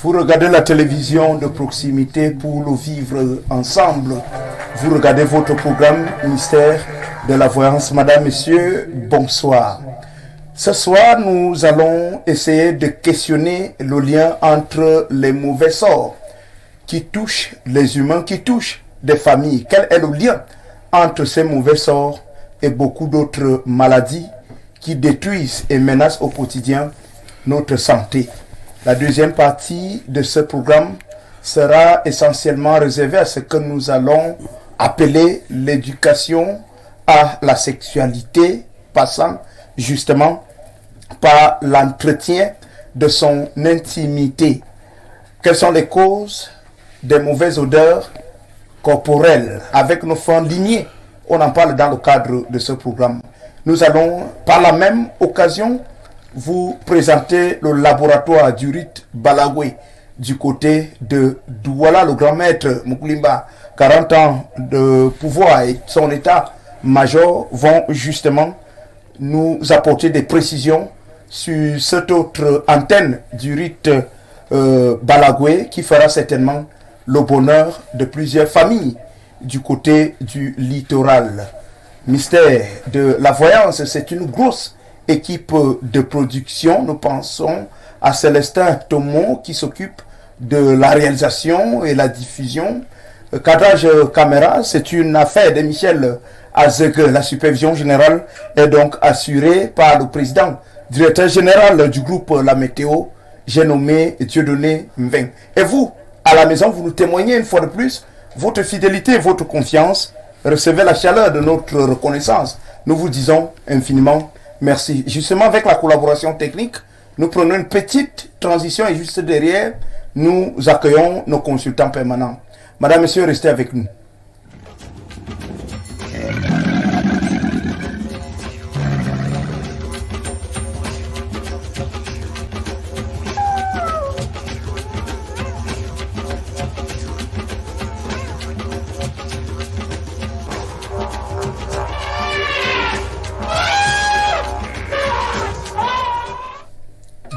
Vous regardez la télévision de proximité pour le vivre ensemble. Vous regardez votre programme Mystère de la Voyance. Madame, Messieurs, bonsoir. Ce soir, nous allons essayer de questionner le lien entre les mauvais sorts qui touchent les humains, qui touchent des familles. Quel est le lien entre ces mauvais sorts et beaucoup d'autres maladies qui détruisent et menacent au quotidien notre santé? La deuxième partie de ce programme sera essentiellement réservée à ce que nous allons appeler l'éducation à la sexualité, passant justement par l'entretien de son intimité. Quelles sont les causes des mauvaises odeurs corporelles avec nos fins lignées? On en parle dans le cadre de ce programme. Nous allons par la même occasion vous présenter le laboratoire du rite Balagwe du côté de Douala. Le grand maître Mukulimba, 40 ans de pouvoir et son état-major vont justement nous apporter des précisions sur cette autre antenne du rite Balagwe qui fera certainement le bonheur de plusieurs familles du côté du littoral. Mystère de la Voyance, c'est une grosse équipe de production. Nous pensons à Célestin Thomon qui s'occupe de la réalisation et la diffusion. Cadrage caméra, c'est une affaire de Michel Azeg. La supervision générale est donc assurée par le président, directeur général du groupe La Météo, j'ai nommé Dieudonné Mveng. Et vous, à la maison, vous nous témoignez une fois de plus votre fidélité et votre confiance. Recevez la chaleur de notre reconnaissance. Nous vous disons infiniment merci. Justement, avec la collaboration technique, nous prenons une petite transition et juste derrière, nous accueillons nos consultants permanents. Madame, Monsieur, restez avec nous.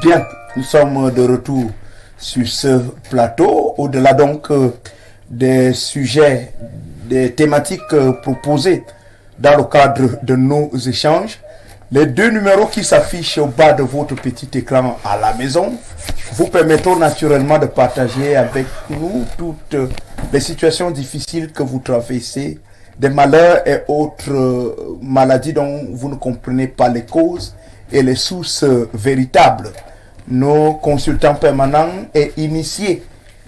Bien, nous sommes de retour sur ce plateau. Au-delà donc des sujets, des thématiques proposées dans le cadre de nos échanges, les deux numéros qui s'affichent au bas de votre petit écran à la maison vous permettront naturellement de partager avec nous toutes les situations difficiles que vous traversez, des malheurs et autres maladies dont vous ne comprenez pas les causes et les sources véritables. Nos consultants permanents et initiés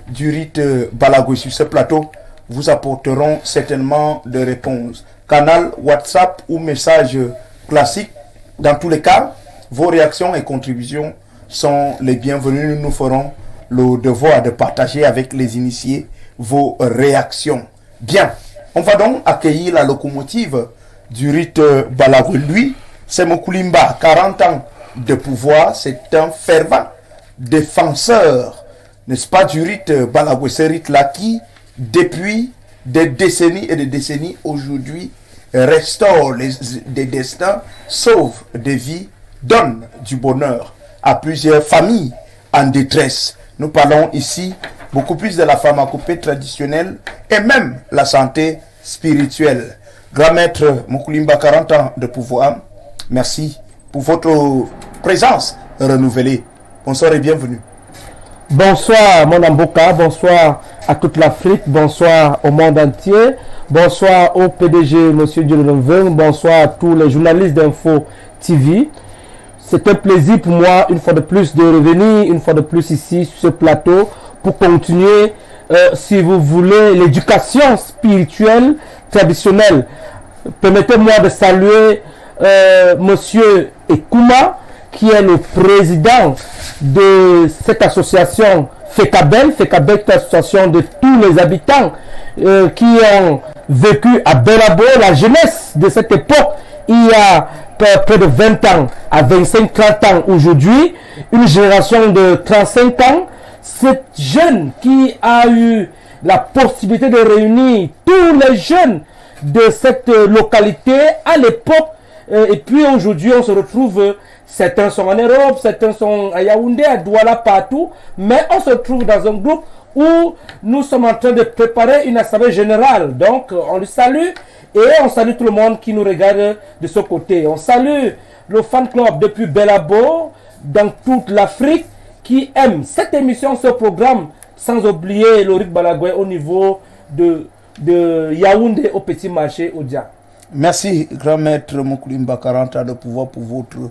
du rite Balagwe sur ce plateau vous apporteront certainement des réponses. Canal, WhatsApp ou message classique. Dans tous les cas, vos réactions et contributions sont les bienvenues. Nous ferons le devoir de partager avec les initiés vos réactions. Bien, on va donc accueillir la locomotive du rite Balagwe. Lui, c'est Mukulimba, 40 ans de pouvoir, c'est un fervent défenseur, n'est-ce pas, du rite Balagwe, ce rite-là qui, depuis des décennies et des décennies aujourd'hui, restaure des destins, sauve des vies, donne du bonheur à plusieurs familles en détresse. Nous parlons ici beaucoup plus de la pharmacopée traditionnelle et même la santé spirituelle. Grand maître Mukulimba, 40 ans de pouvoir, merci pour votre présence renouvelée. Bonsoir et bienvenue. Bonsoir mon Amboka, bonsoir à toute l'Afrique, bonsoir au monde entier, bonsoir au PDG Monsieur Dieudonné Mveng, bonsoir à tous les journalistes d'Info TV. C'est un plaisir pour moi une fois de plus de revenir, une fois de plus ici sur ce plateau pour continuer, si vous voulez, l'éducation spirituelle traditionnelle. Permettez-moi de saluer Monsieur Ekouma, qui est le président de cette association FECABEL. FECABEL est l'association de tous les habitants qui ont vécu à Belabo, la jeunesse de cette époque, il y a près de 20 ans à 25-30 ans aujourd'hui, une génération de 35 ans, cette jeune qui a eu la possibilité de réunir tous les jeunes de cette localité à l'époque, et puis aujourd'hui on se retrouve Certains sont en Europe, certains sont à Yaoundé, à Douala, partout. Mais on se trouve dans un groupe où nous sommes en train de préparer une assemblée générale. Donc, on le salue et on salue tout le monde qui nous regarde de ce côté. On salue le fan club depuis Belabo, dans toute l'Afrique, qui aime cette émission, ce programme, sans oublier Lorik Balagoué au niveau de Yaoundé au Petit Marché, au Dia. Merci, grand maître Mokoulimba Karanta, de pouvoir pour votre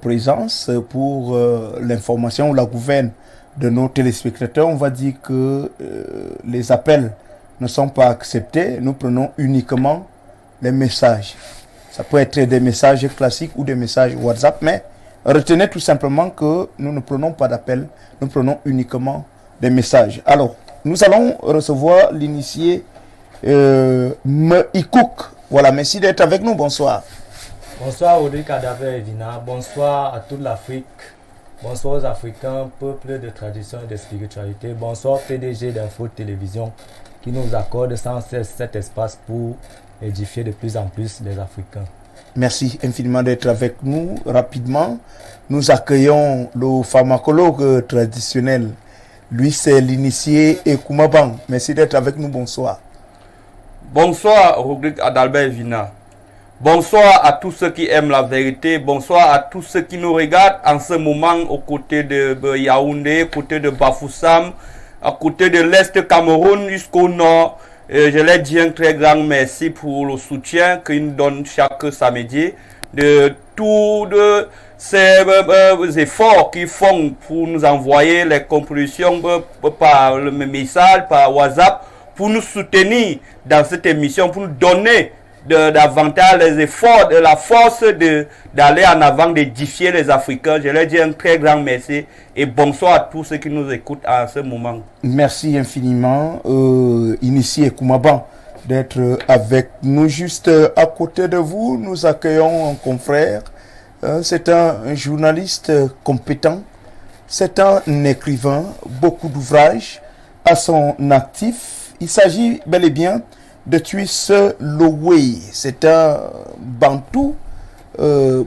présence, pour l'information, la gouverne de nos téléspectateurs. On va dire que les appels ne sont pas acceptés. Nous prenons uniquement les messages. Ça peut être des messages classiques ou des messages WhatsApp, mais retenez tout simplement que nous ne prenons pas d'appels, nous prenons uniquement des messages. Alors, nous allons recevoir l'initié Meikouk. Voilà, merci d'être avec nous. Bonsoir. Bonsoir Audrey Kadaver Evina. Bonsoir à toute l'Afrique. Bonsoir aux Africains, peuple de tradition et de spiritualité. Bonsoir PDG d'Info Télévision qui nous accorde sans cesse cet espace pour édifier de plus en plus les Africains. Merci infiniment d'être avec nous. Rapidement, nous accueillons le pharmacologue traditionnel. Lui, c'est l'initié Ekoumaban. Merci d'être avec nous. Bonsoir. Bonsoir, Rodrigue Adalbert Vina. Bonsoir à tous ceux qui aiment la vérité. Bonsoir à tous ceux qui nous regardent en ce moment aux côtés de Yaoundé, aux côtés de Bafoussam, à côté de l'Est Cameroun jusqu'au Nord. Je leur dis un très grand merci pour le soutien qu'ils nous donnent chaque samedi. De tous ces efforts qu'ils font pour nous envoyer les conclusions par le message, par WhatsApp, pour nous soutenir dans cette émission, pour nous donner davantage les efforts, de la force d'aller en avant, d'édifier les Africains. Je leur dis un très grand merci et bonsoir à tous ceux qui nous écoutent à ce moment. Merci infiniment, initié Koumaban, d'être avec nous. Juste à côté de vous, nous accueillons un confrère. C'est un journaliste compétent, c'est un écrivain, beaucoup d'ouvrages à son actif. Il s'agit bel et bien de Tuis Lowey. C'est un bantou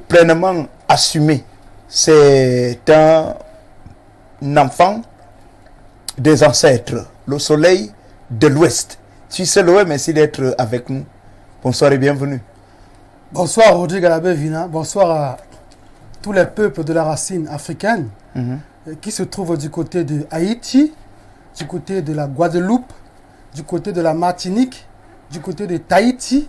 pleinement assumé. C'est un enfant des ancêtres, le soleil de l'Ouest. Tuis Lowey, merci d'être avec nous. Bonsoir et bienvenue. Bonsoir Rodrigue Alabé Vina, bonsoir à tous les peuples de la racine africaine qui se trouvent du côté de Haïti, du côté de la Guadeloupe, du côté de la Martinique, du côté de Tahiti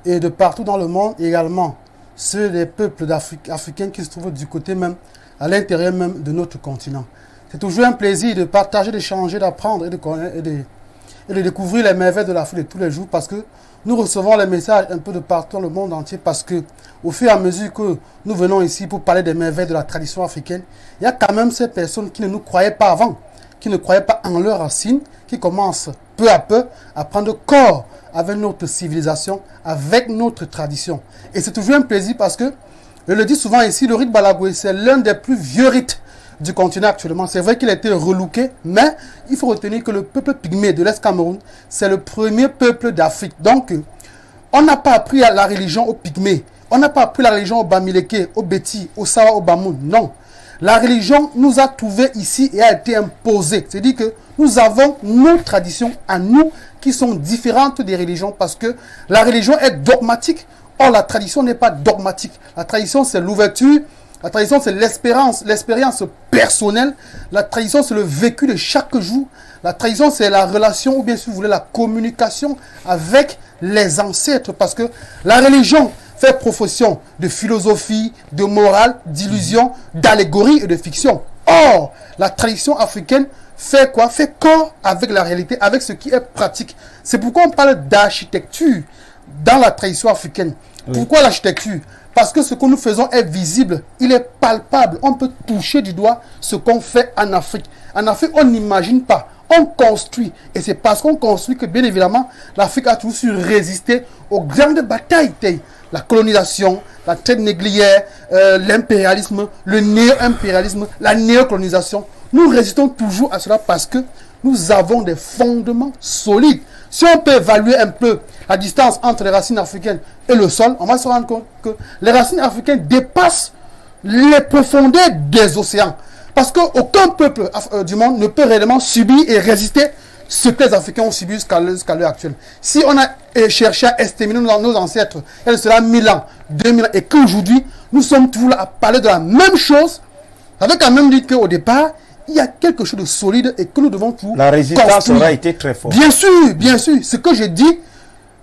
et de partout dans le monde, et également ceux des peuples africains qui se trouvent du côté même, à l'intérieur même de notre continent. C'est toujours un plaisir de partager, d'échanger, d'apprendre et de connaître et de découvrir les merveilles de l'Afrique de tous les jours, parce que nous recevons les messages un peu de partout dans le monde entier, parce que au fur et à mesure que nous venons ici pour parler des merveilles de la tradition africaine, il y a quand même ces personnes qui ne nous croyaient pas avant, qui ne croyaient pas en leurs racines, qui commencent peu à peu à prendre corps avec notre civilisation, avec notre tradition. Et c'est toujours un plaisir parce que, je le dis souvent ici, le rite Balagoué, c'est l'un des plus vieux rites du continent actuellement. C'est vrai qu'il a été relooké, mais il faut retenir que le peuple pygmée de l'Est Cameroun, c'est le premier peuple d'Afrique. Donc, on n'a pas appris la religion aux pygmées, on n'a pas appris la religion aux Bamileke, aux Beti, aux Sawa, aux Bamoun, non. La religion nous a trouvés ici et a été imposée. C'est-à-dire que nous avons nos traditions à nous qui sont différentes des religions, parce que la religion est dogmatique. Or, la tradition n'est pas dogmatique. La tradition, c'est l'ouverture. La tradition, c'est l'expérience personnelle. La tradition, c'est le vécu de chaque jour. La tradition, c'est la relation, ou bien si vous voulez, la communication avec les ancêtres. Parce que la religion fait profession de philosophie, de morale, d'illusion, d'allégorie et de fiction. Or, la tradition africaine fait quoi? Fait corps avec la réalité, avec ce qui est pratique. C'est pourquoi on parle d'architecture dans la tradition africaine. Oui. Pourquoi l'architecture? Parce que ce que nous faisons est visible, il est palpable. On peut toucher du doigt ce qu'on fait en Afrique. En Afrique, on n'imagine pas. On construit. Et c'est parce qu'on construit que, bien évidemment, l'Afrique a toujours su résister aux grandes batailles. La colonisation, la traite négrière, l'impérialisme, le néo-impérialisme, la néocolonisation. Nous résistons toujours à cela parce que nous avons des fondements solides. Si on peut évaluer un peu la distance entre les racines africaines et le sol, on va se rendre compte que les racines africaines dépassent les profondeurs des océans. Parce qu'aucun peuple du monde ne peut réellement subir et résister ce que les Africains ont subi jusqu'à l'heure actuelle. Si on a cherché à exterminer nos ancêtres, il y a cela 1000 ans, 2000 ans, et qu'aujourd'hui, nous sommes toujours là à parler de la même chose, avec quand même dit qu'au départ, il y a quelque chose de solide et que nous devons tout La résistance construire. aura été très forte. Bien sûr. Ce que j'ai dit,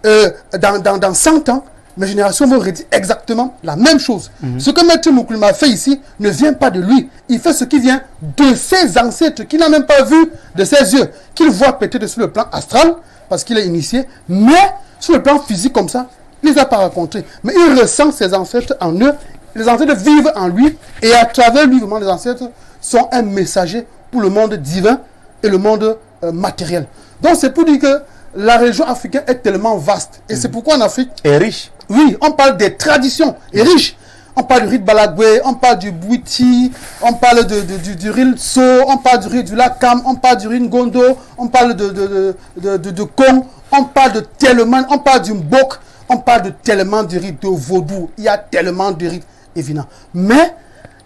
dans 100 ans, mes générations vont redire exactement la même chose. Ce que Maître Moukoulma fait ici ne vient pas de lui. Il fait ce qui vient de ses ancêtres, qu'il n'a même pas vu de ses yeux, qu'il voit peut-être sur le plan astral, parce qu'il est initié, mais sur le plan physique comme ça, il ne les a pas rencontrés. Mais il ressent ses ancêtres en eux, les ancêtres vivent en lui, et à travers lui, vraiment, les ancêtres sont un messager pour le monde divin et le monde matériel. Donc c'est pour dire que la région africaine est tellement vaste. Et c'est pourquoi en Afrique... Et riche. Oui, on parle des traditions et riches. On parle du riz de Balagwe, on parle du Bouiti, on parle du riz So, on parle du riz du Lakam, on parle du riz Ngondo, on parle de Kong, on parle de tellement, on parle du Mbok, on parle de tellement de riz de Vaudou. Il y a tellement de riz, évidemment. Mais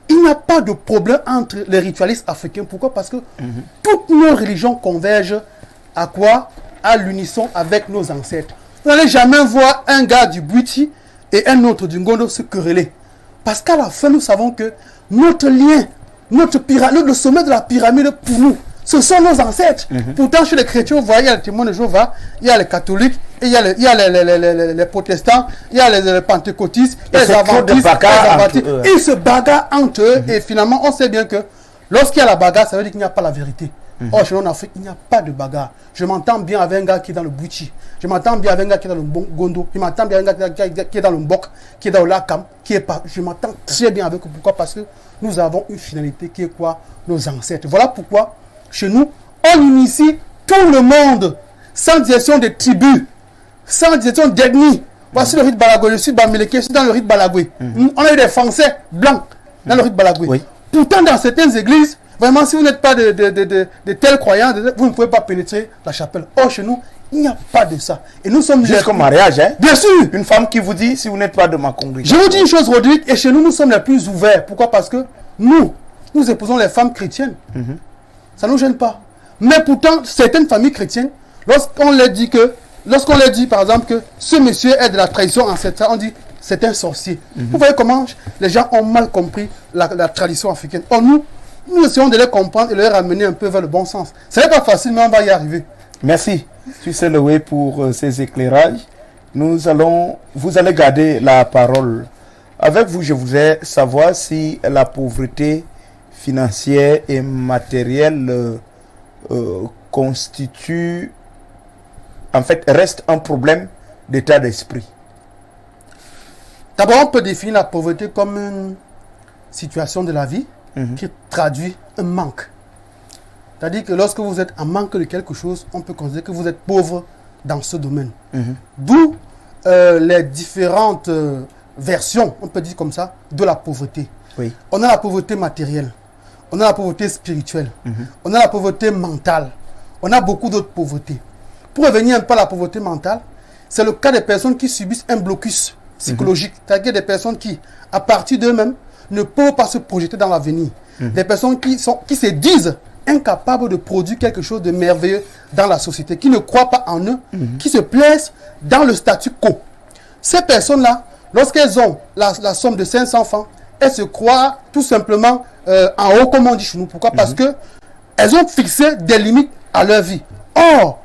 il n'y a pas de problème entre les ritualistes africains. Pourquoi? Parce que toutes nos religions convergent à quoi? À l'unisson avec nos ancêtres. Vous n'allez jamais voir un gars du Bouiti et un autre du Ngondo se quereller. Parce qu'à la fin, nous savons que notre lien, le sommet de la pyramide pour nous, ce sont nos ancêtres. Pourtant, chez les chrétiens, vous voyez, il y a les témoins de Jéhovah, il y a les catholiques, et il y a les protestants, il y a les pentecôtistes, il y a les adventistes. Ils se bagarrent entre eux et finalement, on sait bien que lorsqu'il y a la bagarre, ça veut dire qu'il n'y a pas la vérité. Or, chez nous en Afrique, il n'y a pas de bagarre. Je m'entends bien avec un gars qui est dans le Bouchi. Je m'entends bien avec un gars qui est dans le Gondo. Je m'entends bien avec un gars qui est dans le Mbok, qui est dans le Lakam, qui est pas. Je m'entends très bien avec eux. Pourquoi? Parce que nous avons une finalité qui est quoi? Nos ancêtres. Voilà pourquoi, chez nous, on initie tout le monde, sans direction de tribus, sans direction d'ethnie. Voici le rite Balagwe. Je suis Bamileke, je suis dans le rite Balagwe. On a eu des Français blancs dans le rite Balagwe. Oui. Pourtant, dans certaines églises, vraiment, si vous n'êtes pas de tels croyants, vous ne pouvez pas pénétrer la chapelle. Or, chez nous, il n'y a pas de ça. Et nous sommes... Jusqu'au mariage, hein? Bien sûr. Une femme qui vous dit, si vous n'êtes pas de ma congrégation. Je vous dis une chose, Rodrigue, et chez nous, nous sommes les plus ouverts. Pourquoi? Parce que nous épousons les femmes chrétiennes. Ça ne nous gêne pas. Mais pourtant, certaines familles chrétiennes, lorsqu'on leur dit, par exemple, que ce monsieur est de la tradition ancestrale, on dit, c'est un sorcier. Vous voyez comment les gens ont mal compris la tradition africaine. Or, nous essayons de les comprendre et de les ramener un peu vers le bon sens. Ce n'est pas facile, mais on va y arriver. Merci, Suisse Loué, pour ces éclairages. Vous allez garder la parole. Avec vous, je voudrais savoir si la pauvreté financière et matérielle constitue, en fait, reste un problème d'état d'esprit. D'abord, on peut définir la pauvreté comme une situation de la vie qui traduit un manque. C'est-à-dire que lorsque vous êtes en manque de quelque chose, on peut considérer que vous êtes pauvre dans ce domaine. D'où les différentes versions, on peut dire comme ça, de la pauvreté. Oui. On a la pauvreté matérielle, on a la pauvreté spirituelle, on a la pauvreté mentale, on a beaucoup d'autres pauvretés. Pour revenir un peu à la pauvreté mentale, c'est le cas des personnes qui subissent un blocus psychologique. C'est-à-dire des personnes qui, à partir d'eux-mêmes, ne peuvent pas se projeter dans l'avenir. Des personnes qui se disent incapables de produire quelque chose de merveilleux dans la société, qui ne croient pas en eux, qui se plaisent dans le statu quo. Ces personnes-là, lorsqu'elles ont la somme de 500 francs, elles se croient tout simplement en haut, comme on dit chez nous. Pourquoi? Parce que elles ont fixé des limites à leur vie. Or,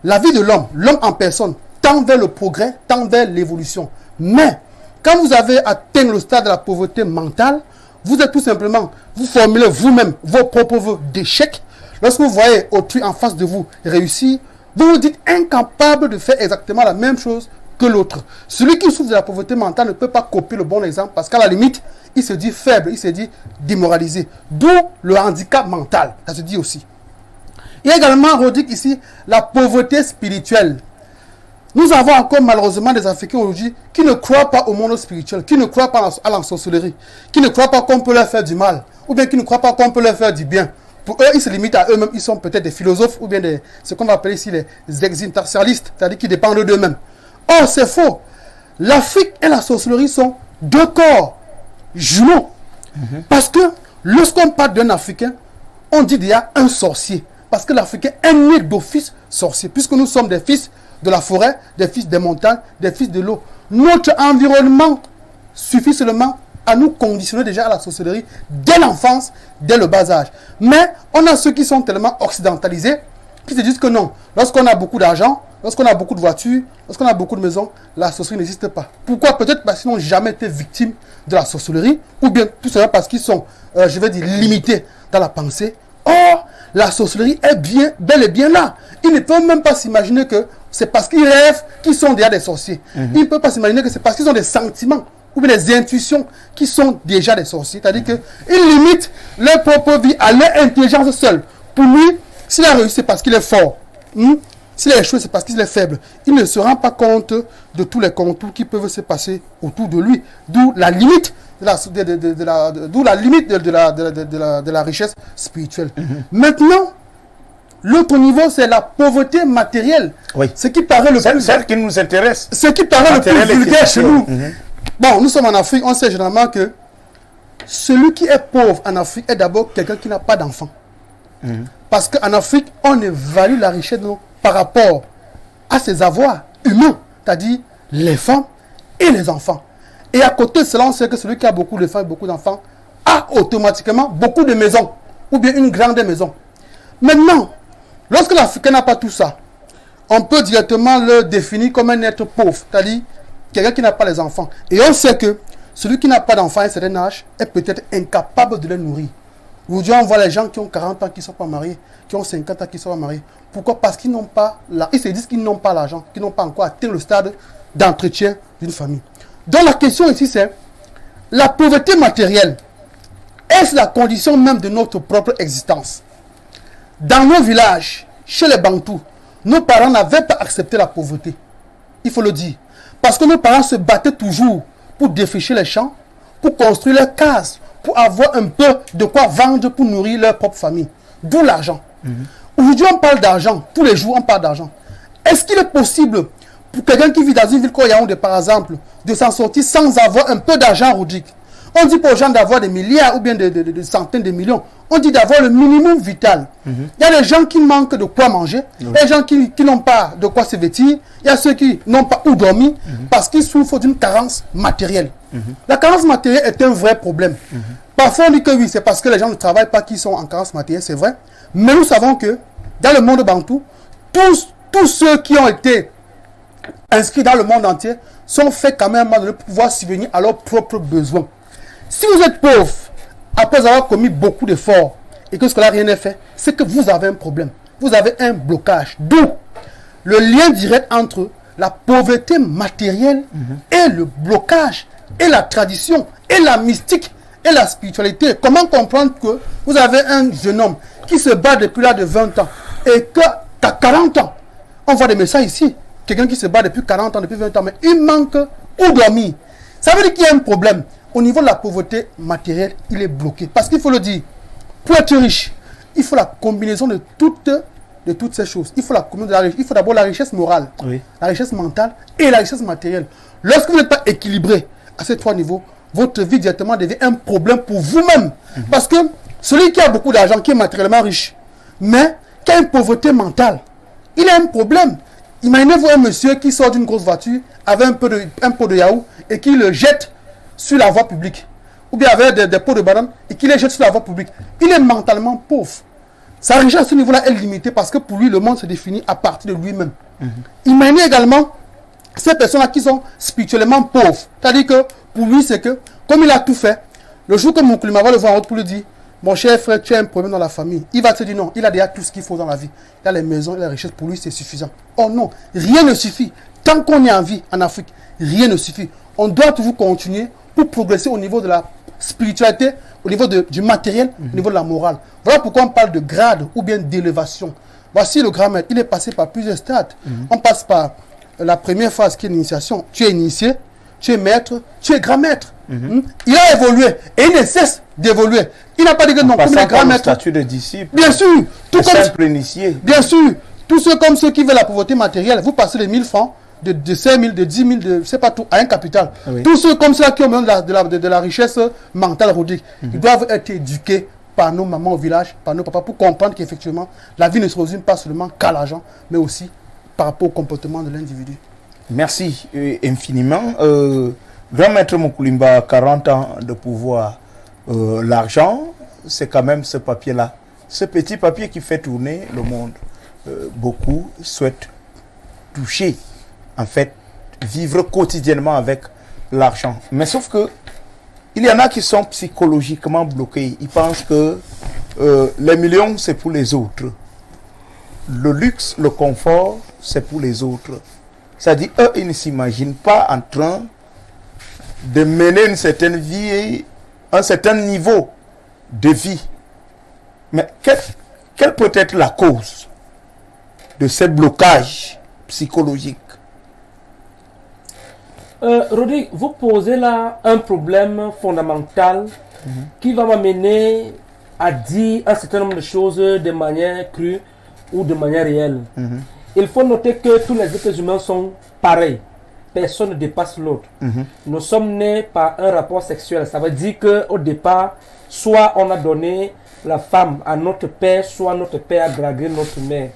la vie de l'homme en personne, tend vers le progrès, tend vers l'évolution. Mais, quand vous avez atteint le stade de la pauvreté mentale, vous êtes tout simplement, vous formulez vous-même vos propres vœux d'échec. Lorsque vous voyez autrui en face de vous réussir, vous vous dites incapable de faire exactement la même chose que l'autre. Celui qui souffre de la pauvreté mentale ne peut pas copier le bon exemple parce qu'à la limite, il se dit faible, il se dit démoralisé. D'où le handicap mental, ça se dit aussi. Il y a également, Rodrigue, ici, la pauvreté spirituelle. Nous avons encore malheureusement des Africains aujourd'hui qui ne croient pas au monde spirituel, qui ne croient pas à la sorcellerie, qui ne croient pas qu'on peut leur faire du mal, ou bien qui ne croient pas qu'on peut leur faire du bien. Pour eux, ils se limitent à eux-mêmes, ils sont peut-être des philosophes, ou bien ce qu'on va appeler ici les existentialistes, c'est-à-dire qui dépendent d'eux-mêmes. Or, c'est faux. L'Afrique et la sorcellerie sont deux corps jumeaux. Parce que lorsqu'on parle d'un Africain, on dit déjà un sorcier. Parce que l'Africain est né d'office sorcier. Puisque nous sommes des fils de la forêt, des fils des montagnes, des fils de l'eau. Notre environnement suffit seulement à nous conditionner déjà à la sorcellerie dès l'enfance, dès le bas âge. Mais on a ceux qui sont tellement occidentalisés qui se disent que non, lorsqu'on a beaucoup d'argent, lorsqu'on a beaucoup de voitures, lorsqu'on a beaucoup de maisons, la sorcellerie n'existe pas. Pourquoi? Peut-être parce qu'ils n'ont jamais été victimes de la sorcellerie, ou bien tout simplement parce qu'ils sont, je vais dire, limités dans la pensée. Or, la sorcellerie est bel et bien là. Ils ne peuvent même pas s'imaginer que c'est parce qu'ils rêvent qu'ils sont déjà des sorciers. Ils ne peuvent pas s'imaginer que c'est parce qu'ils ont des sentiments ou bien des intuitions qui sont déjà des sorciers. C'est-à-dire qu'ils limitent leur propre vie à leur intelligence seule. Pour lui, s'il a réussi, c'est parce qu'il est fort. S'il a échoué, c'est parce qu'il est faible. Il ne se rend pas compte de tous les contours qui peuvent se passer autour de lui. D'où la limite de la richesse spirituelle. Maintenant, l'autre niveau, c'est la pauvreté matérielle. Oui. Ce qui paraît le plus... Celle qui nous intéresse. Ce qui paraît le plus vulgaire chez nous. Bon, nous sommes en Afrique, on sait généralement que celui qui est pauvre en Afrique est d'abord quelqu'un qui n'a pas d'enfant. Parce qu'en Afrique, on évalue la richesse par rapport à ses avoirs humains, c'est-à-dire les femmes et les enfants. Et à côté de cela, on sait que celui qui a beaucoup de femmes et beaucoup d'enfants a automatiquement beaucoup de maisons, ou bien une grande maison. Maintenant, lorsque l'Africain n'a pas tout ça, on peut directement le définir comme un être pauvre, c'est-à-dire quelqu'un qui n'a pas les enfants. Et on sait que celui qui n'a pas d'enfants à un certain âge est peut-être incapable de les nourrir. Aujourd'hui, on voit les gens qui ont 40 ans qui ne sont pas mariés, qui ont 50 ans qui ne sont pas mariés. Pourquoi? Parce qu'ils n'ont pas ils se disent qu'ils n'ont pas l'argent, qu'ils n'ont pas encore atteint le stade d'entretien d'une famille. Donc la question ici, c'est la pauvreté matérielle. Est-ce la condition même de notre propre existence? Dans nos villages, chez les Bantous, nos parents n'avaient pas accepté la pauvreté. Il faut le dire. Parce que nos parents se battaient toujours pour défricher les champs, pour construire leurs cases, pour avoir un peu de quoi vendre pour nourrir leur propre famille. D'où l'argent. Aujourd'hui, on parle d'argent. Tous les jours, on parle d'argent. Est-ce qu'il est possible pour quelqu'un qui vit dans une ville comme Yaoundé, par exemple, de s'en sortir sans avoir un peu d'argent, Rodrigue? On dit pour aux gens d'avoir des milliards ou bien des centaines de millions. On dit d'avoir le minimum vital. Il y a des gens qui manquent de quoi manger. Il y a des gens qui n'ont pas de quoi se vêtir. Il y a ceux qui n'ont pas où dormir parce qu'ils souffrent d'une carence matérielle. La carence matérielle est un vrai problème. Parfois on dit que oui, c'est parce que les gens ne travaillent pas qu'ils sont en carence matérielle, c'est vrai. Mais nous savons que dans le monde bantou, tous ceux qui ont été inscrits dans le monde entier sont faits quand même de pouvoir subvenir à leurs propres besoins. Si vous êtes pauvre, après avoir commis beaucoup d'efforts et que ce que là rien n'est fait, c'est que vous avez un problème. Vous avez un blocage. D'où le lien direct entre la pauvreté matérielle et le blocage et la tradition et la mystique et la spiritualité. Comment comprendre que vous avez un jeune homme qui se bat depuis l'âge de 20 ans et qu'à 40 ans, on voit des messages ici, quelqu'un qui se bat depuis 40 ans, depuis 20 ans, mais il manque où dormir. Ça veut dire qu'il y a un problème. Au niveau de la pauvreté matérielle, il est bloqué. Parce qu'il faut le dire, pour être riche, il faut la combinaison de toutes ces choses. Il faut la combinaison de la richesse. Il faut d'abord la richesse morale, la richesse mentale et la richesse matérielle. Lorsque vous n'êtes pas équilibré à ces trois niveaux, votre vie directement devient un problème pour vous-même. Parce que celui qui a beaucoup d'argent, qui est matériellement riche, mais qui a une pauvreté mentale, il a un problème. Imaginez-vous un monsieur qui sort d'une grosse voiture avec un pot de yaourt et qui le jette sur la voie publique, ou bien avec des pots de banane et qu'il les jette sur la voie publique. Il est mentalement pauvre. Sa richesse à ce niveau-là est limitée parce que pour lui, le monde se définit à partir de lui-même. Imaginez également ces personnes-là qui sont spirituellement pauvres. C'est-à-dire que pour lui, c'est que, comme il a tout fait, le jour que mon climat va le voir en route pour lui dire, mon cher frère, tu as un problème dans la famille. Il va te dire non, il a déjà tout ce qu'il faut dans la vie. Il a les maisons, il a les richesses, pour lui c'est suffisant. Oh non, rien ne suffit. Tant qu'on est en vie en Afrique, rien ne suffit. On doit toujours continuer pour progresser au niveau de la spiritualité, au niveau du matériel, au niveau de la morale. Voilà pourquoi on parle de grade ou bien d'élévation. Voici le grand maître. Il est passé par plusieurs stades. On passe par la première phase qui est l'initiation. Tu es initié, tu es maître, tu es grand maître. Il a évolué et il ne cesse d'évoluer. Il n'a pas dit que non, comme les grands maîtres. Statut de disciple. Bien sûr, tout comme simple initié. Bien sûr, tous ceux comme ceux qui veulent la pauvreté matérielle, vous passez les 1000 francs, de 5 000, de 10 000, de, je ne sais pas tout, à un capital. Oui. Tous ceux comme ça qui ont besoin de la richesse mentale, Rodrigue, ils doivent être éduqués par nos mamans au village, par nos papas, pour comprendre qu'effectivement, la vie ne se résume pas seulement qu'à l'argent, mais aussi par rapport au comportement de l'individu. Merci infiniment. Grand Maître Mokoulimba, 40 ans de pouvoir. L'argent, c'est quand même ce papier-là. Ce petit papier qui fait tourner le monde. Beaucoup souhaitent toucher, en fait, vivre quotidiennement avec l'argent. Mais sauf que il y en a qui sont psychologiquement bloqués. Ils pensent que les millions, c'est pour les autres. Le luxe, le confort, c'est pour les autres. C'est-à-dire, eux, ils ne s'imaginent pas en train de mener une certaine vie, un certain niveau de vie. Mais quelle peut être la cause de ce blocage psychologique? Rodrigue, vous posez là un problème fondamental qui va m'amener à dire un certain nombre de choses de manière crue ou de manière réelle. Il faut noter que tous les êtres humains sont pareils. Personne ne dépasse l'autre. Nous sommes nés par un rapport sexuel. Ça veut dire qu'au départ, soit on a donné la femme à notre père, soit notre père a dragué notre mère.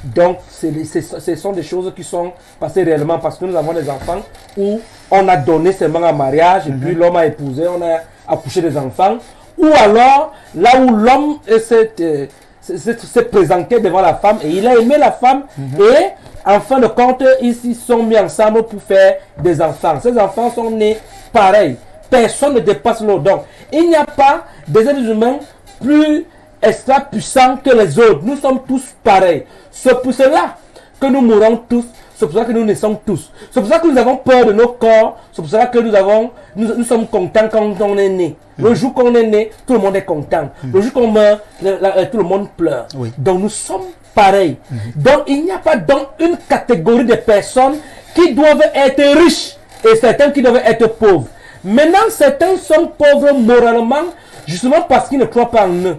Donc, ce sont des choses qui sont passées réellement parce que nous avons des enfants où on a donné seulement un mariage et puis l'homme a épousé, on a accouché des enfants. Ou alors, là où l'homme s'est présenté devant la femme et il a aimé la femme et en fin de compte, ils se sont mis ensemble pour faire des enfants. Ces enfants sont nés pareils. Personne ne dépasse l'autre. Donc, il n'y a pas des êtres humains plus extra puissants que les autres. Nous sommes tous pareils. C'est pour cela que nous mourons tous. C'est pour cela que nous naissons tous. C'est pour ça que nous avons peur de nos corps. C'est pour cela que nous sommes contents quand on est né. Le jour qu'on est né, tout le monde est content. Le jour qu'on meurt, tout le monde pleure. Oui. Donc nous sommes pareils. Donc il n'y a pas donc une catégorie de personnes qui doivent être riches et certains qui doivent être pauvres. Maintenant, certains sont pauvres moralement justement parce qu'ils ne croient pas en eux.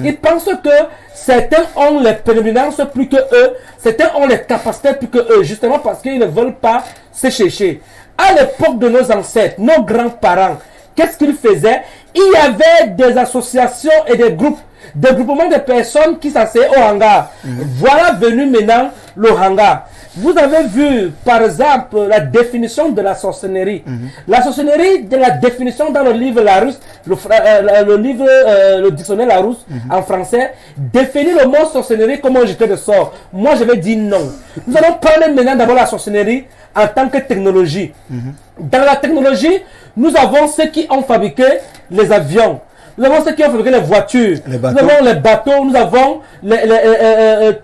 Ils pensent que certains ont les prédominances plus que eux, certains ont les capacités plus que eux, justement parce qu'ils ne veulent pas se chercher. À l'époque de nos ancêtres, nos grands-parents, qu'est-ce qu'ils faisaient? Il y avait des associations et des groupements de personnes qui s'asseyaient au hangar. Voilà venu maintenant le hangar. Vous avez vu, par exemple, la définition de la sorcellerie. La sorcellerie, de la définition dans le livre Larousse, le dictionnaire Larousse, en français, définit le mot sorcellerie comme un jeté de sort. Moi, je vais dire non. Nous allons prendre maintenant d'abord la sorcellerie en tant que technologie. Dans la technologie, nous avons ceux qui ont fabriqué les avions. Nous avons ceux qui ont fabriqué les voitures, nous avons les bateaux, nous avons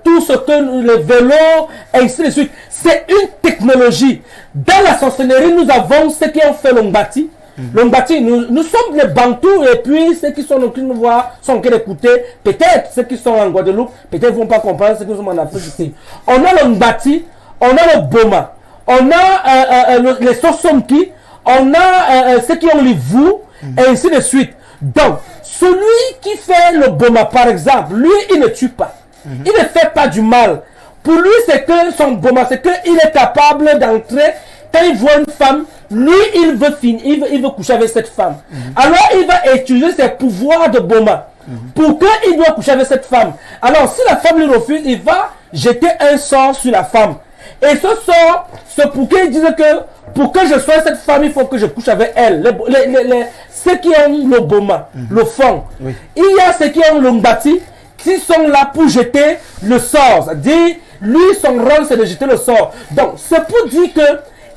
tout ce que les vélos, et ainsi de suite. C'est une technologie. Dans la sorcellerie, nous avons ceux qui ont fait l'Ongbati. L'Ongbati, nous sommes les Bantous, et puis ceux qui sont en train de voir, sont en train d'écouter, peut-être ceux qui sont en Guadeloupe, peut-être ne vont pas comprendre ceux qui sont en Afrique ici. On a l'Ongbati, on a le Boma, on a les Sosomki, on a ceux qui ont les Vou, et ainsi de suite. Donc, celui qui fait le Boma, par exemple, lui, il ne tue pas. Il ne fait pas du mal. Pour lui, c'est que son Boma, c'est qu'il est capable d'entrer. Quand il voit une femme, lui, il veut finir, il veut coucher avec cette femme. Alors, il va utiliser ses pouvoirs de Boma. Pour qu'il doit coucher avec cette femme. Alors, si la femme lui refuse, il va jeter un sort sur la femme. Et ce sort, c'est pour qu'il dise que pour que je sois cette femme, il faut que je couche avec elle. Ceux qui ont le Boma, le fond. Oui. Il y a ceux qui ont le Ngbati, qui sont là pour jeter le sort. C'est-à-dire, lui, son rôle, c'est de jeter le sort. Donc, c'est pour dire que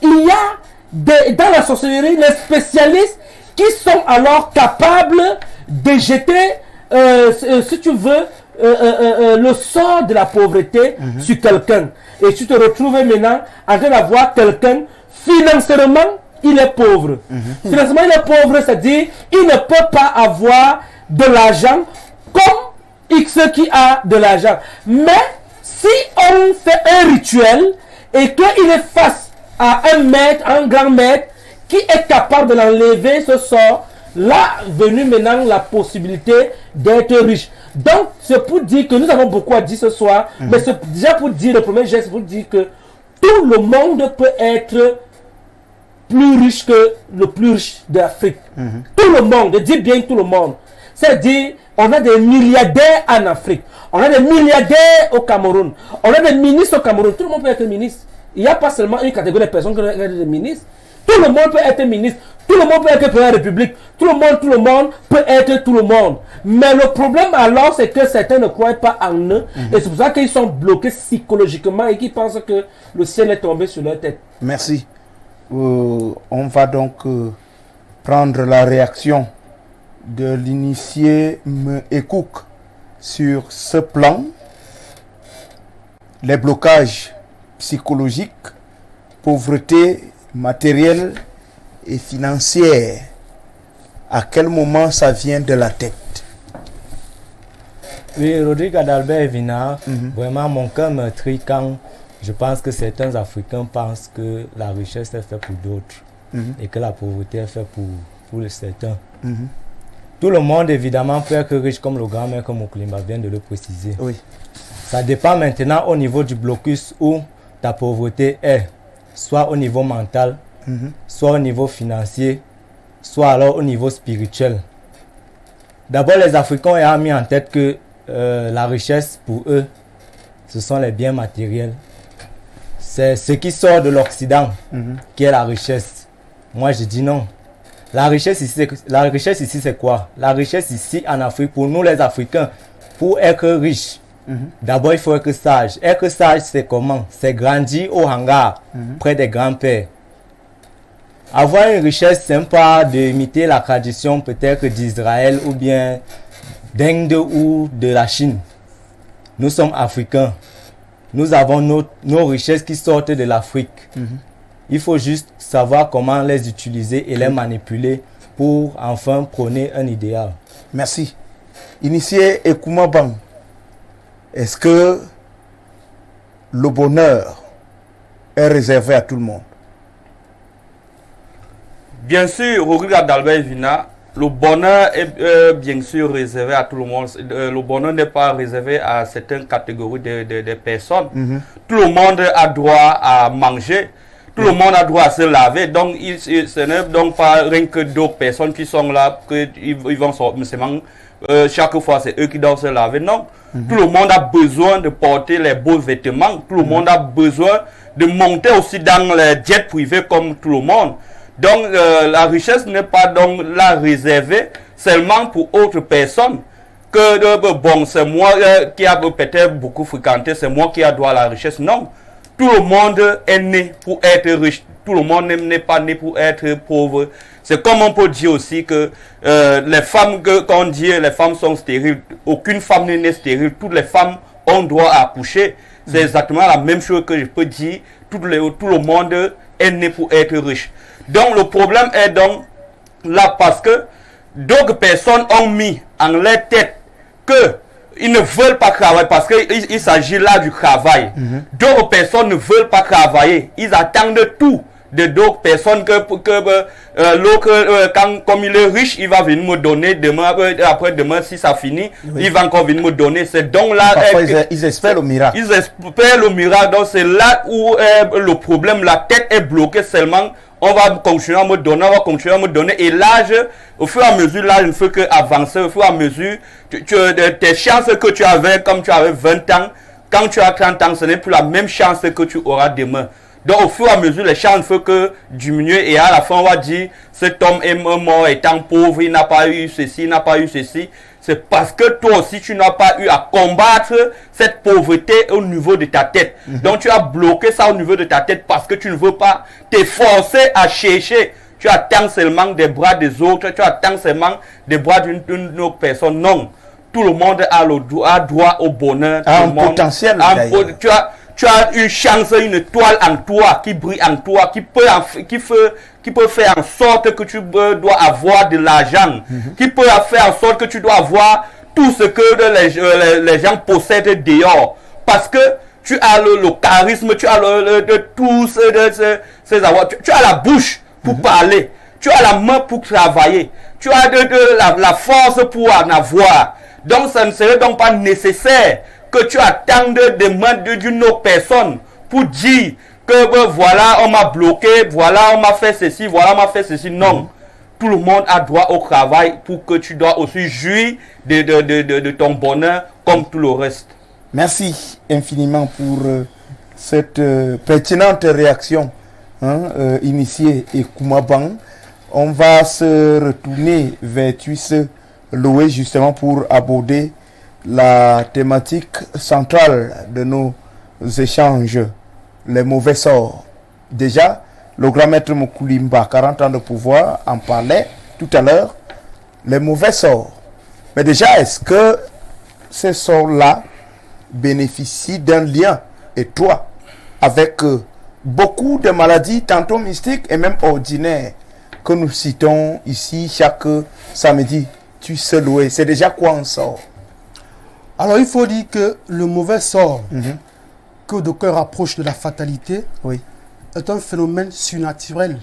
il y a dans la sorcellerie, les spécialistes qui sont alors capables de jeter, si tu veux, le sort de la pauvreté sur quelqu'un. Et tu te retrouves maintenant en train d'avoir quelqu'un, financièrement, il est pauvre. Financièrement, il est pauvre, c'est-à-dire, il ne peut pas avoir de l'argent comme X qui a de l'argent. Mais, si on fait un rituel et qu'il est face à un maître, un grand maître, qui est capable de l'enlever, ce sort, là, venu maintenant la possibilité d'être riche. Donc, c'est pour dire que nous avons beaucoup à dire ce soir, mais c'est déjà pour dire, le premier geste, pour dire que tout le monde peut être plus riche que le plus riche d'Afrique. Tout le monde, dis bien tout le monde. C'est-à-dire, on a des milliardaires en Afrique, on a des milliardaires au Cameroun, on a des ministres au Cameroun. Tout le monde peut être ministre. Il n'y a pas seulement une catégorie de personnes qui sont des ministres. Tout le monde peut être ministre. Tout le monde peut être président de la République. Tout le monde peut être tout le monde. Mais le problème alors, c'est que certains ne croient pas en eux. Et c'est pour ça qu'ils sont bloqués psychologiquement et qu'ils pensent que le ciel est tombé sur leur tête. Merci. On va donc prendre la réaction de l'initié Mekouk sur ce plan. Les blocages psychologiques, pauvreté matérielle et financière. À quel moment ça vient de la tête? Oui, Rodrigue Adalbert Vina, vraiment mon cœur me trie quand je pense que certains Africains pensent que la richesse est faite pour d'autres et que la pauvreté est faite pour les certains. Tout le monde évidemment peut être riche comme le grand-mère, comme Mouklima vient de le préciser. Oui. Ça dépend maintenant au niveau du blocus où ta pauvreté est, soit au niveau mental, soit au niveau financier, soit alors au niveau spirituel. D'abord, les Africains ont mis en tête que la richesse pour eux, ce sont les biens matériels. C'est ce qui sort de l'Occident qui est la richesse. Moi, je dis non. La richesse ici, c'est quoi? La richesse ici en Afrique, pour nous les Africains, pour être riche, d'abord il faut être sage. Être sage, c'est comment? C'est grandir au hangar, près des grands-pères. Avoir une richesse, c'est pas d'imiter la tradition peut-être d'Israël ou bien d'Inde ou de la Chine. Nous sommes Africains. Nous avons nos richesses qui sortent de l'Afrique. Il faut juste savoir comment les utiliser et les manipuler pour enfin prôner un idéal. Merci. Initié Ekouma Bang, est-ce que le bonheur est réservé à tout le monde? Bien sûr, Rodrigue Adalbert Vina, le bonheur est bien sûr réservé à tout le monde. Le bonheur n'est pas réservé à certaines catégories de personnes. Tout le monde a droit à manger. Tout le monde a droit à se laver. Donc, ce n'est donc pas rien que d'autres personnes qui sont là, qu'ils vont sortir. Chaque fois, c'est eux qui doivent se laver. Non. Tout le monde a besoin de porter les beaux vêtements. Tout le monde a besoin de monter aussi dans les jets privés comme tout le monde. Donc, la richesse n'est pas donc là réservée seulement pour autres personnes. Que, bon, c'est moi qui a peut-être beaucoup fréquenté, c'est moi qui a droit à la richesse. Non. Tout le monde est né pour être riche. Tout le monde n'est pas né pour être pauvre. C'est comme on peut dire aussi que les femmes, quand on dit les femmes sont stériles, aucune femme n'est stérile. Toutes les femmes ont droit à accoucher. C'est exactement la même chose que je peux dire. Tout le monde est né pour être riche. Donc le problème est donc là parce que d'autres personnes ont mis en leur tête que ils ne veulent pas travailler parce qu'il s'agit là du travail. D'autres personnes ne veulent pas travailler. Ils attendent tout de d'autres personnes que l'autre, comme il est riche, il va venir me donner demain, après-demain, si ça finit, il va encore venir me donner. C'est donc là... Parfois, ils espèrent le miracle. Ils espèrent le miracle. Donc c'est là où le problème, la tête est bloquée seulement. On va continuer à me donner, on va continuer à me donner. Et l'âge, au fur et à mesure, l'âge ne fait qu'avancer. Au fur et à mesure, tes chances que tu avais, comme tu avais 20 ans, quand tu as 30 ans, ce n'est plus la même chance que tu auras demain. Donc, au fur et à mesure, les chances ne font que diminuer. Et à la fin, on va dire, cet homme est mort étant pauvre, il n'a pas eu ceci, il n'a pas eu ceci. C'est parce que toi aussi, tu n'as pas eu à combattre cette pauvreté au niveau de ta tête. Donc, tu as bloqué ça au niveau de ta tête parce que tu ne veux pas t'efforcer à chercher. Tu attends seulement des bras des autres. Tu attends seulement des bras d'une autre personne. Non. Tout le monde a droit au bonheur. Un potentiel. Tu as une chance, une étoile en toi, qui brille en toi, qui peut faire en sorte que tu dois avoir de l'argent, qui peut faire en sorte que tu dois avoir tout ce que les gens possèdent dehors. Parce que tu as le charisme, tu as tous ces avoirs. Tu as la bouche pour parler, tu as la main pour travailler, tu as la force pour en avoir. Donc ça ne serait donc pas nécessaire que tu attendes des mains d'une autre personne pour dire que voilà, on m'a bloqué, voilà, on m'a fait ceci, voilà, on m'a fait ceci. Non. Tout le monde a droit au travail pour que tu dois aussi jouir de ton bonheur comme tout le reste. Merci infiniment pour cette pertinente réaction initiée et Koumabang. On va se retourner vers Tuisse Loé justement pour aborder la thématique centrale de nos échanges, les mauvais sorts. Déjà, le grand maître Mokoulimba, 40 ans de pouvoir, en parlait tout à l'heure, les mauvais sorts. Mais déjà, est-ce que ces sorts-là bénéficient d'un lien étroit avec beaucoup de maladies, tantôt mystiques et même ordinaires, que nous citons ici chaque samedi? Tu sais louer. C'est déjà quoi un sort? Alors, il faut dire que le mauvais sort que d'aucuns rapprochent de la fatalité est un phénomène surnaturel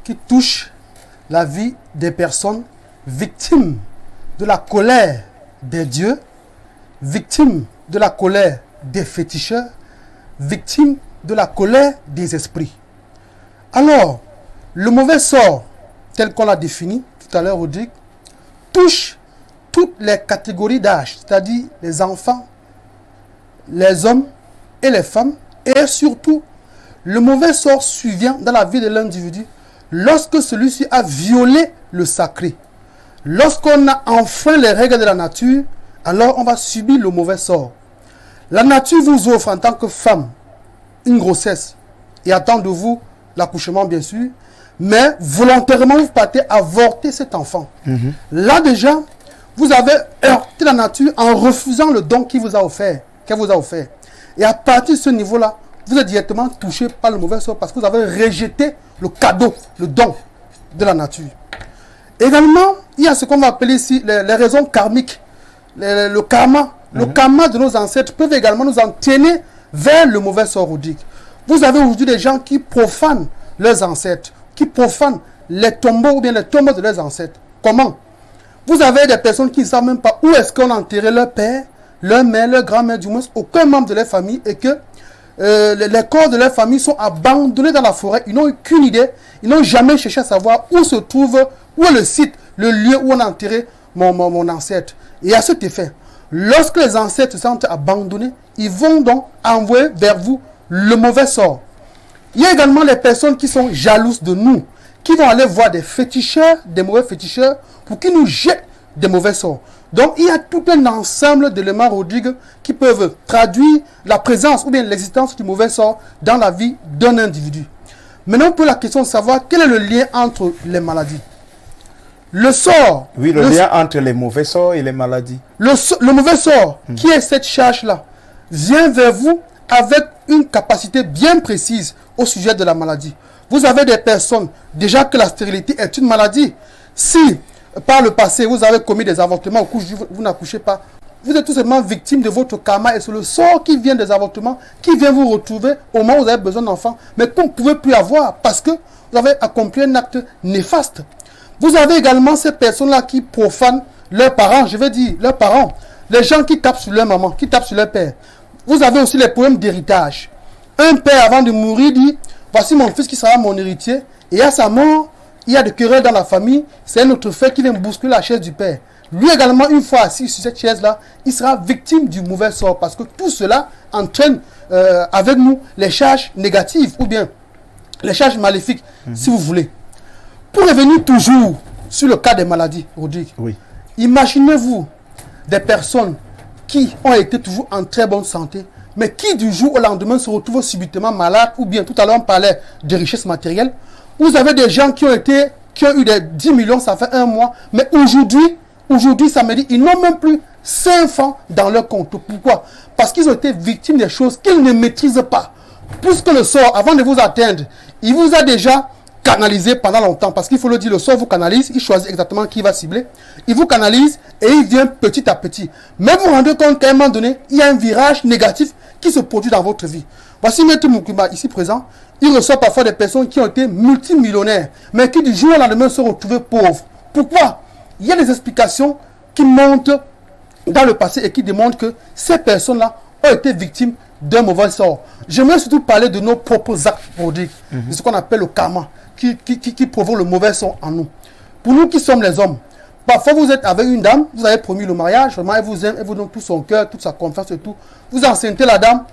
qui touche la vie des personnes victimes de la colère des dieux, victimes de la colère des féticheurs, victimes de la colère des esprits. Alors, le mauvais sort, tel qu'on l'a défini tout à l'heure, Rodrigue, touche toutes les catégories d'âge, c'est-à-dire les enfants, les hommes et les femmes, et surtout, le mauvais sort survient dans la vie de l'individu lorsque celui-ci a violé le sacré. Lorsqu'on a enfreint les règles de la nature, alors on va subir le mauvais sort. La nature vous offre en tant que femme une grossesse et attend de vous l'accouchement bien sûr, mais volontairement vous partez avorter cet enfant. Là déjà, vous avez heurté la nature en refusant le don qu'il vous a offert. Et à partir de ce niveau-là, vous êtes directement touché par le mauvais sort parce que vous avez rejeté le cadeau, le don de la nature. Également, il y a ce qu'on va appeler ici les raisons karmiques, le karma. Le karma de nos ancêtres peuvent également nous entraîner vers le mauvais sort roudique. Vous avez aujourd'hui des gens qui profanent leurs ancêtres, qui profanent les tombeaux ou bien les tombes de leurs ancêtres. Comment? Vous avez des personnes qui ne savent même pas où est-ce qu'on a enterré leur père, leur mère, leur grand-mère, du moins aucun membre de leur famille, et que les corps de leur famille sont abandonnés dans la forêt. Ils n'ont aucune idée, ils n'ont jamais cherché à savoir où se trouve, où est le site, le lieu où on a enterré mon ancêtre. Et à cet effet, lorsque les ancêtres se sentent abandonnés, ils vont donc envoyer vers vous le mauvais sort. Il y a également les personnes qui sont jalouses de nous, qui vont aller voir des féticheurs, des mauvais féticheurs, pour qu'ils nous jettent des mauvais sorts. Donc, il y a tout un ensemble d'éléments, Rodrigue, qui peuvent traduire la présence ou bien l'existence du mauvais sort dans la vie d'un individu. Maintenant, on pose la question de savoir quel est le lien entre les maladies. Le sort... Oui, le lien entre les mauvais sorts et les maladies. Le mauvais sort, qui est cette charge-là, vient vers vous avec une capacité bien précise au sujet de la maladie. Vous avez des personnes, déjà que la stérilité est une maladie. Si, par le passé, vous avez commis des avortements, vous n'accouchez pas, vous êtes tout simplement victime de votre karma et c'est le sort qui vient des avortements, qui vient vous retrouver au moment où vous avez besoin d'enfants, mais qu'on ne pouvait plus avoir parce que vous avez accompli un acte néfaste. Vous avez également ces personnes-là qui profanent leurs parents, je vais dire leurs parents, les gens qui tapent sur leur maman, qui tapent sur leur père. Vous avez aussi les problèmes d'héritage. Un père, avant de mourir, dit, voici mon fils qui sera mon héritier, et à sa mort, il y a des querelles dans la famille, c'est un autre fait qui vient bousculer la chaise du père. Lui également, une fois assis sur cette chaise-là, il sera victime du mauvais sort, parce que tout cela entraîne avec nous les charges négatives, ou bien les charges maléfiques, si vous voulez. Pour revenir toujours sur le cas des maladies, Rodrigue, imaginez-vous des personnes qui ont été toujours en très bonne santé, mais qui du jour au lendemain se retrouvent subitement malades, ou bien tout à l'heure on parlait de richesse matérielle. Vous avez des gens qui ont eu des 10 millions, ça fait un mois, mais aujourd'hui, samedi, ils n'ont même plus 5 francs dans leur compte. Pourquoi? Parce qu'ils ont été victimes des choses qu'ils ne maîtrisent pas. Puisque le sort, avant de vous atteindre, il vous a déjà canalisé pendant longtemps, parce qu'il faut le dire, le sort vous canalise, il choisit exactement qui va cibler, il vous canalise et il vient petit à petit. Mais vous vous rendez compte qu'à un moment donné, il y a un virage négatif qui se produit dans votre vie. Voici Maître Moukoumba, ici présent, il reçoit parfois des personnes qui ont été multimillionnaires, mais qui du jour au lendemain se retrouvent pauvres. Pourquoi? Il y a des explications qui montent dans le passé et qui démontrent que ces personnes-là ont été victimes d'un mauvais sort. J'aimerais surtout parler de nos propres actes prodiques, de ce qu'on appelle le karma, qui provoque le mauvais sort en nous. Pour nous qui sommes les hommes, parfois vous êtes avec une dame, vous avez promis le mariage, vraiment elle vous aime, elle vous donne tout son cœur, toute sa confiance et tout. Vous enceintez la dame,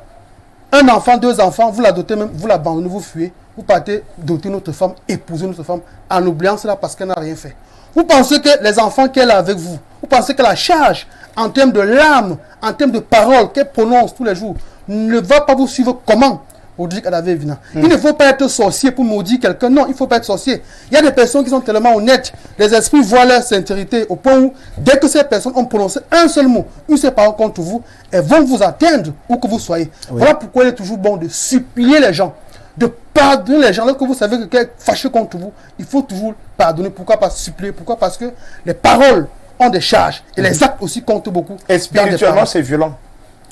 un enfant, 2 enfants, vous la dotez même, vous l'abandonnez, vous fuyez, vous partez doter notre femme, épouser notre femme, en oubliant cela parce qu'elle n'a rien fait. Vous pensez que les enfants qu'elle a avec vous, vous pensez que la charge en termes de l'âme, en termes de paroles qu'elle prononce tous les jours, ne va pas vous suivre comment? Rodrigue Adavé Vina. Il ne faut pas être sorcier pour maudire quelqu'un. Non, il ne faut pas être sorcier. Il y a des personnes qui sont tellement honnêtes. Les esprits voient leur sincérité au point où, dès que ces personnes ont prononcé un seul mot, une seule parole contre vous, elles vont vous atteindre où que vous soyez. Oui. Voilà pourquoi il est toujours bon de supplier les gens, de pardonner les gens. Lorsque vous savez que quelqu'un est fâché contre vous, il faut toujours pardonner. Pourquoi pas supplier? Pourquoi? Parce que les paroles ont des charges et les actes aussi comptent beaucoup. Et spirituellement, c'est violent.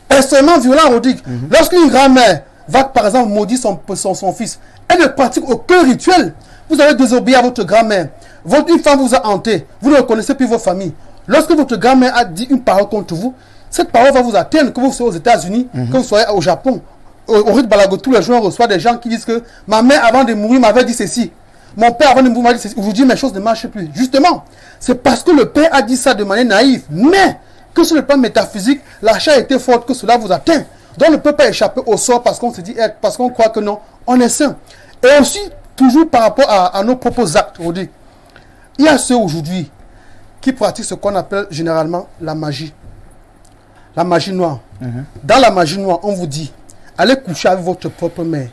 Extrêmement violent, Rodrigue. Lorsqu'une grand-mère va par exemple maudire son fils, elle ne pratique aucun rituel. Vous avez désobéi à votre grand-mère. Une femme vous a hanté. Vous ne reconnaissez plus vos familles. Lorsque votre grand-mère a dit une parole contre vous, cette parole va vous atteindre, que vous soyez aux États-Unis, que vous soyez au Japon. Au Rite Balago, tous les jours, on reçoit des gens qui disent que ma mère avant de mourir m'avait dit ceci. Mon père avant de mourir m'a dit ceci. Aujourd'hui, mes choses ne marchent plus. Justement, c'est parce que le père a dit ça de manière naïve. Mais que sur le plan métaphysique, la chair était forte, que cela vous atteint. Donc on ne peut pas échapper au sort parce qu'on se dit, parce qu'on croit que non, on est saint. Et aussi, toujours par rapport à nos propres actes, on dit, il y a ceux aujourd'hui qui pratiquent ce qu'on appelle généralement la magie. La magie noire. Dans la magie noire, on vous dit, allez coucher avec votre propre mère.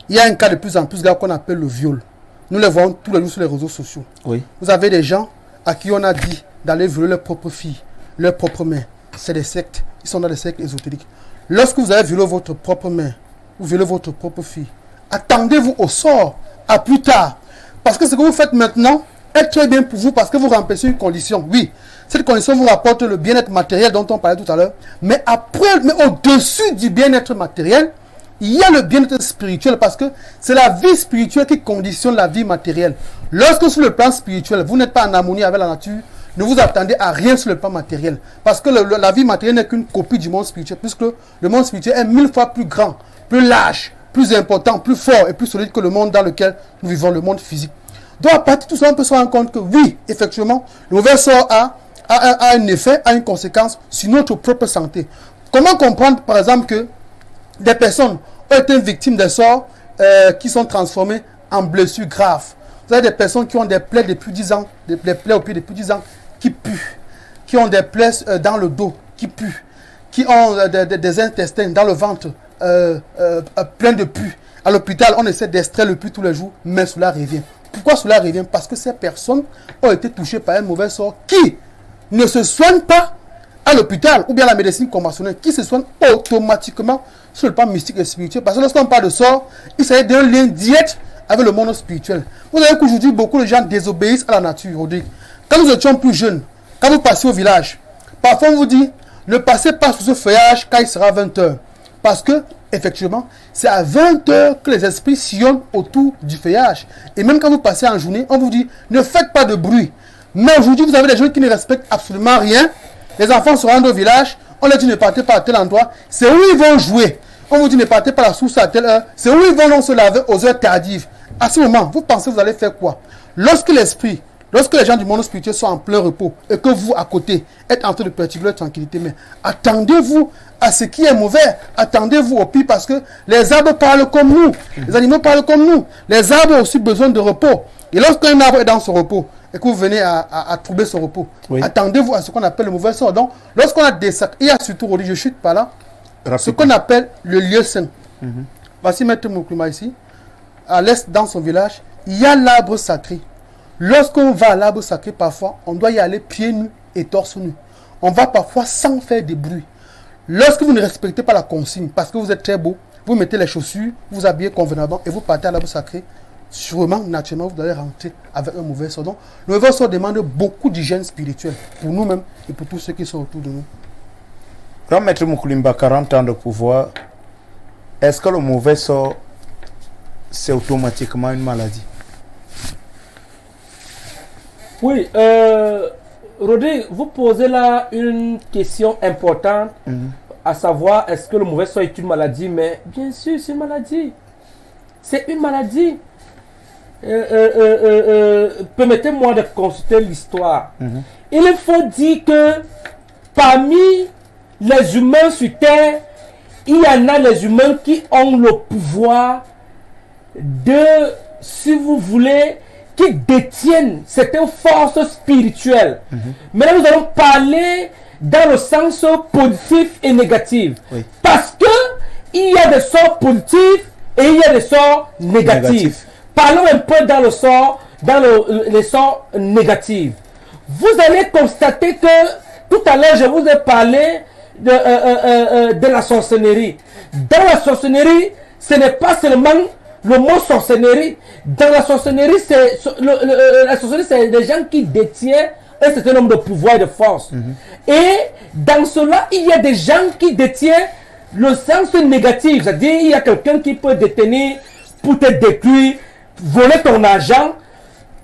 Il y a un cas de plus en plus grave qu'on appelle le viol. Nous le voyons tous les jours sur les réseaux sociaux. Oui. Vous avez des gens à qui on a dit d'aller violer leur propre fille, leur propre mère. C'est des sectes. Ils sont dans des sectes ésotériques. Lorsque vous avez violé votre propre mère, vous violez votre propre fille, attendez-vous au sort, à plus tard. Parce que ce que vous faites maintenant est très bien pour vous parce que vous remplissez une condition. Oui, cette condition vous rapporte le bien-être matériel dont on parlait tout à l'heure. Mais après, mais au-dessus du bien-être matériel, il y a le bien-être spirituel parce que c'est la vie spirituelle qui conditionne la vie matérielle. Lorsque sur le plan spirituel, vous n'êtes pas en harmonie avec la nature, ne vous attendez à rien sur le plan matériel. Parce que la vie matérielle n'est qu'une copie du monde spirituel. Puisque le monde spirituel est 1000 fois plus grand, plus large, plus important, plus fort et plus solide que le monde dans lequel nous vivons, le monde physique. Donc à partir de tout ça, on peut se rendre compte que oui, effectivement, le mauvais sort a un effet, a une conséquence sur notre propre santé. Comment comprendre par exemple que des personnes ont été victimes des sorts qui sont transformés en blessures graves? Vous avez des personnes qui ont des plaies depuis 10 ans, des plaies au pied depuis 10 ans, qui puent, qui ont des plaies dans le dos, qui puent, qui ont des intestins dans le ventre plein de pus. À l'hôpital, on essaie d'extraire le pus tous les jours, mais cela revient. Pourquoi cela revient? Parce que ces personnes ont été touchées par un mauvais sort qui ne se soigne pas à l'hôpital ou bien à la médecine conventionnelle, qui se soigne automatiquement sur le plan mystique et spirituel. Parce que lorsqu'on parle de sort, il s'agit d'un lien direct avec le monde spirituel. Vous savez qu'aujourd'hui, beaucoup de gens désobéissent à la nature. Quand nous étions plus jeunes, quand vous passez au village, parfois on vous dit, ne passez pas sous ce feuillage quand il sera 20h. Parce que, effectivement, c'est à 20h que les esprits sillonnent autour du feuillage. Et même quand vous passez en journée, on vous dit, ne faites pas de bruit. Mais aujourd'hui, vous avez des gens qui ne respectent absolument rien. Les enfants se rendent au village, on leur dit ne partez pas à tel endroit. C'est où ils vont jouer. On vous dit ne partez pas à la source à telle heure. C'est où ils vont donc se laver aux heures tardives. À ce moment, vous pensez que vous allez faire quoi? Lorsque les gens du monde spirituel sont en plein repos et que vous, à côté, êtes en train de perturber leur tranquillité, mais attendez-vous à ce qui est mauvais. Attendez-vous au pire parce que les arbres parlent comme nous. Les animaux parlent comme nous. Les arbres ont aussi besoin de repos. Et lorsqu'un arbre est dans son repos et que vous venez à troubler son repos, attendez-vous à ce qu'on appelle le mauvais sort. Donc, lorsqu'on a des sacs, il y a surtout, je chute par là, ce qu'on appelle le lieu saint. Voici Maître Mouklima ici. À l'est, dans son village, il y a l'arbre sacré. Lorsqu'on va à l'arbre sacré, parfois, on doit y aller pieds nus et torse nu. On va parfois sans faire de bruit. Lorsque vous ne respectez pas la consigne, parce que vous êtes très beau, vous mettez les chaussures, vous habillez convenablement et vous partez à l'arbre sacré, sûrement, naturellement, vous allez rentrer avec un mauvais sort. Donc, le mauvais sort demande beaucoup d'hygiène spirituelle pour nous-mêmes et pour tous ceux qui sont autour de nous. Grand Maître Moukulimba, 40 ans de pouvoir, est-ce que le mauvais sort, c'est automatiquement une maladie? Oui, Rodrigue, vous posez là une question importante à savoir est-ce que le mauvais sort est une maladie, mais bien sûr, c'est une maladie. C'est une maladie. Permettez-moi de consulter l'histoire. Il faut dire que parmi les humains sur Terre, il y en a les humains qui ont le pouvoir de, si vous voulez, qui détiennent certaines forces spirituelles. Mais là, nous allons parler dans le sens positif et négatif. Oui. Parce que il y a des sorts positifs et il y a des sorts négatifs. Parlons un peu dans le sort, dans les sorts négatifs. Vous allez constater que tout à l'heure, je vous ai parlé de la sorcellerie. Dans la sorcellerie, ce n'est pas seulement le mot sorcellerie. Dans la sorcellerie, la sorcellerie, c'est des gens qui détiennent un certain nombre de pouvoirs et de forces. Et dans cela, il y a des gens qui détiennent le sens négatif. C'est-à-dire, il y a quelqu'un qui peut détenir pour te détruire, voler ton argent,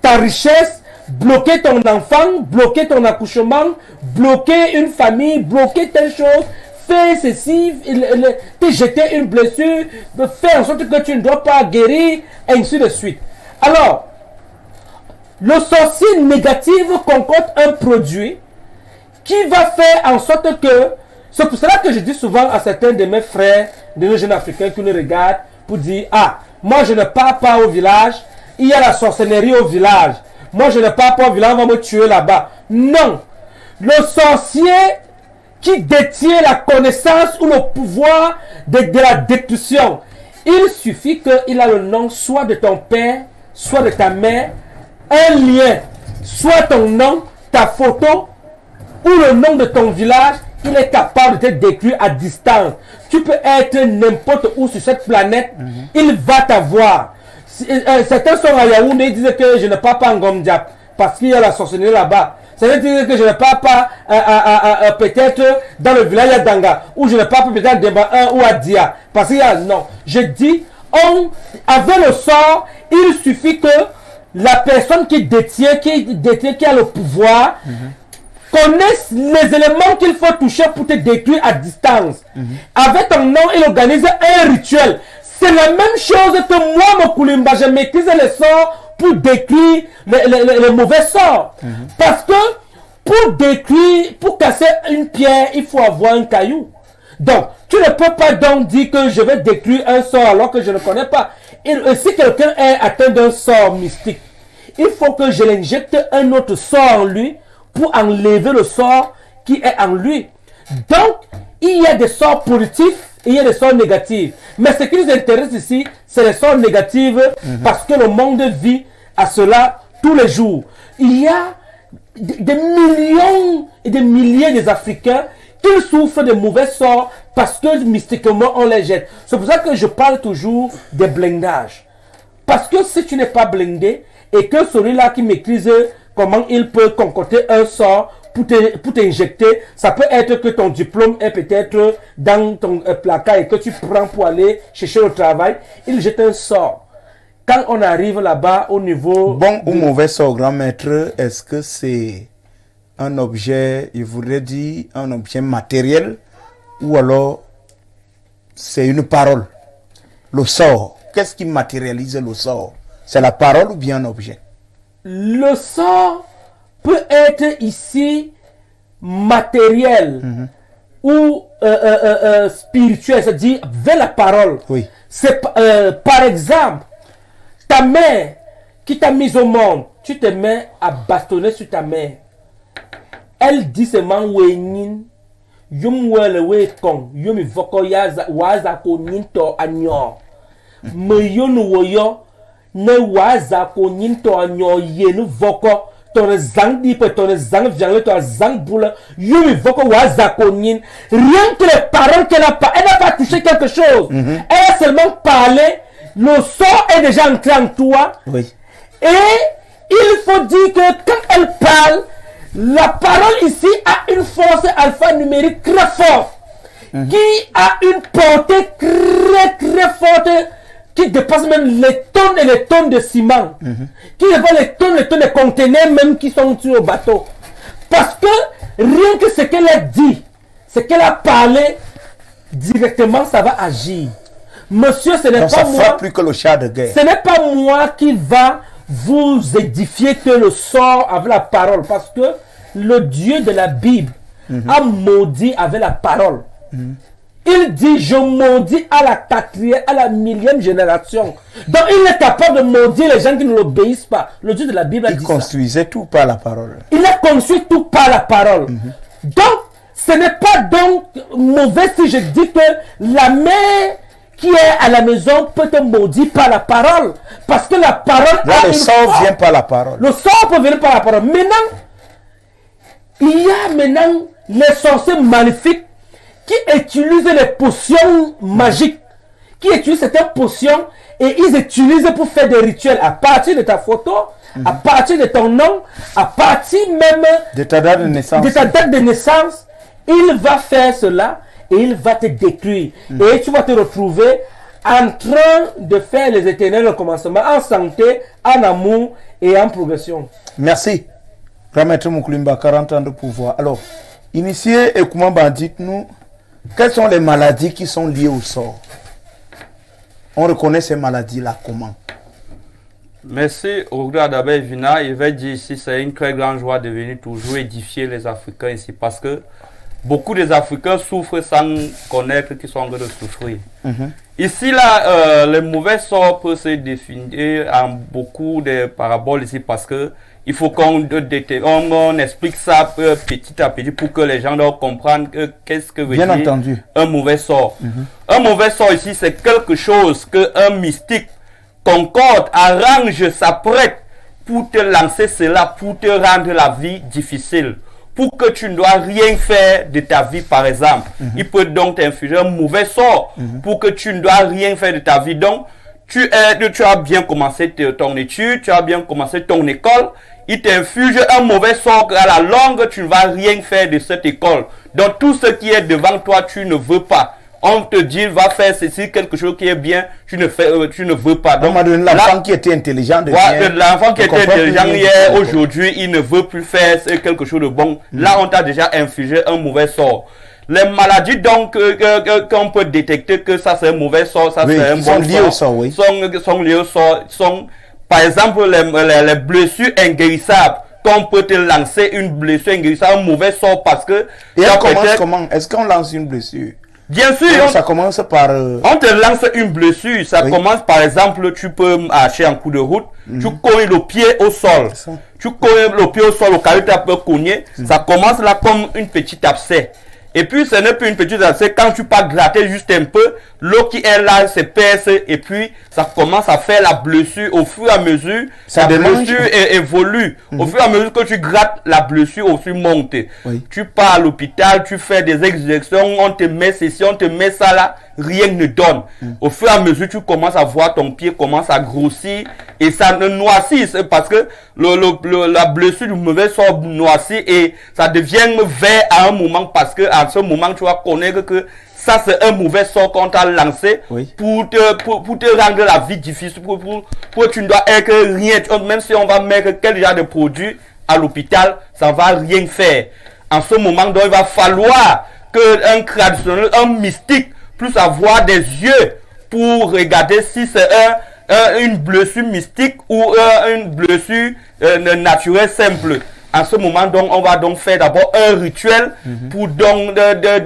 ta richesse, bloquer ton enfant, bloquer ton accouchement, bloquer une famille, bloquer telle chose, faire ceci, te jeter une blessure, faire en sorte que tu ne dois pas guérir, et ainsi de suite. Alors, le sorcier négatif concocte un produit qui va faire en sorte que, c'est pour cela que je dis souvent à certains de mes frères, de nos jeunes africains qui nous regardent, pour dire, ah, moi je ne pars pas au village, il y a la sorcellerie au village. Moi je ne pars pas au village, on va me tuer là-bas. Non. Le sorcier qui détient la connaissance ou le pouvoir de la destruction, il suffit qu'il a le nom soit de ton père, soit de ta mère, un lien, soit ton nom, ta photo, ou le nom de ton village, il est capable de te détruire à distance. Tu peux être n'importe où sur cette planète, il va t'avoir. Certains sont à Yaoundé, ils disent que je ne pars pas en Gomdiap parce qu'il y a la sorcellerie là-bas. Certains disent que je ne pars pas peut-être dans le village de Danga, ou je ne pars pas peut-être à Demba 1 ou à Dia. Parce qu'il y a, non. Je dis, avec le sort, il suffit que la personne qui détient, qui a le pouvoir, connaisse les éléments qu'il faut toucher pour te détruire à distance. Avec ton nom, il organise un rituel. C'est la même chose que moi, Mokulimba, je maîtrise les sorts pour détruire les mauvais sorts. Parce que pour détruire, pour casser une pierre, il faut avoir un caillou. Donc, tu ne peux pas donc dire que je vais détruire un sort alors que je ne connais pas. Et si quelqu'un est atteint d'un sort mystique, il faut que je l'injecte un autre sort en lui pour enlever le sort qui est en lui. Donc, il y a des sorts positifs et il y a des sorts négatifs. Mais ce qui nous intéresse ici, c'est les sorts négatifs parce que le monde vit à cela tous les jours. Il y a des millions et des milliers d'Africains qui souffrent de mauvais sorts parce que mystiquement on les jette. C'est pour ça que je parle toujours des blindages. Parce que si tu n'es pas blindé et que celui-là qui maîtrise comment il peut concocter un sort pour t'injecter, ça peut être que ton diplôme est peut-être dans ton placard et que tu prends pour aller chercher le travail, il jette un sort. Quand on arrive là-bas au niveau... Bon ou mauvais sort, grand maître, est-ce que c'est un objet, je voudrais dire, un objet matériel ou alors c'est une parole? Le sort, qu'est-ce qui matérialise le sort? C'est la parole ou bien un objet? Le sort peut être ici matériel ou spirituel, c'est-à-dire vers la parole. Oui. C'est par exemple, ta mère qui t'a mise au monde, tu te mets à bastonner sur ta mère. Elle dit seulement wenin, yum wele we kong, yum voko waza ko ninto anyo. Me yonu woyo, ne waza ko ninto anyo yenu voko. Ton zang dipe, ton zang viande, ton zang boule, yumi voko waza ko nin. Rien que les paroles qu'elle n'a pas, elle n'a pas touché quelque chose. Elle a seulement parlé, le sort est déjà entré en toi. Oui. Et il faut dire que quand elle parle, la parole ici a une force alphanumérique très forte, qui a une portée très très forte, qui dépasse même les tonnes et les tonnes de ciment, qui dépasse les tonnes de conteneurs même qui sont sur le bateau. Parce que rien que ce qu'elle a dit, ce qu'elle a parlé, directement ça va agir. Monsieur, ce n'est Donc pas ça moi. frappe plus que le char de guerre. Ce n'est pas moi qui va vous édifier que le sort avec la parole. Parce que le Dieu de la Bible a maudit avec la parole. Il dit, je maudis à la 4e, à la 1000e génération. Donc il est capable de maudire les gens qui ne l'obéissent pas. Le Dieu de la Bible a Il dit ça. construisait tout par la parole. Il a construit tout par la parole. Donc, ce n'est pas donc mauvais si je dis que la mère qui est à la maison peut te maudire par la parole. Parce que la parole Là, a le une sort force. vient par la parole. Le sort peut venir par la parole. Maintenant, il y a maintenant les sorciers maléfiques qui utilisent les potions magiques, qui utilisent certaines potions et ils utilisent pour faire des rituels à partir de ta photo, à partir de ton nom, à partir même De ta date de naissance. de ta date de naissance. Il va faire cela et il va te détruire. Et tu vas te retrouver en train de faire les éternels recommencements en santé, en amour et en progression. Merci. Grand Maître Moukulimba, 40 ans de pouvoir. Alors, initié et comment dites-nous, quelles sont les maladies qui sont liées au sort? On reconnaît ces maladies-là comment? Merci Rougri Adalbert Vina. Il va dire ici, c'est une très grande joie de venir toujours édifier les Africains ici parce que beaucoup des Africains souffrent sans connaître qu'ils sont en train de souffrir. Ici, là, les mauvais sorts peuvent se définir en beaucoup de paraboles ici parce que il faut qu'on explique ça petit à petit pour que les gens doivent comprendre qu'est-ce que veut Bien dire entendu. un mauvais sort. Un mauvais sort ici, c'est quelque chose qu'un mystique concorde, arrange, s'apprête pour te lancer cela, pour te rendre la vie difficile. Pour que tu ne dois rien faire de ta vie, par exemple. Il peut donc t'infliger un mauvais sort pour que tu ne dois rien faire de ta vie. Donc, tu as bien commencé ton étude, tu as bien commencé ton école. Il t'inflige un mauvais sort à la longue, tu ne vas rien faire de cette école. Donc, tout ce qui est devant toi, tu ne veux pas. On te dit, va faire ceci, quelque chose qui est bien, tu ne veux pas. Donc, l'enfant qui était intelligent l'enfant qui était intelligent hier, aujourd'hui, il ne veut plus faire quelque chose de bon. Là, on t'a déjà infligé un mauvais sort. Les maladies, donc, qu'on peut détecter que ça c'est un mauvais sort, ça c'est un bon sort. Sont liés au sort, oui. Sont liés au sort. Par exemple, les blessures inguérissables. Qu'on peut te lancer une blessure inguérissable, un mauvais sort parce que... Et on commence comment? Est-ce qu'on lance une blessure? Bien sûr. Ça commence par... On te lance une blessure. Ça commence par exemple, tu peux marcher en coup de route. Tu cognes le pied au sol. Tu cognes le pied au sol, au cas où tu as peu cogné. Ça commence là comme une petite abcès. Et puis, ce n'est plus une petite abcès. Quand tu pars gratter juste un peu, l'eau qui est là se perce et puis ça commence à faire la blessure au fur et à mesure. La blessure évolue. Au fur et à mesure que tu grattes, la blessure aussi monte. Tu pars à l'hôpital, tu fais des injections, on te met ceci, on te met ça là, rien ne donne. Au fur et à mesure, tu commences à voir ton pied commence à grossir et ça ne noircit parce que la blessure du mauvais sort noircit et ça devient vert à un moment parce que à ce moment, tu vas connaître que ça c'est un mauvais sort qu'on t'a lancé pour te rendre la vie difficile, pour que tu ne dois être rien, même si on va mettre quel genre de produit à l'hôpital, ça va rien faire. En ce moment, donc, il va falloir qu'un traditionnel, un mystique, puisse avoir des yeux pour regarder si c'est une blessure mystique ou une blessure naturelle simple. En ce moment, donc, on va donc faire d'abord un rituel pour donc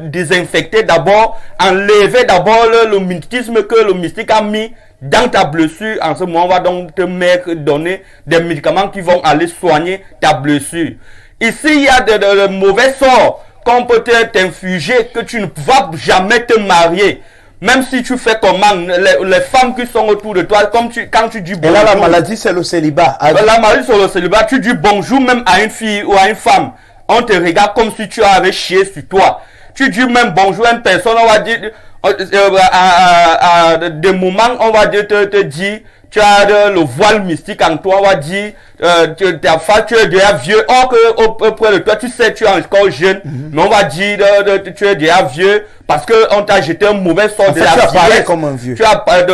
désinfecter d'abord, enlever d'abord le mysticisme que le mystique a mis dans ta blessure. En ce moment, on va donc te donner des médicaments qui vont aller soigner ta blessure. Ici, il y a de mauvais sorts qu'on peut t'infuger que tu ne vas jamais te marier. Même si tu fais comment, les femmes qui sont autour de toi, quand tu dis bonjour. Et là, la maladie, c'est le célibat. La maladie, c'est le célibat. Tu dis bonjour même à une fille ou à une femme. On te regarde comme si tu avais chié sur toi. Tu dis même bonjour à une personne, on va dire, à des moments, on va dire, te dire, tu as le voile mystique en toi, on va dire, tu es déjà vieux, or que auprès de toi, tu sais, tu es encore jeune, mais on va dire, tu es déjà vieux, parce qu'on t'a jeté un mauvais sort de la vie. Tu apparais comme un vieux.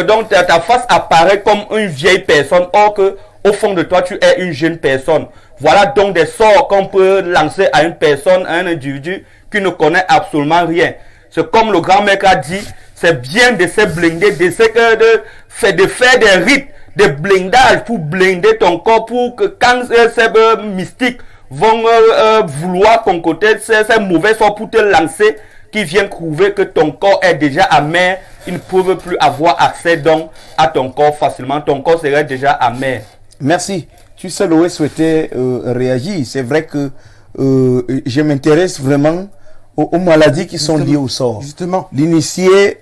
Donc ta face apparaît comme une vieille personne, or que au fond de toi, tu es une jeune personne. Voilà donc des sorts qu'on peut lancer à une personne, à un individu qui ne connaît absolument rien. c'est comme le grand mec a dit, c'est bien de se blinder, de faire des rites de blindage pour blinder ton corps, pour que quand ces mystiques vont vouloir concocter ces mauvais sorts pour te lancer, qui viennent prouver que ton corps est déjà amer, ils ne peuvent plus avoir accès donc à ton corps facilement, ton corps serait déjà amer. Merci. Tu sais, Loé souhaitait réagir. C'est vrai que je m'intéresse vraiment aux maladies qui sont liées au sort. Justement. L'initié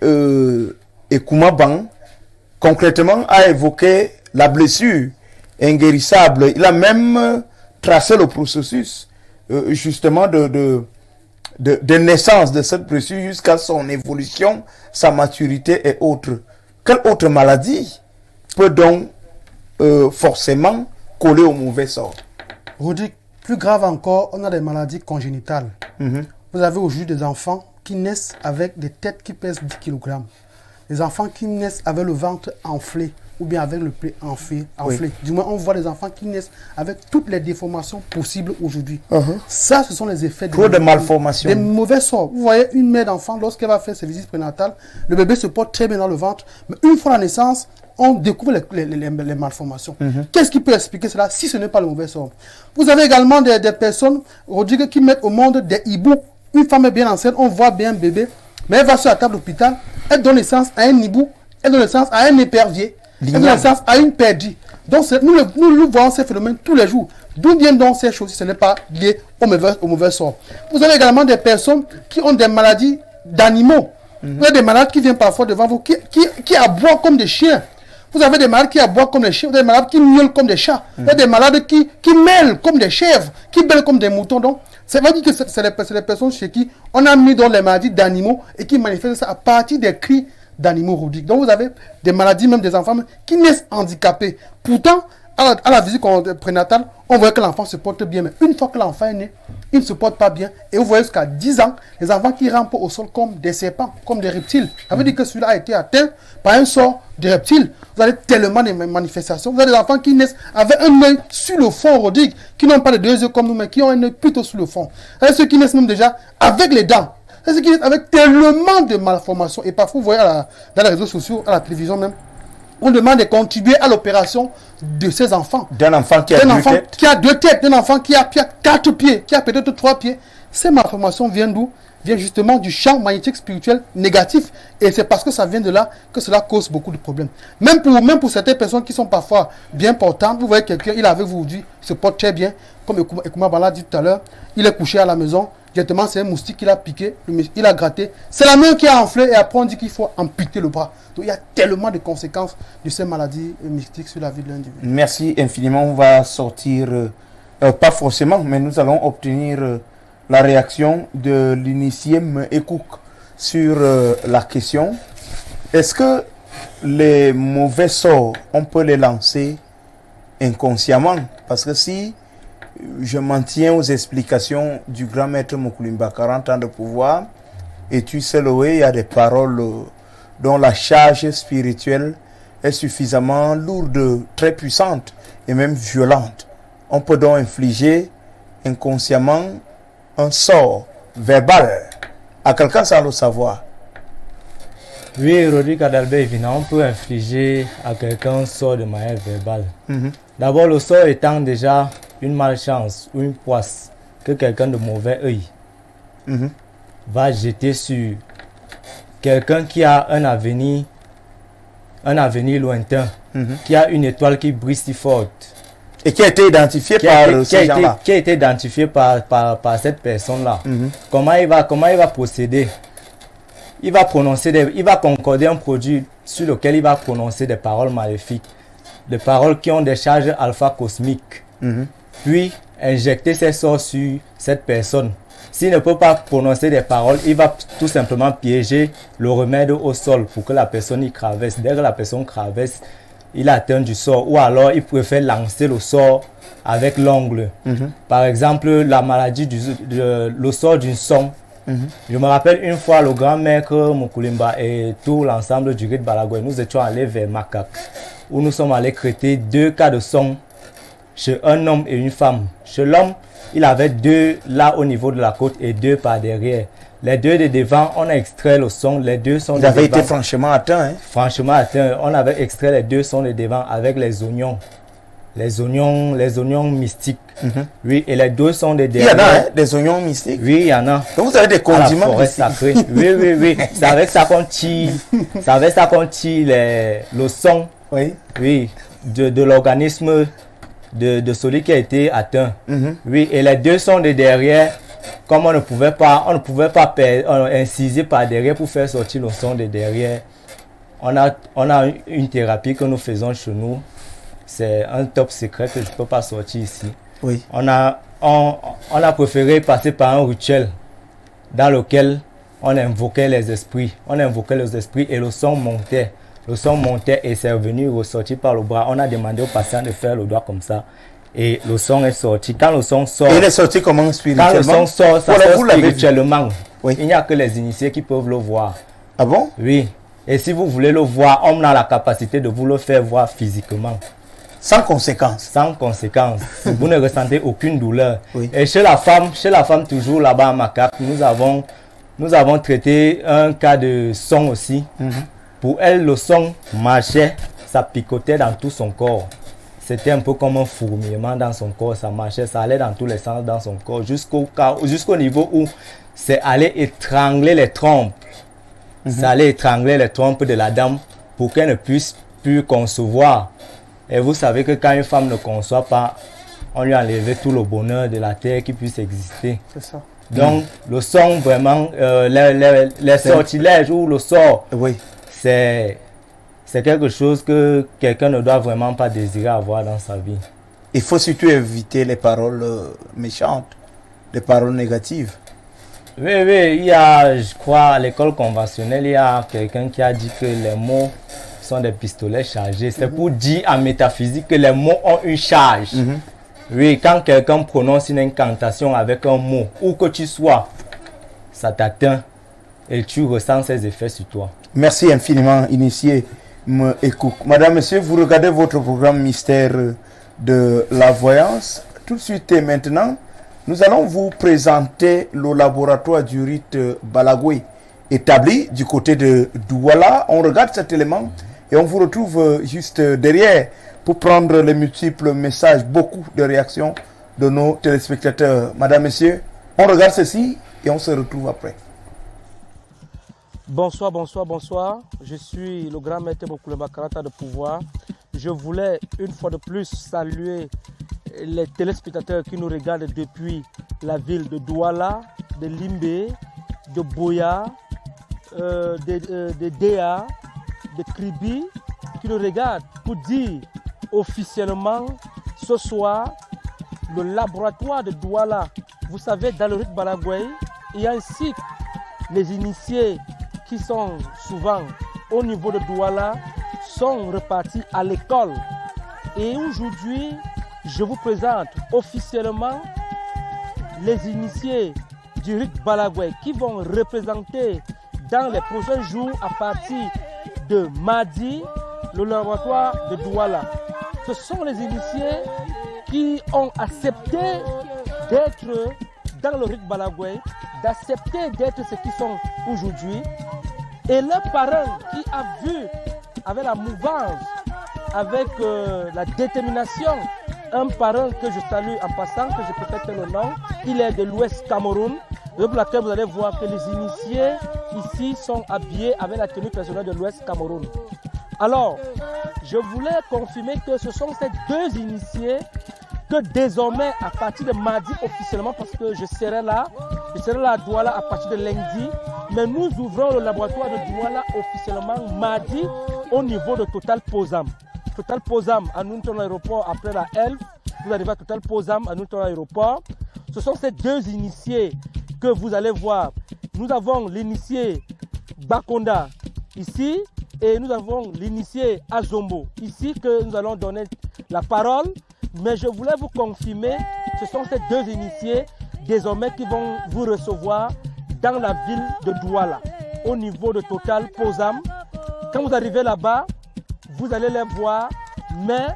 Ekoumaban, concrètement, a évoqué la blessure inguérissable. Il a même tracé le processus justement de naissance de cette blessure jusqu'à son évolution, sa maturité et autres. Quelle autre maladie peut donc forcément coller au mauvais sort? Rodrigue, plus grave encore, on a des maladies congénitales. Vous avez aujourd'hui des enfants qui naissent avec des têtes qui pèsent 10 kg. Des enfants qui naissent avec le ventre enflé ou bien avec le plaie enflé. Oui. Du moins, on voit des enfants qui naissent avec toutes les déformations possibles aujourd'hui. Ça, ce sont les effets Trop de malformations. Des mauvais sorts. Vous voyez, une mère d'enfant, lorsqu'elle va faire ses visites prénatales, le bébé se porte très bien dans le ventre, mais une fois la naissance, on découvre les malformations. Qu'est-ce qui peut expliquer cela si ce n'est pas le mauvais sort? Vous avez également des personnes, Rodrigue, qui mettent au monde des hiboux. Une femme est bien enceinte, on voit bien un bébé, mais elle va sur la table d'hôpital, elle donne naissance à un hibou, elle donne naissance à un épervier, elle donne naissance à une perdrix. Donc nous voyons ces phénomènes tous les jours. D'où viennent donc ces choses si ce n'est pas lié au mauvais sort? Vous avez également des personnes qui ont des maladies d'animaux. Vous avez des malades qui viennent parfois devant vous, qui aboient comme des chiens. Vous avez des malades qui aboient comme des chiens, vous avez des malades qui miaulent comme des chats, vous avez des malades qui mêlent comme des chèvres, qui bêlent comme des moutons. Donc, ça veut dire que c'est les personnes chez qui on a mis dans les maladies d'animaux et qui manifestent ça à partir des cris d'animaux rudiques. Donc, vous avez des maladies, même des enfants qui naissent handicapés. Pourtant, à la visite prénatale, on voit que l'enfant se porte bien. Mais une fois que l'enfant est né, il ne se porte pas bien. Et vous voyez jusqu'à 10 ans, les enfants qui rampent au sol comme des serpents, comme des reptiles. Ça veut dire que celui-là a été atteint par un sort de reptile. Vous avez tellement de manifestations. Vous avez des enfants qui naissent avec un œil sur le fond, Rodrigue, qui n'ont pas de deux yeux comme nous, mais qui ont un œil plutôt sur le fond. Vous avez ceux qui naissent même déjà avec les dents. Vous avez ceux qui naissent avec tellement de malformations. Et parfois, vous voyez dans les réseaux sociaux, à la télévision même, on demande de contribuer à l'opération de ces enfants. D'un enfant qui a deux têtes. Qui a deux têtes, d'un enfant qui a 4 pieds, qui a peut-être 3 pieds. Ces malformations viennent d'où? Viennent justement du champ magnétique spirituel négatif. Et c'est parce que ça vient de là que cela cause beaucoup de problèmes. Même pour certaines personnes qui sont parfois bien portantes, vous voyez quelqu'un, il est avec vous aujourd'hui, il se porte très bien, comme Ekouma Bala dit tout à l'heure, il est couché à la maison. Directement, c'est un moustique qui l'a piqué, il a gratté. C'est la main qui a enflé et après on dit qu'il faut amputer le bras. Donc il y a tellement de conséquences de ces maladies mystiques sur la vie de l'individu. Merci infiniment. On va sortir, pas forcément, mais nous allons obtenir la réaction de l'initié Ekouk sur la question. Est-ce que les mauvais sorts, on peut les lancer inconsciemment? Parce que si je m'en tiens aux explications du grand maître Moukulimba, 40 ans de pouvoir, et tu sais, Loé, il y a des paroles dont la charge spirituelle est suffisamment lourde, très puissante et même violente. On peut donc infliger inconsciemment un sort verbal à quelqu'un sans le savoir. Oui, Rodrigue Adalbert Vina, on peut infliger à quelqu'un un sort de manière verbale. D'abord, le sort étant déjà une malchance ou une poisse que quelqu'un de mauvais œil va jeter sur quelqu'un qui a un avenir lointain, qui a une étoile qui brille si forte. Et qui a été identifié par ces gens-là. Qui a été identifié par cette personne-là. Comment il va procéder? Il va concorder un produit sur lequel il va prononcer des paroles maléfiques, des paroles qui ont des charges alpha cosmiques. Puis injecter ses sorts sur cette personne. S'il ne peut pas prononcer des paroles, il va tout simplement piéger le remède au sol pour que la personne y traverse. Dès que la personne traverse, il atteint du sort. Ou alors il préfère lancer le sort avec l'ongle. Par exemple, la maladie le sort d'une somme. Je me rappelle une fois, le grand maître Moukulimba et tout l'ensemble du rite Balagoué, nous étions allés vers Makak, où nous sommes allés traiter 2 cas de somme chez un homme et une femme. Chez l'homme, il avait 2 là au niveau de la côte et 2 par derrière. Les 2 de devant, on a extrait le son. Les 2 sont de devant. Ils avaient été franchement atteints. Hein? Franchement atteint. On avait extrait les 2 sons de devant avec les oignons. Les oignons mystiques. Oui, et les 2 sons de derrière. Il y en a, hein, des oignons mystiques. Oui, il y en a. Donc vous avez des condiments. À la forêt sacrée. Oui. C'est avec ça qu'on tire. C'est avec ça qu'on tire le son. Oui. Oui, de l'organisme de celui qui a été atteint. Oui, et les 2 sons de derrière. Comme on ne pouvait pas inciser par derrière pour faire sortir le son de derrière. On a une thérapie que nous faisons chez nous. C'est un top secret que je ne peux pas sortir ici. Oui. On a préféré passer par un rituel dans lequel on invoquait les esprits. On invoquait les esprits et le son montait. Le son montait et c'est revenu ressortir par le bras. On a demandé au patient de faire le doigt comme ça. Et le son est sorti. Quand le son sort... Et il est sorti comment spirituellement? Quand le son sort, ça voilà, sort spirituellement. Oui. Il n'y a que les initiés qui peuvent le voir. Ah bon? Oui. Et si vous voulez le voir, on a la capacité de vous le faire voir physiquement. Sans conséquence. Sans conséquence. Vous ne ressentez aucune douleur. Oui. Et chez la femme toujours là-bas à Macaque, nous avons traité un cas de son aussi. Pour elle, le son marchait, ça picotait dans tout son corps. C'était un peu comme un fourmillement dans son corps, ça marchait, ça allait dans tous les sens dans son corps, jusqu'au niveau où c'est allé étrangler les trompes. Ça allait étrangler les trompes de la dame pour qu'elle ne puisse plus concevoir. Et vous savez que quand une femme ne conçoit pas, on lui a enlevé tout le bonheur de la terre qui puisse exister. C'est ça. Donc, le son, vraiment, les sortilèges ou le sort, oui. C'est quelque chose que quelqu'un ne doit vraiment pas désirer avoir dans sa vie. Il faut surtout éviter les paroles méchantes, les paroles négatives. Oui, il y a, je crois, à l'école conventionnelle, il y a quelqu'un qui a dit que les mots sont des pistolets chargés. C'est pour dire en métaphysique que les mots ont une charge. Oui, quand quelqu'un prononce une incantation avec un mot, où que tu sois, ça t'atteint et tu ressens ses effets sur toi. Merci infiniment, initié Ekouk. Madame, monsieur, vous regardez votre programme Mystère de la Voyance. Tout de suite et maintenant, nous allons vous présenter le laboratoire du rite Balagoué, établi du côté de Douala. On regarde cet élément et on vous retrouve juste derrière pour prendre les multiples messages, beaucoup de réactions de nos téléspectateurs. Madame, monsieur, on regarde ceci et on se retrouve après. Bonsoir. Je suis le grand maître Bokoulema Karata de pouvoir. Je voulais une fois de plus saluer les téléspectateurs qui nous regardent depuis la ville de Douala, de Limbé, de Boya, de Déa, de Kribi, qui nous regardent pour dire officiellement ce soir le laboratoire de Douala. Vous savez, dans le rite Balagoué, il y a un cycle. Les initiés qui sont souvent au niveau de Douala sont repartis à l'école. Et aujourd'hui, je vous présente officiellement les initiés du rite Balagoué qui vont représenter dans les prochains jours à partir de mardi le laboratoire de Douala. Ce sont les initiés qui ont accepté d'être dans le rite Balagoué, d'accepter d'être ce qu'ils sont aujourd'hui. Et leur parent qui a vu avec la mouvance, avec la détermination, un parent que je salue en passant, que je peux peut-être le nom, il est de l'Ouest Cameroun. De laquelle vous allez voir que les initiés ici sont habillés avec la tenue traditionnelle de l'Ouest Cameroun. Alors, je voulais confirmer que ce sont ces 2 initiés que désormais, à partir de mardi officiellement, parce que je serai là à Douala à partir de lundi, mais nous ouvrons le laboratoire de Douala officiellement mardi au niveau de Total Posam. Total Posam à Nunton Aéroport après la Elf, vous arrivez à Total Posam à Nunton Aéroport. Ce sont ces 2 initiés que vous allez voir. Nous avons l'initié Bakonda ici et nous avons l'initié Azombo ici que nous allons donner la parole. Mais je voulais vous confirmer, ce sont ces 2 initiés désormais qui vont vous recevoir dans la ville de Douala, au niveau de Total Posam. Quand vous arrivez là-bas, vous allez les voir, mais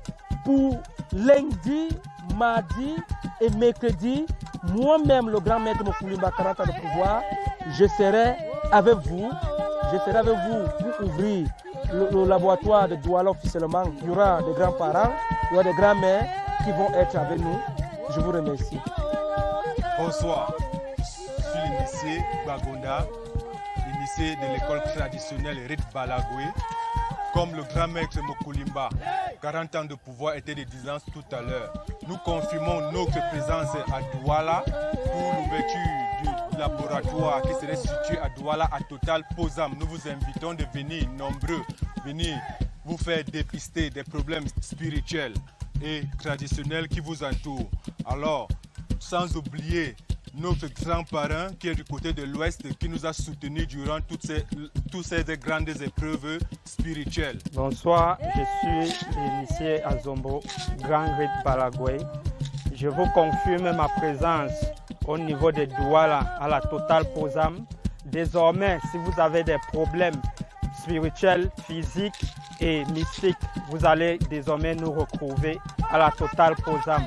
pour lundi mardi et mercredi, moi-même, le grand maître Mokoulimba, 40 ans de pouvoir, je serai avec vous. Je serai avec vous pour ouvrir le laboratoire de Douala officiellement. Il y aura des grands-parents, il y aura des grands-mères qui vont être avec nous. Je vous remercie. Bonsoir, je suis l'initié Bagonda, initié de l'école traditionnelle Rit Balagoué. Comme le grand maître Mokoulimba, 40 ans de pouvoir était de 10 ans tout à l'heure. Nous confirmons notre présence à Douala pour l'ouverture du laboratoire qui serait situé à Douala à Total Posam. Nous vous invitons de venir nombreux, venir vous faire dépister des problèmes spirituels et traditionnels qui vous entourent. Alors, sans oublier notre grand-parent qui est du côté de l'Ouest, qui nous a soutenus durant toutes ces grandes épreuves spirituelles. Bonsoir, je suis l'initié Azombo, Grand Rit Balagoué. Je vous confirme ma présence au niveau de Douala à la Total Posam. Désormais, si vous avez des problèmes spirituels, physiques et mystiques, vous allez désormais nous retrouver à la Total Posam.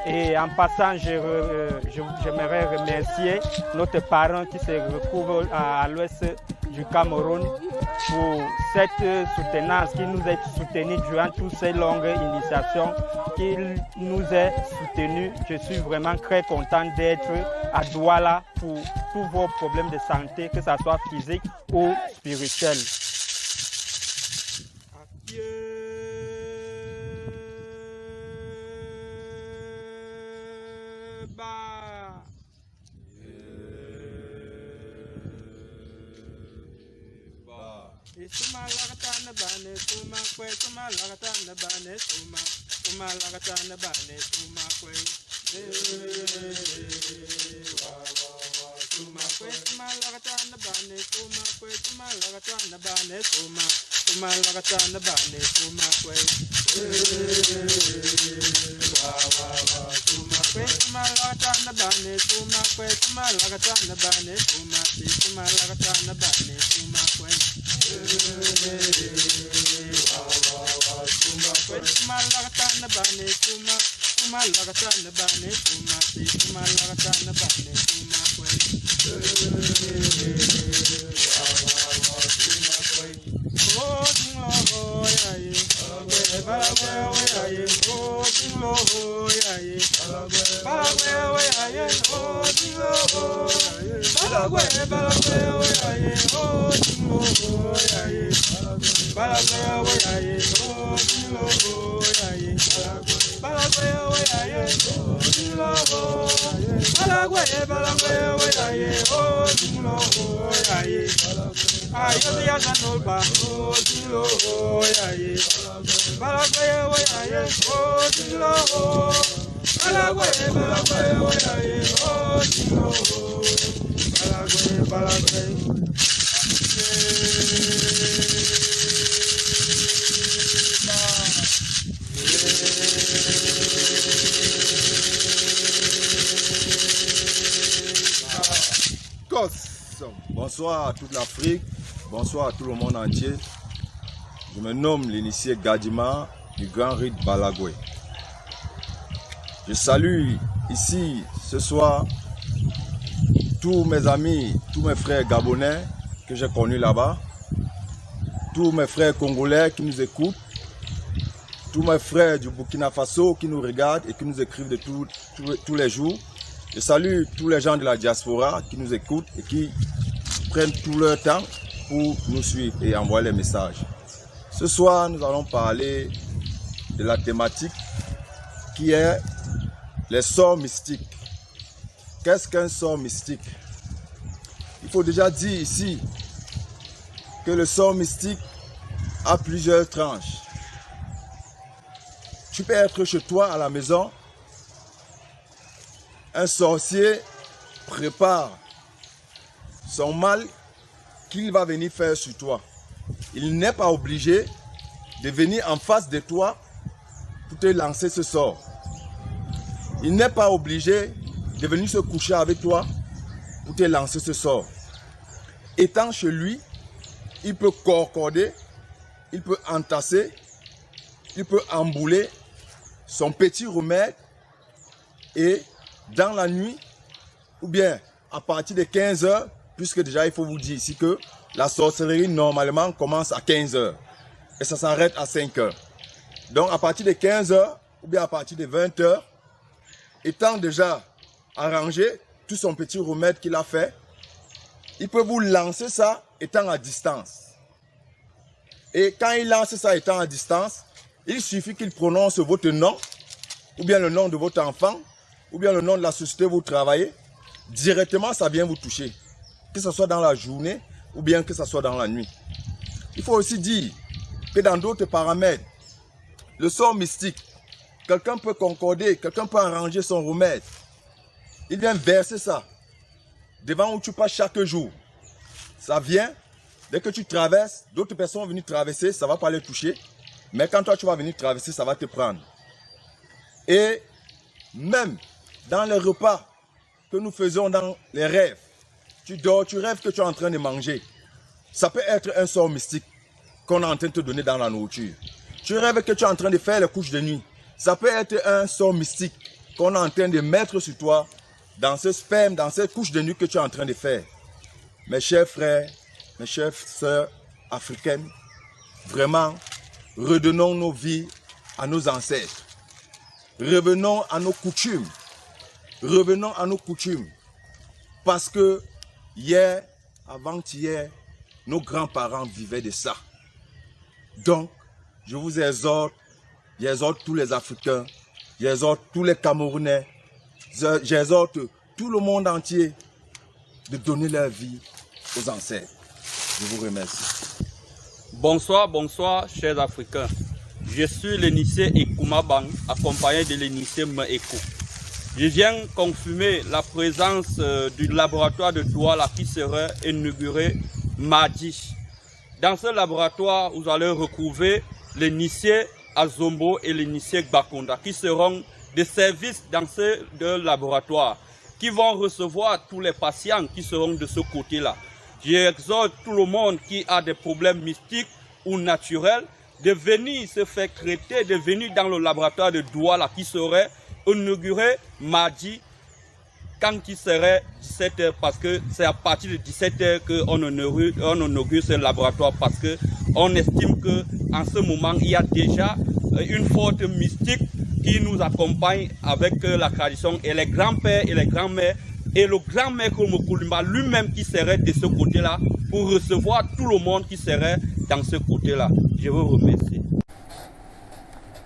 Et en passant, j'aimerais remercier notre parent qui se retrouve à l'ouest du Cameroun pour cette soutenance qui nous a soutenu durant toutes ces longues initiations, qui nous a soutenus. Je suis vraiment très content d'être à Douala pour tous vos problèmes de santé, que ce soit physique ou spirituel. Suma lagata bane suma kwe suma lagata bane suma lagata bane suma kwe suma kwe suma lagata bane suma kwe suma lagata bane suma lagata bane suma kwe suma kwe suma lagata bane suma kwe suma lagata bane suma lagata bane suma kwe Suma lagata bane suma lagata bane suma lagata bane suma oh ya ye bala ya ye oh ya ye bala ya ye oh bala ya ye oh ya ye bala ya ye oh ya ye bala ya ye ya ye ayo ya zanolba oh ya ye bala ya ye oh bala ya ye oh bala Bonsoir à toute l'Afrique, bonsoir à tout le monde entier. Je me nomme l'initié Gadima du Grand Rit Balagoué. Je salue ici ce soir tous mes amis, tous mes frères gabonais que j'ai connus là-bas, tous mes frères congolais qui nous écoutent, tous mes frères du Burkina Faso qui nous regardent et qui nous écrivent de tous les jours. Je salue tous les gens de la diaspora qui nous écoutent et qui prennent tout leur temps pour nous suivre et envoyer les messages. Ce soir, nous allons parler de la thématique qui est les sorts mystiques. Qu'est-ce qu'un sort mystique? Il faut déjà dire ici que le sort mystique a plusieurs tranches. Tu peux être chez toi à la maison, un sorcier prépare son mal qu'il va venir faire sur toi. Il n'est pas obligé de venir en face de toi pour te lancer ce sort. Il n'est pas obligé de venir se coucher avec toi pour te lancer ce sort. Étant chez lui, il peut corcorder, il peut entasser, il peut embouler son petit remède Et dans la nuit, ou bien à partir de 15h, puisque déjà il faut vous dire ici que la sorcellerie normalement commence à 15h et ça s'arrête à 5h. Donc à partir de 15h ou bien à partir de 20h, étant déjà arrangé tout son petit remède qu'il a fait, il peut vous lancer ça étant à distance. Et quand il lance ça étant à distance, il suffit qu'il prononce votre nom, ou bien le nom de votre enfant, ou bien le nom de la société où vous travaillez. Directement, ça vient vous toucher. Que ce soit dans la journée, ou bien que ce soit dans la nuit. Il faut aussi dire que dans d'autres paramètres, le sort mystique, quelqu'un peut concorder, quelqu'un peut arranger son remède. Il vient verser ça devant où tu passes chaque jour. Ça vient, dès que tu traverses, d'autres personnes vont venir traverser, ça ne va pas les toucher. Mais quand toi tu vas venir traverser, ça va te prendre. Et même dans les repas que nous faisons dans les rêves, tu dors, tu rêves que tu es en train de manger. Ça peut être un sort mystique qu'on est en train de te donner dans la nourriture. Tu rêves que tu es en train de faire les couches de nuit. Ça peut être un sort mystique qu'on est en train de mettre sur toi dans ce sperme, dans cette couche de nuit que tu es en train de faire. Mes chers frères, mes chères sœurs africaines, vraiment, redonnons nos vies à nos ancêtres. Revenons à nos coutumes. Revenons à nos coutumes. Parce que hier, avant-hier, nos grands-parents vivaient de ça. Donc, je vous exhorte, j'exhorte tous les Africains, j'exhorte tous les Camerounais, j'exhorte tout le monde entier de donner leur vie aux ancêtres. Je vous remercie. Bonsoir, bonsoir, chers Africains. Je suis l'initié Ekoumabang, accompagné de l'initié Meeko. Je viens confirmer la présence du laboratoire de Douala qui sera inauguré mardi. Dans ce laboratoire, vous allez retrouver l'initié Azombo et l'initié Bakonda qui seront des services dans ce laboratoire, qui vont recevoir tous les patients qui seront de ce côté-là. J'exhorte tout le monde qui a des problèmes mystiques ou naturels de venir se faire traiter, de venir dans le laboratoire de Douala qui serait inauguré mardi quand il serait 17h, parce que c'est à partir de 17h qu'on inaugure ce laboratoire, parce qu'on estime qu'en ce moment il y a déjà une forte mystique qui nous accompagne avec la tradition, et les grands-pères et les grands-mères et le grand-mère Mokulimba lui-même qui serait de ce côté-là pour recevoir tout le monde qui serait dans ce côté-là. Je vous remercie.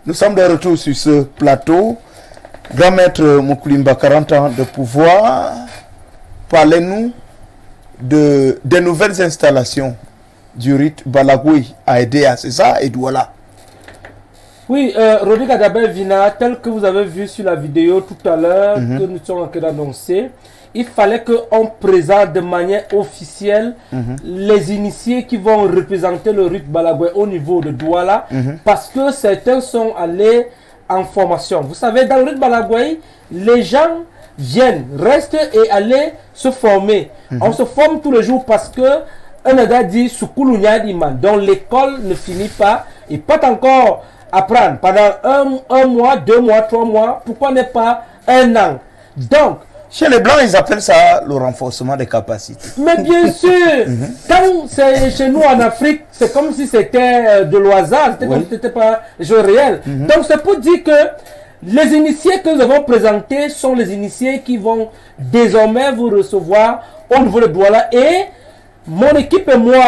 Nous sommes de retour sur ce plateau. Grand maître Mokulimba, 40 ans de pouvoir. Parlez-nous des nouvelles installations du rite Balagoué à Edea, c'est ça, et Douala? Oui, Rodrigue Adalbert Vina, tel que vous avez vu sur la vidéo tout à l'heure, que nous sommes en train d'annoncer, il fallait qu'on présente de manière officielle les initiés qui vont représenter le rite Balagoué au niveau de Douala, parce que certains sont allés en formation. Vous savez, dans le rite Balagoué, les gens viennent, restent et allaient se former. On se forme tous les jours parce que un gars dit Soukoulounia Iman, dont l'école ne finit pas et pas encore apprendre pendant un mois, 2 mois, 3 mois, pourquoi n'est pas 1 an? Donc, chez les Blancs, ils appellent ça le renforcement des capacités. Mais bien sûr, quand c'est chez nous en Afrique, c'est comme si c'était de l'oisard, c'était comme si c'était pas un jeu réel. Donc c'est pour dire que les initiés que nous avons présentés sont les initiés qui vont désormais vous recevoir au niveau de Douala. Et mon équipe et moi,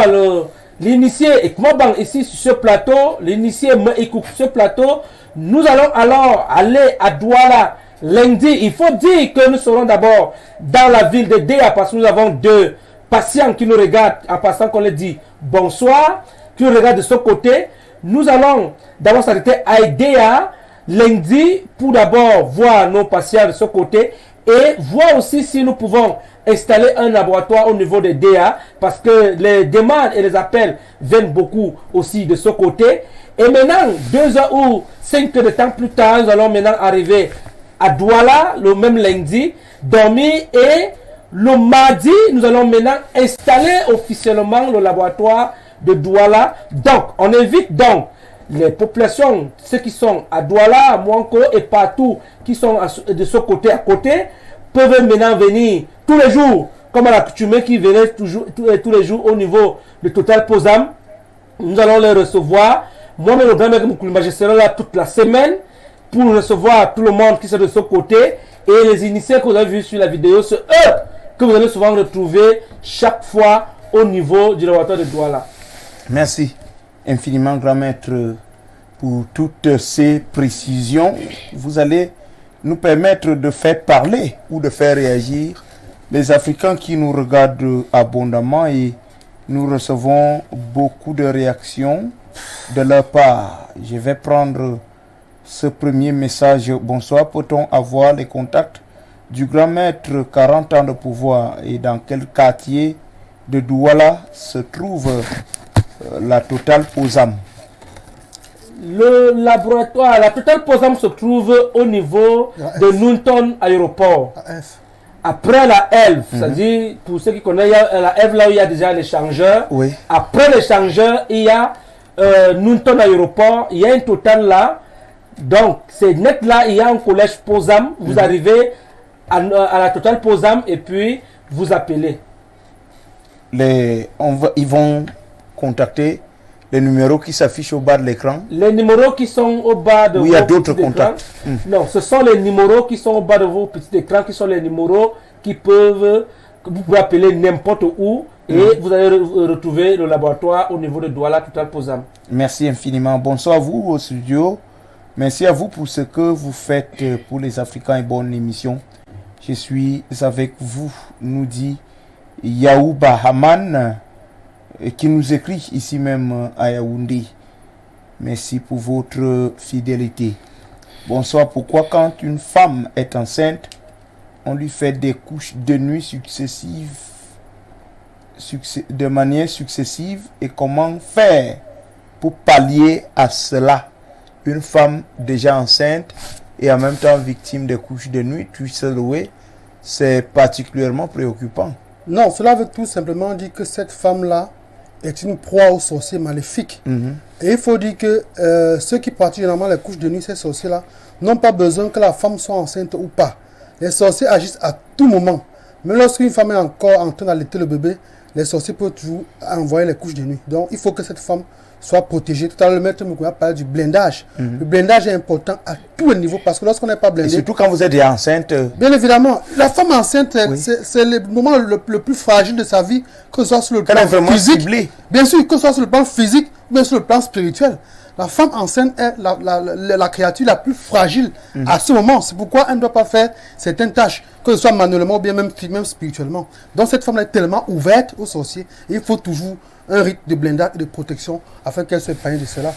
l'initié Ekmabang ici sur ce plateau, l'initié Meeko sur ce plateau, nous allons alors aller à Douala lundi. Il faut dire que nous serons d'abord dans la ville de Déa parce que nous avons 2 patients qui nous regardent en passant qu'on les dit bonsoir, qui nous regardent de ce côté. Nous allons d'abord s'arrêter à Déa lundi pour d'abord voir nos patients de ce côté et voir aussi si nous pouvons installer un laboratoire au niveau de DA parce que les demandes et les appels viennent beaucoup aussi de ce côté. Et maintenant, 2 heures ou 5 heures de temps plus tard, nous allons maintenant arriver à Douala le même lundi, dormir et le mardi, nous allons maintenant installer officiellement le laboratoire de Douala. Donc, on invite donc les populations, ceux qui sont à Douala, à Mouanko et partout, qui sont de ce côté à côté, peuvent maintenant venir tous les jours, comme à l'accoutumée qui venait tous les jours au niveau de Total Posam. Nous allons les recevoir. Moi-même, le grand-mère Moukoulima, je serai là toute la semaine pour recevoir tout le monde qui est de ce côté. Et les initiés que vous avez vus sur la vidéo, c'est eux que vous allez souvent retrouver chaque fois au niveau du laboratoire de Douala. Merci infiniment, grand maître, pour toutes ces précisions. Vous allez nous permettre de faire parler ou de faire réagir les Africains qui nous regardent abondamment, et nous recevons beaucoup de réactions de leur part. Je vais prendre ce premier message. Bonsoir, peut-on avoir les contacts du grand maître 40 ans de pouvoir, et dans quel quartier de Douala se trouve la Total Posam? Le laboratoire, la Total Posam se trouve au niveau de Nunton Aéroport. Après la Elve, c'est-à-dire, pour ceux qui connaissent, il y a la Elve là où il y a déjà l'échangeur. Oui. Après l'échangeur, il y a Nunton Aéroport, il y a un Total là. Donc, c'est net là, il y a un collège Posam. Vous arrivez à la Total Posam et puis vous appelez. Ils vont contacter les numéros qui s'affichent au bas de l'écran. Les numéros qui sont au bas de vos petits écrans. Oui, il y a d'autres contacts. Non, ce sont les numéros qui sont au bas de vos petits écrans, qui sont les numéros que vous pouvez appeler n'importe où, et vous allez retrouver le laboratoire au niveau de Douala Total Posam. Merci infiniment. Bonsoir à vous au studio. Merci à vous pour ce que vous faites pour les Africains et bonne émission. Je suis avec vous, nous dit Yaouba Haman, qui nous écrit ici même à Yaoundé. Merci pour votre fidélité. Bonsoir. Pourquoi quand une femme est enceinte, on lui fait des couches de nuit successives, de manière successive, et comment faire pour pallier à cela? Une femme déjà enceinte et en même temps victime des couches de nuit, tu sais louer, c'est particulièrement préoccupant. Non, cela veut tout simplement dire que cette femme-là est une proie aux sorciers maléfiques. Et il faut dire que ceux qui pratiquent généralement les couches de nuit, ces sorciers-là, n'ont pas besoin que la femme soit enceinte ou pas. Les sorciers agissent à tout moment. Mais lorsqu'une femme est encore en train d'allaiter le bébé, les sorciers peuvent toujours envoyer les couches de nuit. Donc il faut que cette femme soit protégée. Tout à l'heure, le maître Moukoulima parlait du blindage. Le blindage est important à tous les niveaux, parce que lorsqu'on n'est pas blindé... Et surtout quand vous êtes enceinte... Bien évidemment, la femme enceinte, c'est le moment le plus fragile de sa vie, que ce soit sur le plan physique, ciblé. Bien sûr, que ce soit sur le plan physique, mais sur le plan spirituel. La femme enceinte est la créature la plus fragile à ce moment. C'est pourquoi elle ne doit pas faire certaines tâches, que ce soit manuellement ou bien même spirituellement. Donc cette femme est tellement ouverte aux sorciers. Et il faut toujours un rite de blindage et de protection afin qu'elle se épargne de cela.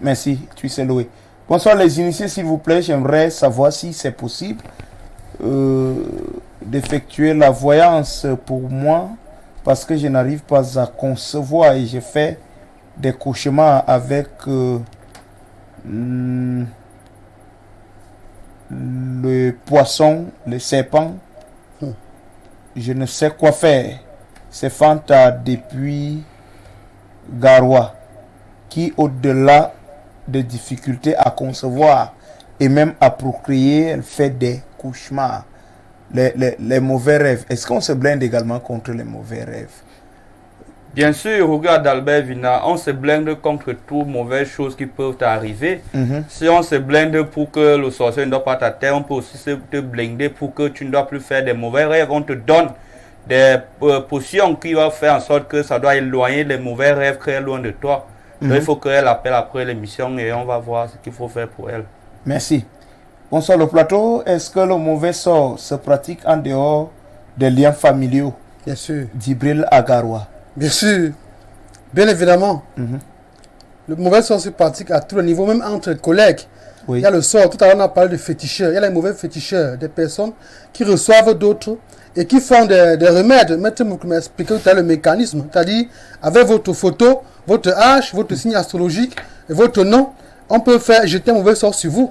Merci, tu sais loué. Bonsoir les initiés, s'il vous plaît. J'aimerais savoir si c'est possible d'effectuer la voyance pour moi, parce que je n'arrive pas à concevoir et j'ai fait des cauchemars avec le poisson, le serpent. Je ne sais quoi faire. C'est Fanta depuis Garoua, qui au-delà des difficultés à concevoir et même à procréer, elle fait des cauchemars. Les mauvais rêves. Est-ce qu'on se blinde également contre les mauvais rêves? Bien sûr, regarde Albert Vina, on se blinde contre toutes mauvaises choses qui peuvent arriver. Si on se blinde pour que le sorcier ne doit pas t'atteindre, on peut aussi se blinder pour que tu ne dois plus faire des mauvais rêves. On te donne des potions qui vont faire en sorte que ça doit éloigner les mauvais rêves qui sont loin de toi. Donc il faut qu'elle appelle après l'émission et on va voir ce qu'il faut faire pour elle. Merci. Bonsoir le plateau. Est-ce que le mauvais sort se pratique en dehors des liens familiaux? Bien sûr. Djibril Agaroua. Bien sûr. Bien évidemment. Le mauvais sort se pratique à tous les niveaux, même entre collègues. Il y a le sort. Tout à l'heure, on a parlé de féticheurs. Il y a les mauvais féticheurs, des personnes qui reçoivent d'autres et qui font des remèdes. Maître Moukoulima m'a expliqué tout à l'heure le mécanisme. C'est-à-dire, avec votre photo, votre âge, votre signe astrologique et votre nom, on peut faire jeter un mauvais sort sur vous.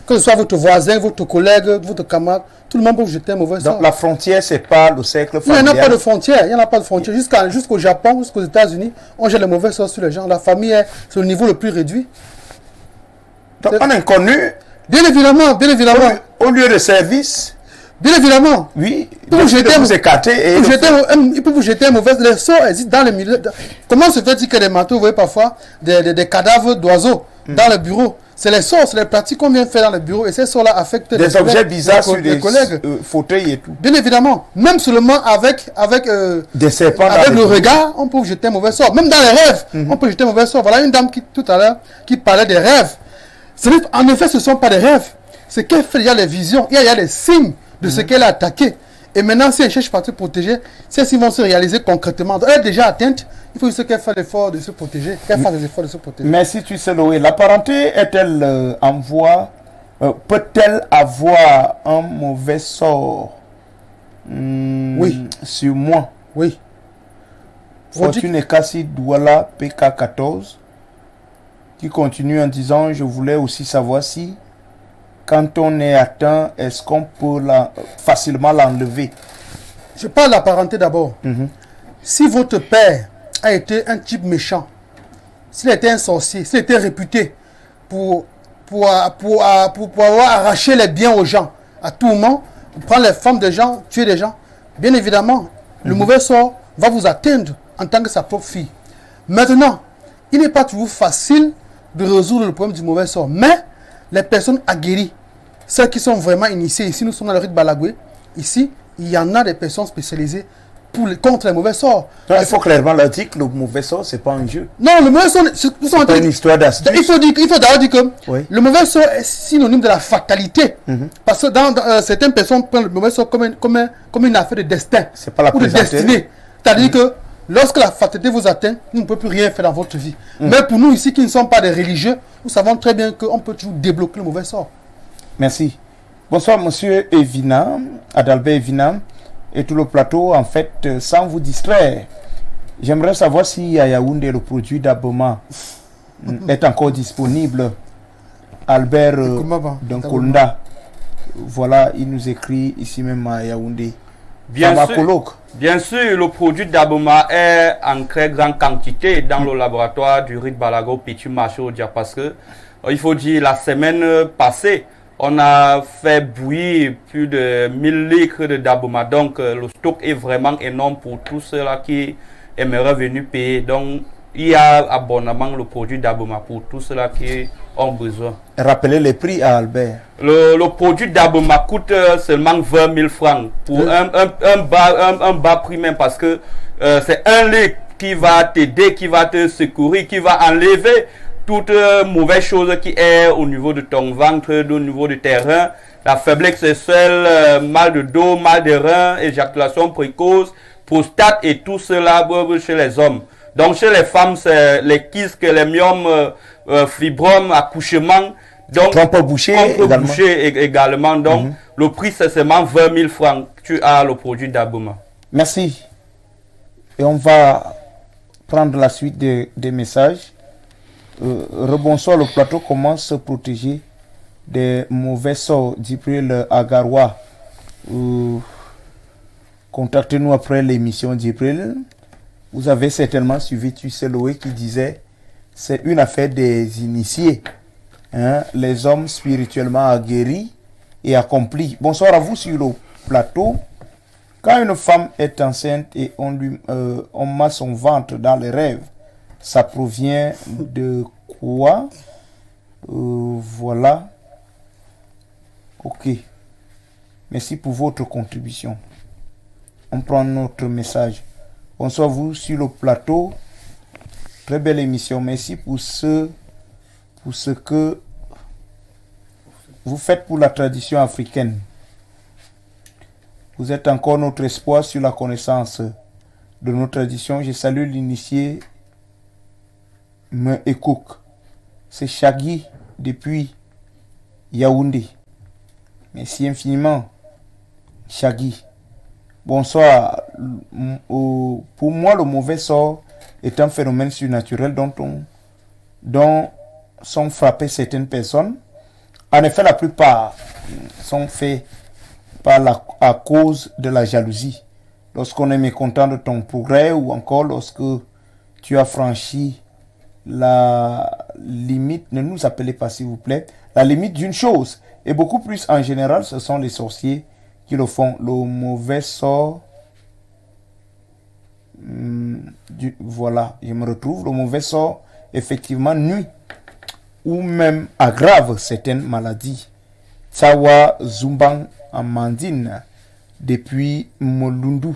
Que ce soit votre voisin, votre collègue, votre camarade, Tout le monde peut vous jeter un mauvais sort. Donc la frontière, c'est pas le cercle Il n'y familial. en a pas de frontière. Il n'y en a pas de frontière. Jusqu'au Japon, jusqu'aux États-Unis, on jette les mauvais sorts sur les gens. La famille est sur le niveau le plus réduit. Donc un inconnu, Bien évidemment, au lieu de service, bien évidemment. oui, Pour décide de vous écarter et Il peut vous jeter un mauvais. Les sorts existent dans le milieu. Comment se fait-il que des manteaux, vous voyez parfois des cadavres d'oiseaux dans le bureau? C'est les sorts, c'est les pratiques qu'on vient faire dans le bureau et ces sorts-là affectent des objets bizarres sur des collègues. fauteuils et tout. Bien évidemment, même seulement avec Des serpents dans avec les le bouches. regard, on peut vous jeter un mauvais sort. Même dans les rêves, on peut jeter un mauvais sort. Voilà une dame qui tout à l'heure qui parlait des rêves. En effet, ce ne sont pas des rêves. C'est qu'elle fait déjà les visions. Il y a des signes de ce qu'elle a attaqué. Et maintenant, si elle cherche pas à se protéger, ces signes vont se réaliser concrètement. Donc, elle est déjà atteinte. Il faut juste qu'elle fasse l'effort de se protéger. Qu'elle fasse les efforts de se protéger. Merci, tu sais, Loé. La parenté est-elle en voie, peut-elle avoir un mauvais sort Oui. sur moi? Oui. Fortune Ekassi Douala PK14 qui continue en disant: je voulais aussi savoir si, quand on est atteint, est-ce qu'on peut facilement l'enlever? Je parle de la parenté d'abord. Si votre père a été un type méchant, s'il était un sorcier, s'il était réputé pour avoir arraché les biens aux gens, à tout moment, prendre les femmes des gens, tuer des gens, bien évidemment, le mauvais sort va vous atteindre en tant que sa propre fille. Maintenant, il n'est pas toujours facile de résoudre le problème du mauvais sort, mais les personnes aguerries, celles qui sont vraiment initiées, ici nous sommes dans le rite Balagoué, ici il y en a des personnes spécialisées contre les mauvais sorts. Donc, il faut clairement leur dire que le mauvais sort, c'est pas un jeu. Non, le mauvais sort, c'est pas une histoire d'astuce. Il faut d'abord dire que oui. Le mauvais sort est synonyme de la fatalité. Parce que dans certaines personnes prennent le mauvais sort comme une affaire de destin ou de destinée. C'est-à-dire que lorsque la fatalité vous atteint, vous ne pouvez plus rien faire dans votre vie. Mais pour nous ici qui ne sommes pas des religieux, nous savons très bien qu'on peut toujours débloquer le mauvais sort. Merci. Bonsoir, monsieur Evina, Adalbert Evina, et tout le plateau. En fait, sans vous distraire, j'aimerais savoir si à Yaoundé, le produit d'Aboma est encore disponible. Albert Dunkolda, voilà, il nous écrit ici même à Yaoundé. Bien sûr, le produit d'Aboma est en très grande quantité dans le laboratoire du Rite Balago Petit Marché au Dia, parce que il faut dire, la semaine passée, on a fait bouillir plus de 1000 litres de d'Aboma. Donc, le stock est vraiment énorme pour tous ceux-là qui aimeraient venir payer. Donc, il y a abondamment le produit d'Aboma pour tous ceux-là qui ont besoin. Rappelez les prix à Albert. Le produit d'Aboma coûte seulement 20 000 francs pour un bas prix même, parce que c'est un litre qui va t'aider, qui va te secourir, qui va enlever toute mauvaise chose qui est au niveau de ton ventre, au niveau du terrain, la faiblesse sexuelle, mal de dos, mal de rein, éjaculation précoce, prostate et tout cela chez les hommes. Donc chez les femmes, c'est les kystes, les myomes, fibromes, accouchement. Donc, trompe bouchée également. Donc, le prix, c'est seulement 20 000 francs. Tu as le produit d'Aboma. Merci. Et on va prendre la suite des messages. Rebonsoir, le plateau. Comment se protéger des mauvais sorts d'Ipril Agaroua? Contactez-nous après l'émission d'Ipril. Vous avez certainement suivi Loé qui disait c'est une affaire des initiés. Hein, les hommes spirituellement aguerris et accomplis. Bonsoir à vous sur le plateau. Quand une femme est enceinte et on met son ventre dans les rêves, ça provient de quoi? Voilà. Ok. Merci pour votre contribution. On prend notre message. Bonsoir vous sur le plateau. Très belle émission. Merci pour ce que vous faites pour la tradition africaine. Vous êtes encore notre espoir sur la connaissance de nos traditions. Je salue l'initié Me Ekouk. C'est Chagui depuis Yaoundé. Merci infiniment, Chagui. Bonsoir. Pour moi, le mauvais sort est un phénomène surnaturel dont sont frappées certaines personnes. En effet, la plupart sont faits à cause de la jalousie. Lorsqu'on est mécontent de ton progrès ou encore lorsque tu as franchi la limite, ne nous appelez pas s'il vous plaît, la limite d'une chose. Et beaucoup plus en général, ce sont les sorciers qui le font. Le mauvais sort, voilà, je me retrouve, le mauvais sort effectivement nuit ou même aggrave certaines maladies. Tsawa Zumbang Amandine depuis Molundu.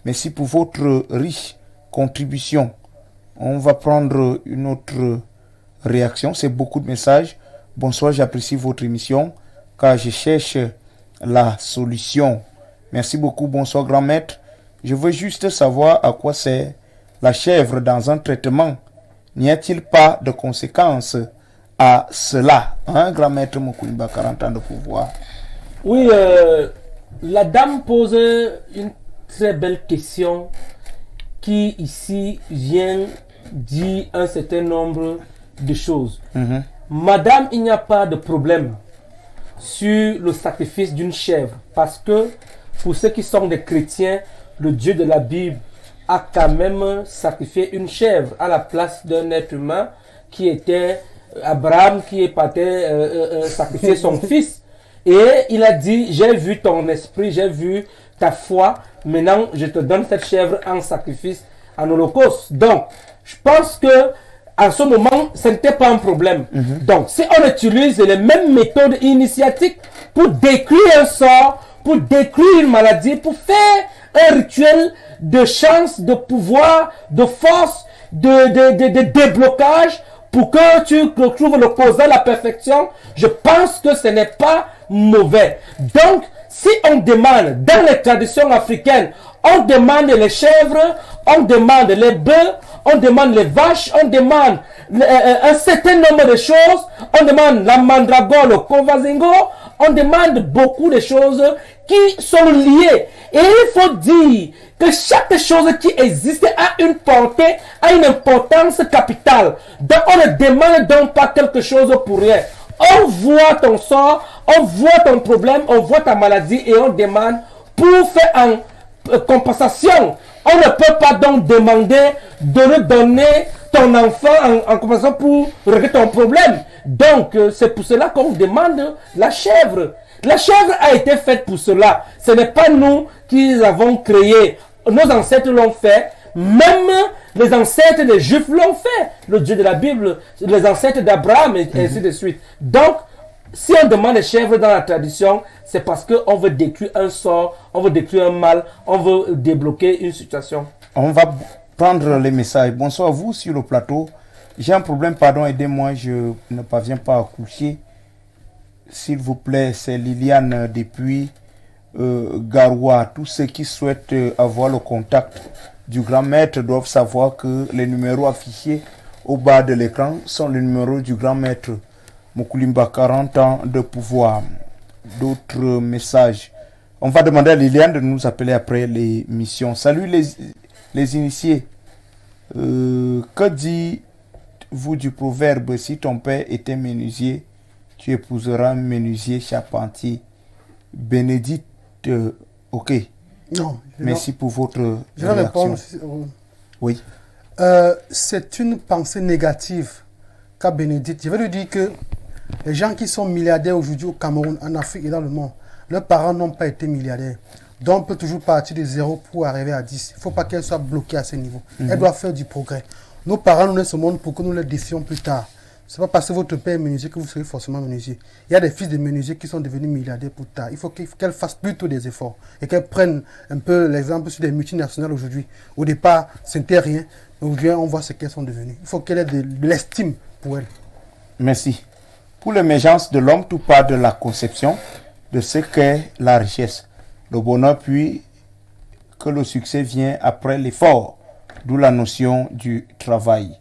Merci pour votre riche contribution. On va prendre une autre réaction. C'est beaucoup de messages. Bonsoir, j'apprécie votre émission car je cherche la solution. Merci beaucoup. Bonsoir, grand maître. Je veux juste savoir à quoi sert la chèvre dans un traitement. N'y a-t-il pas de conséquences à cela? Grand maître Mokulimba, 40 ans de pouvoir. Oui, la dame pose une très belle question qui ici vient dire un certain nombre de choses. Madame, il n'y a pas de problème sur le sacrifice d'une chèvre parce que pour ceux qui sont des chrétiens, le Dieu de la Bible a quand même sacrifié une chèvre à la place d'un être humain qui était Abraham, qui est parti sacrifier son fils. Et il a dit, j'ai vu ton esprit, j'ai vu ta foi, maintenant je te donne cette chèvre en sacrifice, en holocauste. Donc, je pense que à ce moment, ce n'était pas un problème. Donc, si on utilise les mêmes méthodes initiatiques pour décrire un sort, pour décrire une maladie, pour faire un rituel de chance, de pouvoir, de force, de déblocage, pour que tu trouves le causal à la perfection, je pense que ce n'est pas mauvais. Donc, si on demande, dans les traditions africaines, on demande les chèvres, on demande les bœufs, on demande les vaches, on demande un certain nombre de choses, on demande la mandragore, le convazingo, on demande beaucoup de choses qui sont liées. Et il faut dire que chaque chose qui existe a une portée, a une importance capitale. Donc on ne demande donc pas quelque chose pour rien. On voit ton sort, on voit ton problème, on voit ta maladie et on demande pour faire en compensation. On ne peut pas donc demander de nous donner ton enfant en compensation pour régler ton problème. Donc c'est pour cela qu'on demande la chèvre. La chèvre a été faite pour cela. Ce n'est pas nous qui l'avons créée. Nos ancêtres l'ont fait. Même les ancêtres des Juifs l'ont fait. Le Dieu de la Bible, les ancêtres d'Abraham et ainsi de suite. Donc, si on demande les chèvres dans la tradition, c'est parce qu'on veut détruire un sort, on veut détruire un mal, on veut débloquer une situation. On va prendre les messages. Bonsoir à vous sur le plateau. J'ai un problème, pardon, aidez-moi, je ne parviens pas à coucher. S'il vous plaît, c'est Liliane depuis Garoua. Tous ceux qui souhaitent avoir le contact du grand maître doivent savoir que les numéros affichés au bas de l'écran sont les numéros du grand maître Mokulimba, 40 ans de pouvoir. D'autres messages. On va demander à Liliane de nous appeler après l'émission. Salut les initiés. Que dites-vous du proverbe: si ton père était menuisier, tu épouseras un menuisier charpentier? Bénédicte, ok. Non. Merci pour votre je vais réaction. répondre. Oui. C'est une pensée négative qu'a Bénédicte. Je vais lui dire que les gens qui sont milliardaires aujourd'hui au Cameroun, en Afrique et dans le monde, leurs parents n'ont pas été milliardaires. Donc on peut toujours partir de 0 pour arriver à 10. Il ne faut pas qu'elle soit bloquée à ce niveau. Elle doit faire du progrès. Nos parents nous laissent au monde pour que nous les décisions plus tard. Ce n'est pas parce que votre père est menuisier que vous serez forcément menuisier. Il y a des fils de menuisiers qui sont devenus milliardaires plus tard. Il faut qu'elles fassent plutôt des efforts et qu'elles prennent un peu l'exemple sur des multinationales aujourd'hui. Au départ, ce n'était rien. Aujourd'hui, on voit ce qu'elles sont devenues. Il faut qu'elle ait de l'estime pour elles. Merci. Pour l'émergence de l'homme, tout part de la conception de ce qu'est la richesse, le bonheur, puis que le succès vient après l'effort, d'où la notion du travail.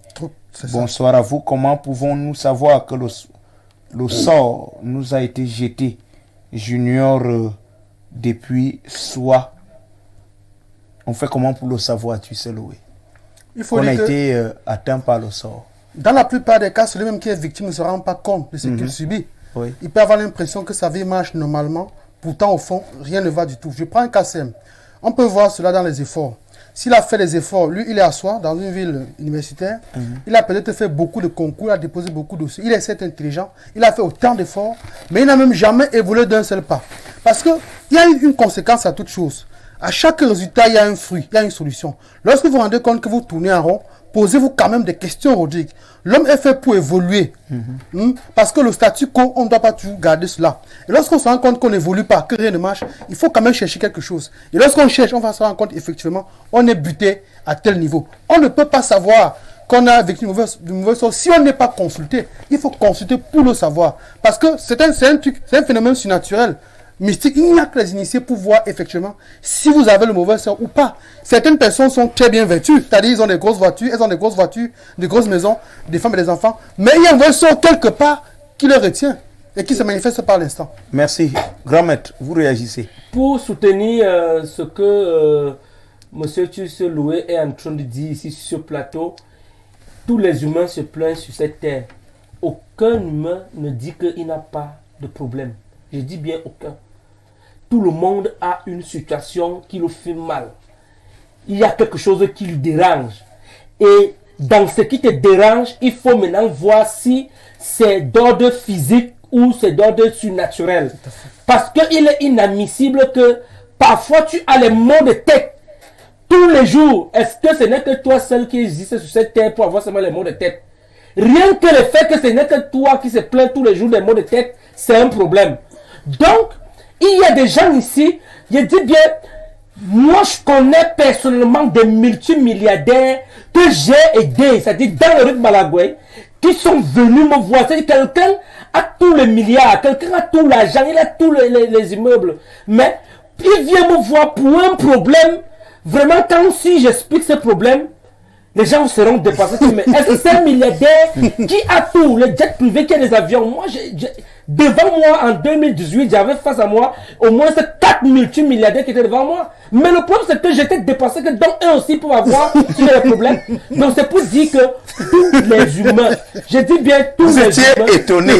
Bonsoir à vous. Comment pouvons-nous savoir que le sort nous a été jeté? Junior depuis soi. On fait comment pour le savoir, tu sais, Louis? Il faut On a été atteint par le sort. Dans la plupart des cas, celui même qui est victime ne se rend pas compte de ce qu'il subit. Oui. Il peut avoir l'impression que sa vie marche normalement Pourtant, au fond, rien ne va du tout. Je prends un cas simple. On peut voir cela dans les efforts. S'il a fait des efforts, lui, il est à soi, dans une ville universitaire. Il a peut-être fait beaucoup de concours, il a déposé beaucoup de dossiers. Il est certes intelligent, il a fait autant d'efforts, mais il n'a même jamais évolué d'un seul pas. Parce qu'il y a une conséquence à toute chose. À chaque résultat, il y a un fruit, il y a une solution. Lorsque vous vous rendez compte que vous tournez en rond, posez-vous quand même des questions, Rodrigue. L'homme est fait pour évoluer. Parce que le statu quo, on ne doit pas toujours garder cela. Et lorsqu'on se rend compte qu'on n'évolue pas, que rien ne marche, il faut quand même chercher quelque chose. Et lorsqu'on cherche, on va se rendre compte, effectivement, on est buté à tel niveau. On ne peut pas savoir qu'on a vécu une mauvaise chose si on n'est pas consulté. Il faut consulter pour le savoir. Parce que c'est un phénomène surnaturel. Mystique, il n'y a que les initiés pour voir effectivement si vous avez le mauvais sort ou pas. Certaines personnes sont très bien vêtues, c'est-à-dire ils ont des grosses voitures, des grosses maisons, des femmes et des enfants, mais il y a un mauvais sort quelque part qui les retient et qui se manifeste par l'instant. Merci. Grand maître, vous réagissez. Pour soutenir ce que M. Tussé Loué est en train de dire ici sur ce plateau, tous les humains se plaignent sur cette terre. Aucun humain ne dit qu'il n'a pas de problème. Je dis bien aucun. Tout le monde a une situation qui le fait mal. Il y a quelque chose qui le dérange. Et dans ce qui te dérange, il faut maintenant voir si c'est d'ordre physique ou c'est d'ordre surnaturel. Parce qu'il est inadmissible que parfois tu as les maux de tête tous les jours. Est-ce que ce n'est que toi seul qui existe sur cette terre pour avoir seulement les maux de tête? Rien que le fait que ce n'est que toi qui se plaint tous les jours des maux de tête, c'est un problème. Donc, il y a des gens ici, je dis bien, moi je connais personnellement des multimilliardaires que j'ai aidés, c'est-à-dire dans le Rit Balagoué, qui sont venus me voir. C'est-à-dire quelqu'un a tous les milliards, quelqu'un a tout l'argent, il a tous les immeubles, mais il vient me voir pour un problème. Vraiment, quand si j'explique ce problème, les gens seront dépassés. Mais est-ce que c'est un milliardaire qui a tout, le jet privé, qui a des avions? Moi, devant moi, en 2018, j'avais face à moi au moins 4 multimilliardaires qui étaient devant moi. Mais le problème, c'est que j'étais dépassé, que donc eux aussi pour avoir des problèmes. Donc c'est pour dire que tous les humains, je dis bien tous vous les étiez humains. étonné.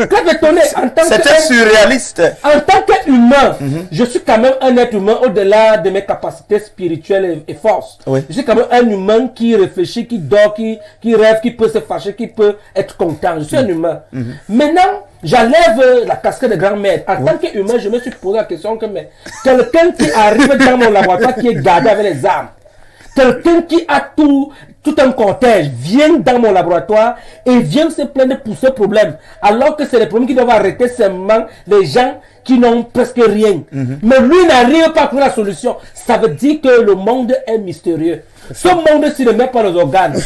Très étonné. C'était surréaliste. En tant qu'humain, je suis quand même un être humain au-delà de mes capacités spirituelles et forces. Oui. Je suis quand même un humain qui réfléchit, qui dort, qui rêve, qui peut se fâcher, qui peut être content. Je suis un humain. Maintenant, j'enlève la casquette de grand-mère. En tant qu'humain, je me suis posé la question que quelqu'un qui arrive dans mon laboratoire, qui est gardé avec les armes, quelqu'un qui a tout un cortège vient dans mon laboratoire et vient se plaindre pour ce problème, alors que c'est les problèmes qui doivent arrêter seulement les gens qui n'ont presque rien. Mais lui n'arrive pas à trouver la solution. Ça veut dire que le monde est mystérieux. Ce monde, s'il ne met pas les organes,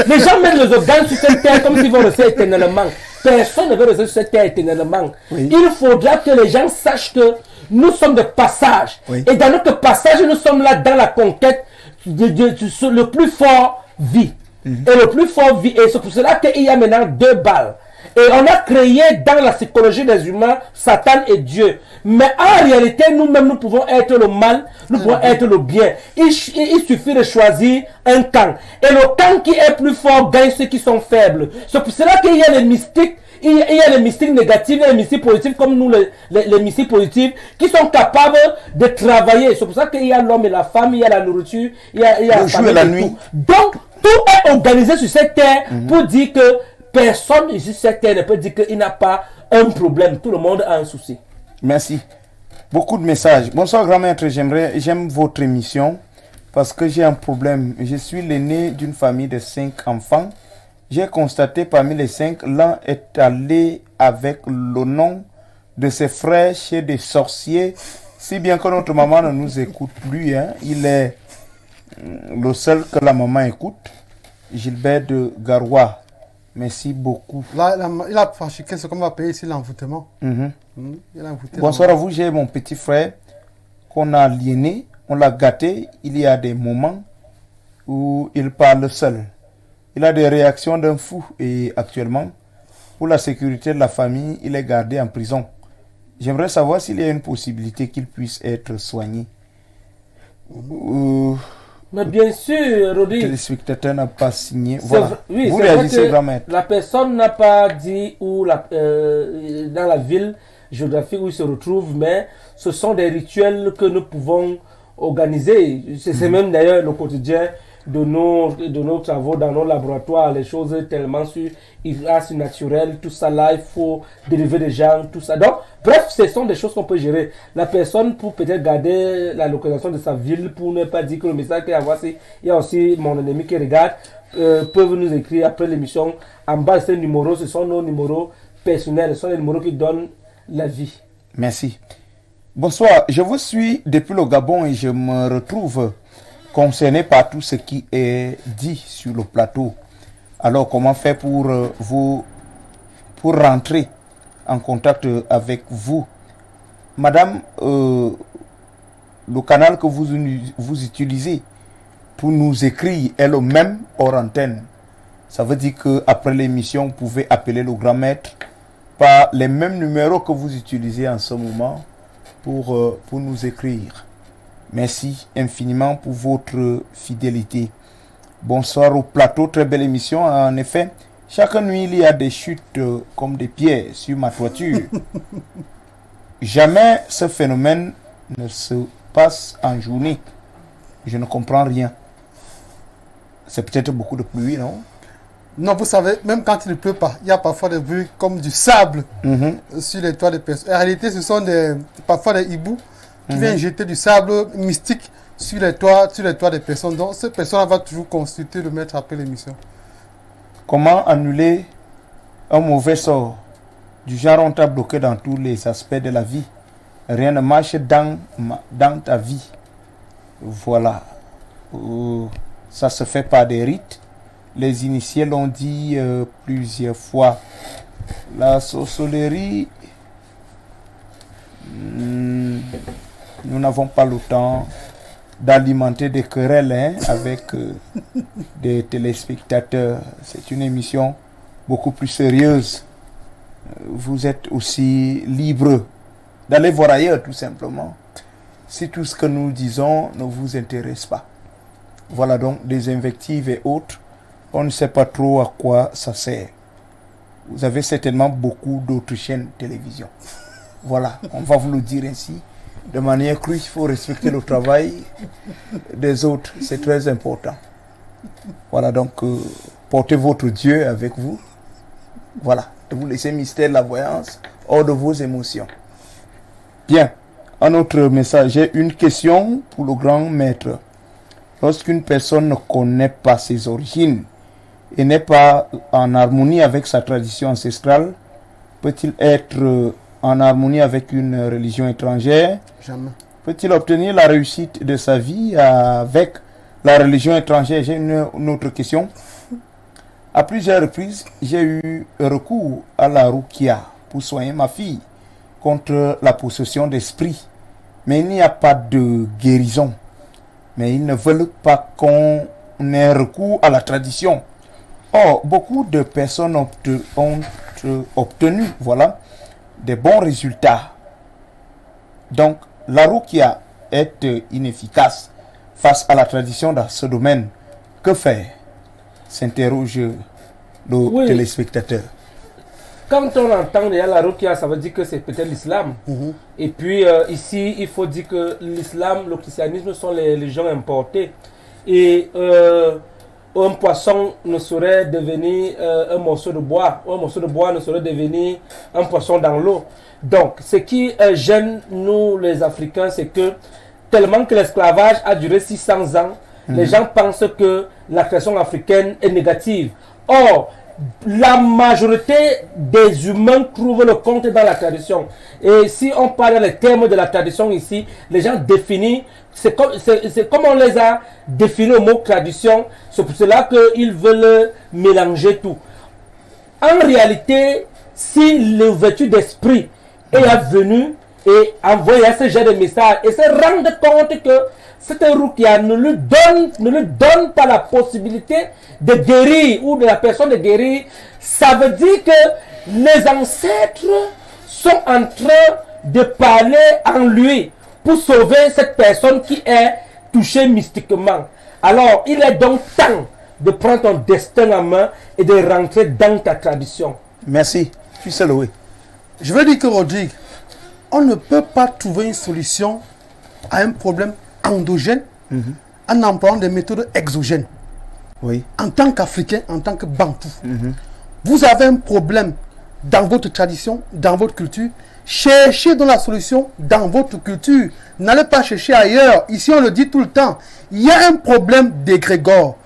les gens mettent les organes sur cette terre comme s'ils vont rester éternellement. Personne ne veut rester sur cette terre éternellement. Oui. Il faudra que les gens sachent que nous sommes de passage. Oui. Et dans notre passage, nous sommes là dans la conquête le plus fort vit. Et le plus fort vit. Et c'est pour cela qu'il y a maintenant 2 balles. Et on a créé dans la psychologie des humains Satan et Dieu. Mais en réalité, nous-mêmes, nous pouvons être le mal, nous pouvons être le bien. Il suffit de choisir un camp. Et le camp qui est plus fort gagne ceux qui sont faibles. C'est pour cela qu'il y a les mystiques. Il y a les mystiques négatifs et les mystiques positifs, comme nous, les mystiques positifs, qui sont capables de travailler. C'est pour ça qu'il y a l'homme et la femme, il y a la nourriture, il y a la famille et la nuit. Tout. Donc, tout est organisé sur cette terre pour dire que personne ici sur cette terre ne peut dire qu'il n'a pas un problème. Tout le monde a un souci. Merci. Beaucoup de messages. Bonsoir, grand maître. J'aime votre émission parce que j'ai un problème. Je suis l'aîné d'une famille de 5 enfants. J'ai constaté parmi les 5, l'un est allé avec le nom de ses frères chez des sorciers, si bien que notre maman ne nous écoute plus. Hein. Il est le seul que la maman écoute. Gilbert de Garoua. Merci beaucoup. Là, il a franchi ce qu'on va payer ici, l'envoûtement. Bonsoir à vous, j'ai mon petit frère qu'on a aliéné, on l'a gâté. Il y a des moments où il parle seul. Il a des réactions d'un fou et actuellement, pour la sécurité de la famille, il est gardé en prison. J'aimerais savoir s'il y a une possibilité qu'il puisse être soigné. Mais bien sûr, Rodi. Le spectateur n'a pas signé. Voilà. Oui, vous réagissez, grand maître. La personne n'a pas dit où dans la ville, géographique où ils se retrouvent, mais ce sont des rituels que nous pouvons organiser. C'est même d'ailleurs le quotidien de nos travaux dans nos laboratoires, les choses tellement sur naturel, tout ça là, il faut dériver des gens, tout ça. Donc, bref, ce sont des choses qu'on peut gérer. La personne, pour peut-être garder la localisation de sa ville, pour ne pas dire que le message qu'il y a, voici, il y a aussi mon ennemi qui regarde, peuvent nous écrire après l'émission. En bas de ces numéros, ce sont nos numéros personnels, ce sont les numéros qui donnent la vie. Merci. Bonsoir, je vous suis depuis le Gabon et je me retrouve concerné par tout ce qui est dit sur le plateau. Alors, comment faire pour rentrer en contact avec vous? Madame, le canal que vous utilisez pour nous écrire est le même hors antenne. Ça veut dire qu'après l'émission, vous pouvez appeler le grand maître par les mêmes numéros que vous utilisez en ce moment pour nous écrire. Merci infiniment pour votre fidélité. Bonsoir au plateau, très belle émission. En effet, chaque nuit, il y a des chutes comme des pierres sur ma toiture. Jamais ce phénomène ne se passe en journée. Je ne comprends rien. C'est peut-être beaucoup de pluie, non? Non, vous savez, même quand il ne pleut pas, il y a parfois des bruits comme du sable sur les toits des personnes. En réalité, ce sont parfois des hiboux qui viennent jeter du sable mystique sur les toits des personnes. Donc, cette personne va toujours consulter le maître après l'émission. Comment annuler un mauvais sort? Du genre, on t'a bloqué dans tous les aspects de la vie. Rien ne marche dans ta vie. Voilà. Ça se fait par des rites. Les initiés l'ont dit plusieurs fois. La sorcellerie, nous n'avons pas le temps d'alimenter des querelles avec des téléspectateurs. C'est une émission beaucoup plus sérieuse. Vous êtes aussi libre d'aller voir ailleurs, tout simplement, si tout ce que nous disons ne vous intéresse pas. Voilà donc des invectives et autres. On ne sait pas trop à quoi ça sert. Vous avez certainement beaucoup d'autres chaînes de télévision. Voilà, on va vous le dire ainsi. De manière crue, il faut respecter le travail des autres. C'est très important. Voilà, donc, portez votre Dieu avec vous. Voilà, et vous laissez mystère de la voyance hors de vos émotions. Bien, un autre message. J'ai une question pour le grand maître. Lorsqu'une personne ne connaît pas ses origines et n'est pas en harmonie avec sa tradition ancestrale, peut-il être en harmonie avec une religion étrangère? Jamais. Peut-il obtenir la réussite de sa vie avec la religion étrangère? J'ai une autre question. À plusieurs reprises, j'ai eu recours à la rukia pour soigner ma fille contre la possession d'esprit. Mais il n'y a pas de guérison. Mais ils ne veulent pas qu'on ait recours à la tradition. Or, beaucoup de personnes ont obtenu des bons résultats. Donc, la rukia est inefficace face à la tradition dans ce domaine. Que faire? S'interroge le téléspectateur. Quand on entend déjà la rukia, ça veut dire que c'est peut-être l'islam. Et puis ici, il faut dire que l'islam, le christianisme sont les religions importées. Et un poisson ne saurait devenir un morceau de bois. Un morceau de bois ne saurait devenir un poisson dans l'eau. Donc, ce qui gêne nous, les Africains, c'est que tellement que l'esclavage a duré 600 ans, les gens pensent que la création africaine est négative. Or, la majorité des humains trouvent le compte dans la tradition. Et si on parle dans les termes de la tradition ici, les gens définissent, c'est comme on les a définis au mot tradition, c'est pour cela qu'ils veulent mélanger tout. En réalité, si l'ouverture d'esprit est venue et envoyer ce genre de message et se rendre compte que cette rukia ne lui donne pas la possibilité de guérir ou de la personne de guérir, ça veut dire que les ancêtres sont en train de parler en lui pour sauver cette personne qui est touchée mystiquement. Alors, il est donc temps de prendre ton destin en main et de rentrer dans ta tradition. Merci. Tu sais louer. Je veux dire que Rodrigue, on ne peut pas trouver une solution à un problème endogène en employant des méthodes exogènes. Oui. En tant qu'Africain, en tant que Bantou, vous avez un problème dans votre tradition, dans votre culture. Cherchez dans la solution dans votre culture. N'allez pas chercher ailleurs. Ici, on le dit tout le temps. Il y a un problème d'égrégore.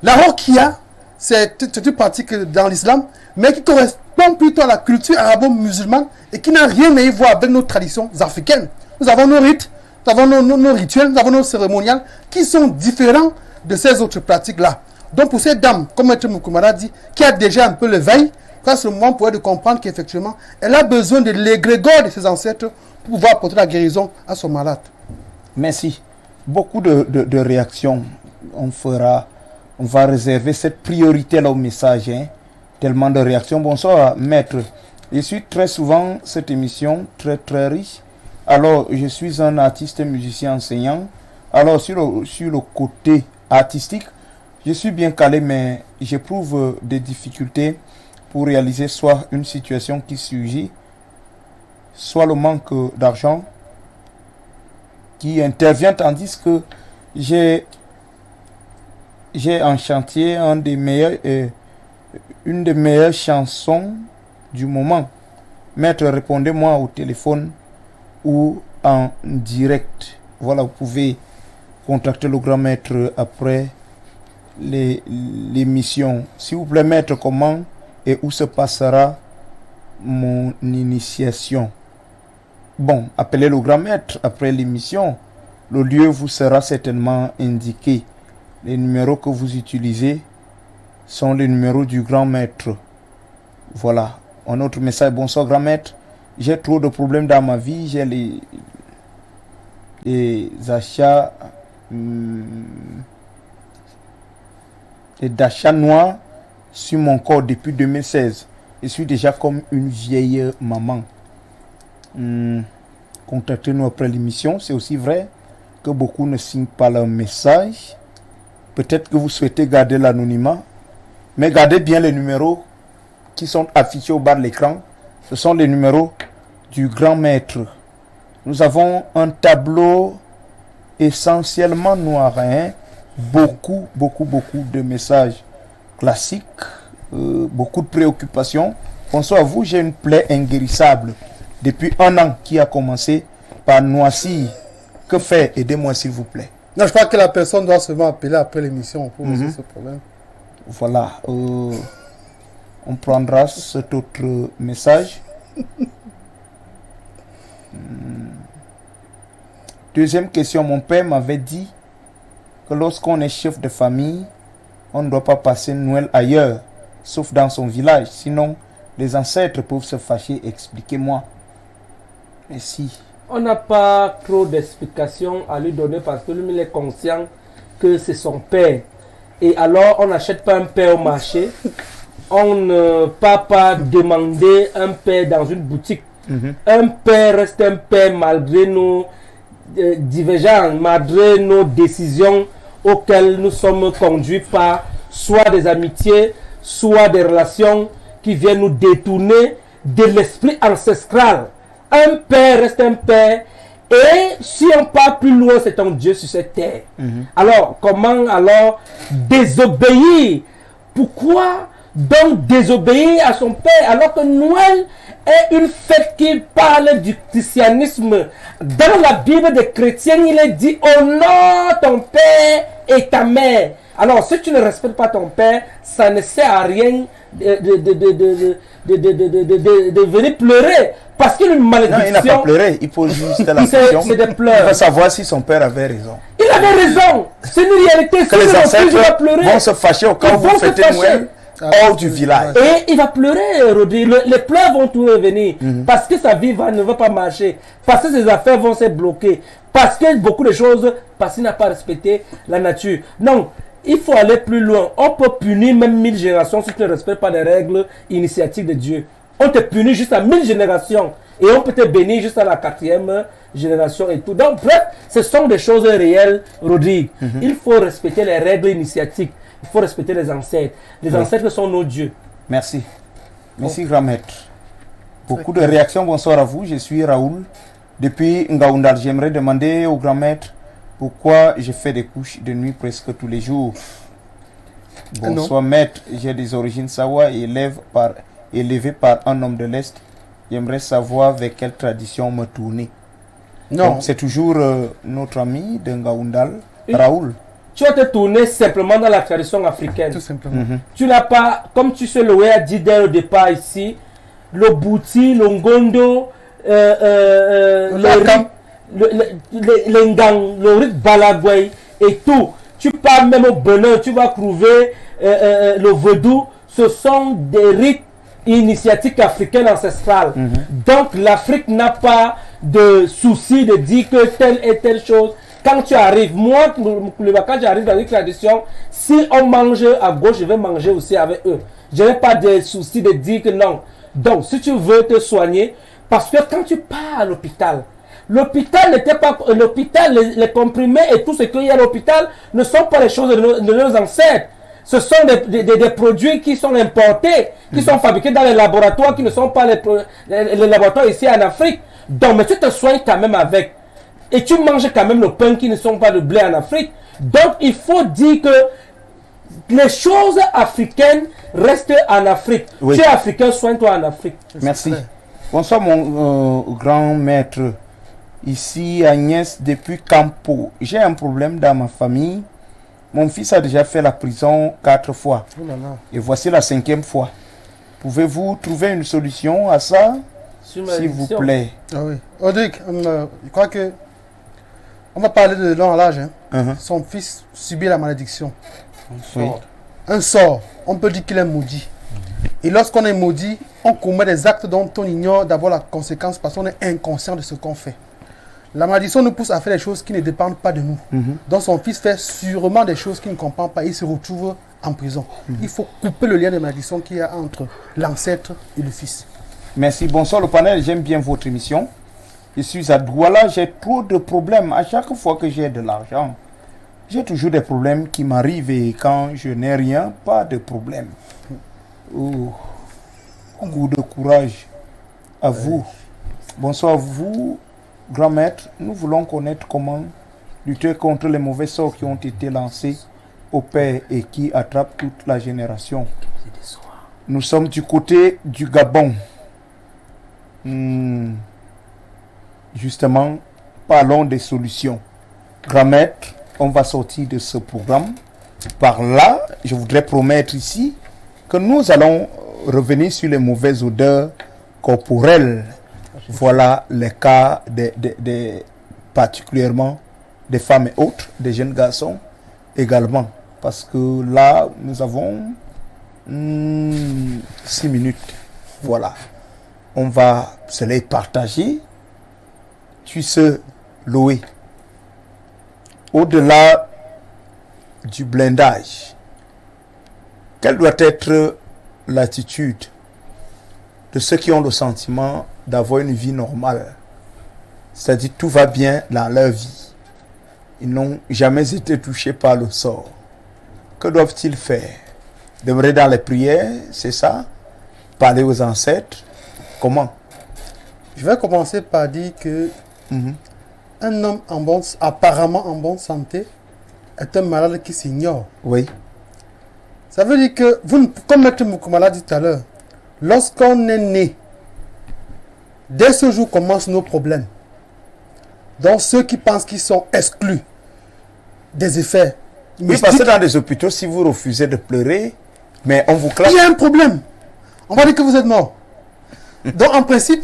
La Rokia, c'est une pratique dans l'islam, mais qui correspond plutôt à la culture arabo-musulmane et qui n'a rien à y voir avec nos traditions africaines. Nous avons nos rites, nous avons nos rituels, nous avons nos cérémoniales qui sont différents de ces autres pratiques-là. Donc pour cette dame, comme M. Moukoumara dit, qui a déjà un peu le veille, à ce moment, on pourrait comprendre qu'effectivement, elle a besoin de l'égrégore de ses ancêtres pour pouvoir apporter la guérison à son malade. Merci. Beaucoup de réactions. On va réserver cette priorité-là au message. Hein. Tellement de réactions. Bonsoir, maître. Je suis très souvent cette émission, très très riche. Alors, je suis un artiste, musicien, enseignant. Alors, sur le côté artistique, je suis bien calé, mais j'éprouve des difficultés pour réaliser soit une situation qui surgit, soit le manque d'argent qui intervient, tandis que j'ai en chantier une des meilleures chansons du moment. Maître, répondez-moi au téléphone ou en direct. Voilà, vous pouvez contacter le grand maître après l'émission. S'il vous plaît, maître, comment et où se passera mon initiation? Bon, appelez le grand maître après l'émission. Le lieu vous sera certainement indiqué. Les numéros que vous utilisez sont les numéros du grand maître. Voilà. Un autre message. Bonsoir grand maître. J'ai trop de problèmes dans ma vie. J'ai les achats d'achats noirs sur mon corps depuis 2016. Je suis déjà comme une vieille maman. Contactez-nous après l'émission. C'est aussi vrai que beaucoup ne signent pas leur message. Peut-être que vous souhaitez garder l'anonymat, mais gardez bien les numéros qui sont affichés au bas de l'écran. Ce sont les numéros du grand maître. Nous avons un tableau essentiellement noir. Hein? Beaucoup de messages classiques, beaucoup de préoccupations. Bonsoir à vous, j'ai une plaie inguérissable depuis 1 an qui a commencé par noircir. Que faire? Aidez-moi s'il vous plaît. Non, je crois que la personne doit seulement appeler après l'émission pour résoudre ce problème. Voilà, on prendra cet autre message. Deuxième question, mon père m'avait dit que lorsqu'on est chef de famille, on ne doit pas passer Noël ailleurs, sauf dans son village. Sinon, les ancêtres peuvent se fâcher. Expliquez-moi. Merci. On n'a pas trop d'explications à lui donner parce que lui, il est conscient que c'est son père. Et alors, on n'achète pas un père au marché. On ne peut pas demander un père dans une boutique. Un père reste un père malgré nos divergences, malgré nos décisions auxquelles nous sommes conduits par soit des amitiés, soit des relations qui viennent nous détourner de l'esprit ancestral. Un père reste un père. Et si on part plus loin, c'est un Dieu sur cette terre. Alors, comment alors désobéir? Pourquoi donc désobéir à son père alors que Noël est une fête qui parle du christianisme? Dans la Bible des chrétiens, il est dit honore ton père et ta mère. Alors, si tu ne respectes pas ton père, ça ne sert à rien de venir pleurer. Parce qu'il y a une malédiction. Non, il n'a pas pleuré. Il pose juste la question. C'est des pleurs. Il va savoir si son père avait raison. Il avait raison. C'est une réalité. Que les ancêtres vont se fâcher au cas où vous fêtez Noël hors du village. Et il va pleurer, Rodri. Les pleurs vont tout revenir. Parce que sa vie ne va pas marcher. Parce que ses affaires vont se bloquer. Parce que beaucoup de choses, parce qu'il n'a pas respecté la nature. Non. Il faut aller plus loin. On peut punir même 1000 générations si tu ne respectes pas les règles initiatiques de Dieu. On te punit juste à 1000 générations. Et on peut te bénir juste à la 4e génération et tout. Donc, bref, ce sont des choses réelles, Rodrigue. Il faut respecter les règles initiatiques. Il faut respecter les ancêtres. Les ancêtres sont nos dieux. Merci. Merci, grand maître. Beaucoup de réactions. Bonsoir à vous. Je suis Raoul Depuis Ngaoundal, j'aimerais demander au grand maître pourquoi je fais des couches de nuit presque tous les jours. Bonsoir maître, j'ai des origines Sawa et élevé par un homme de l'Est. J'aimerais savoir vers quelle tradition me tourner. Non. C'est toujours notre ami de Ngaoundal, Raoul. Tu vas te tourner simplement dans la tradition africaine. Tout simplement. Tu n'as pas, comme tu sais, le a dit dès le départ ici, le bouti, le ngondo, le ngang, le rit balagoué et tout. Tu pars même au Bénin, tu vas trouver le vaudou. Ce sont des rites initiatiques africaines ancestrales. Donc l'Afrique n'a pas de souci de dire que telle et telle chose. Quand tu arrives, moi, quand j'arrive dans une tradition, si on mange à gauche, je vais manger aussi avec eux. Je n'ai pas de souci de dire que non. Donc, si tu veux te soigner, parce que quand tu pars à l'hôpital, l'hôpital n'était pas... L'hôpital, les comprimés et tout ce qu'il y a à l'hôpital ne sont pas les choses de nos ancêtres. Ce sont des produits qui sont importés, qui sont fabriqués dans les laboratoires, qui ne sont pas les laboratoires ici en Afrique. Donc, mais tu te soignes quand même avec. Et tu manges quand même le pain qui ne sont pas de blé en Afrique. Donc, il faut dire que les choses africaines restent en Afrique. Oui. Tu es africain, soigne-toi en Afrique. Merci. Bonsoir, mon grand maître. Ici, Agnès, depuis Campo. J'ai un problème dans ma famille. Mon fils a déjà fait la prison 4 fois. Oh là là. Et voici la 5e fois. Pouvez-vous trouver une solution à ça, s'il vous plaît? Ah oui. Odric, je crois que on va parler de long à l'âge. Son fils subit la malédiction. Un sort. On peut dire qu'il est maudit. Et lorsqu'on est maudit, on commet des actes dont on ignore d'abord la conséquence parce qu'on est inconscient de ce qu'on fait. La malédiction nous pousse à faire des choses qui ne dépendent pas de nous. Donc son fils fait sûrement des choses qu'il ne comprend pas. Il se retrouve en prison. Il faut couper le lien de malédiction qu'il y a entre l'ancêtre et le fils. Merci. Bonsoir le panel. J'aime bien votre émission. Je suis à Douala. J'ai trop de problèmes. À chaque fois que j'ai de l'argent, j'ai toujours des problèmes qui m'arrivent. Et quand je n'ai rien, pas de problème. Beaucoup de courage à vous. Bonsoir vous, grand maître. Nous voulons connaître comment lutter contre les mauvais sorts qui ont été lancés au père et qui attrapent toute la génération. Nous sommes du côté du Gabon. Justement, parlons des solutions. Grand maître, on va sortir de ce programme. Par là, je voudrais promettre ici que nous allons revenir sur les mauvaises odeurs corporelles. Voilà les cas particulièrement des femmes et autres, des jeunes garçons également. Parce que là, nous avons 6 minutes. Voilà. On va se les partager. Tu sais, Loé, au-delà du blindage, quelle doit être l'attitude de ceux qui ont le sentiment d'avoir une vie normale? C'est-à-dire tout va bien dans leur vie. Ils n'ont jamais été touchés par le sort. Que doivent-ils faire? Demeurer dans les prières, c'est ça? Parler aux ancêtres? Comment? Je vais commencer par dire que un homme apparemment en bonne santé est un malade qui s'ignore. Oui. Ça veut dire que, comme Maître Moukoumala dit tout à l'heure, lorsqu'on est né, dès ce jour commencent nos problèmes. Donc ceux qui pensent qu'ils sont exclus des effets mystiques. Oui, parce que dans les hôpitaux, si vous refusez de pleurer, mais on vous classe. Il y a un problème. On va dire que vous êtes mort. Donc en principe,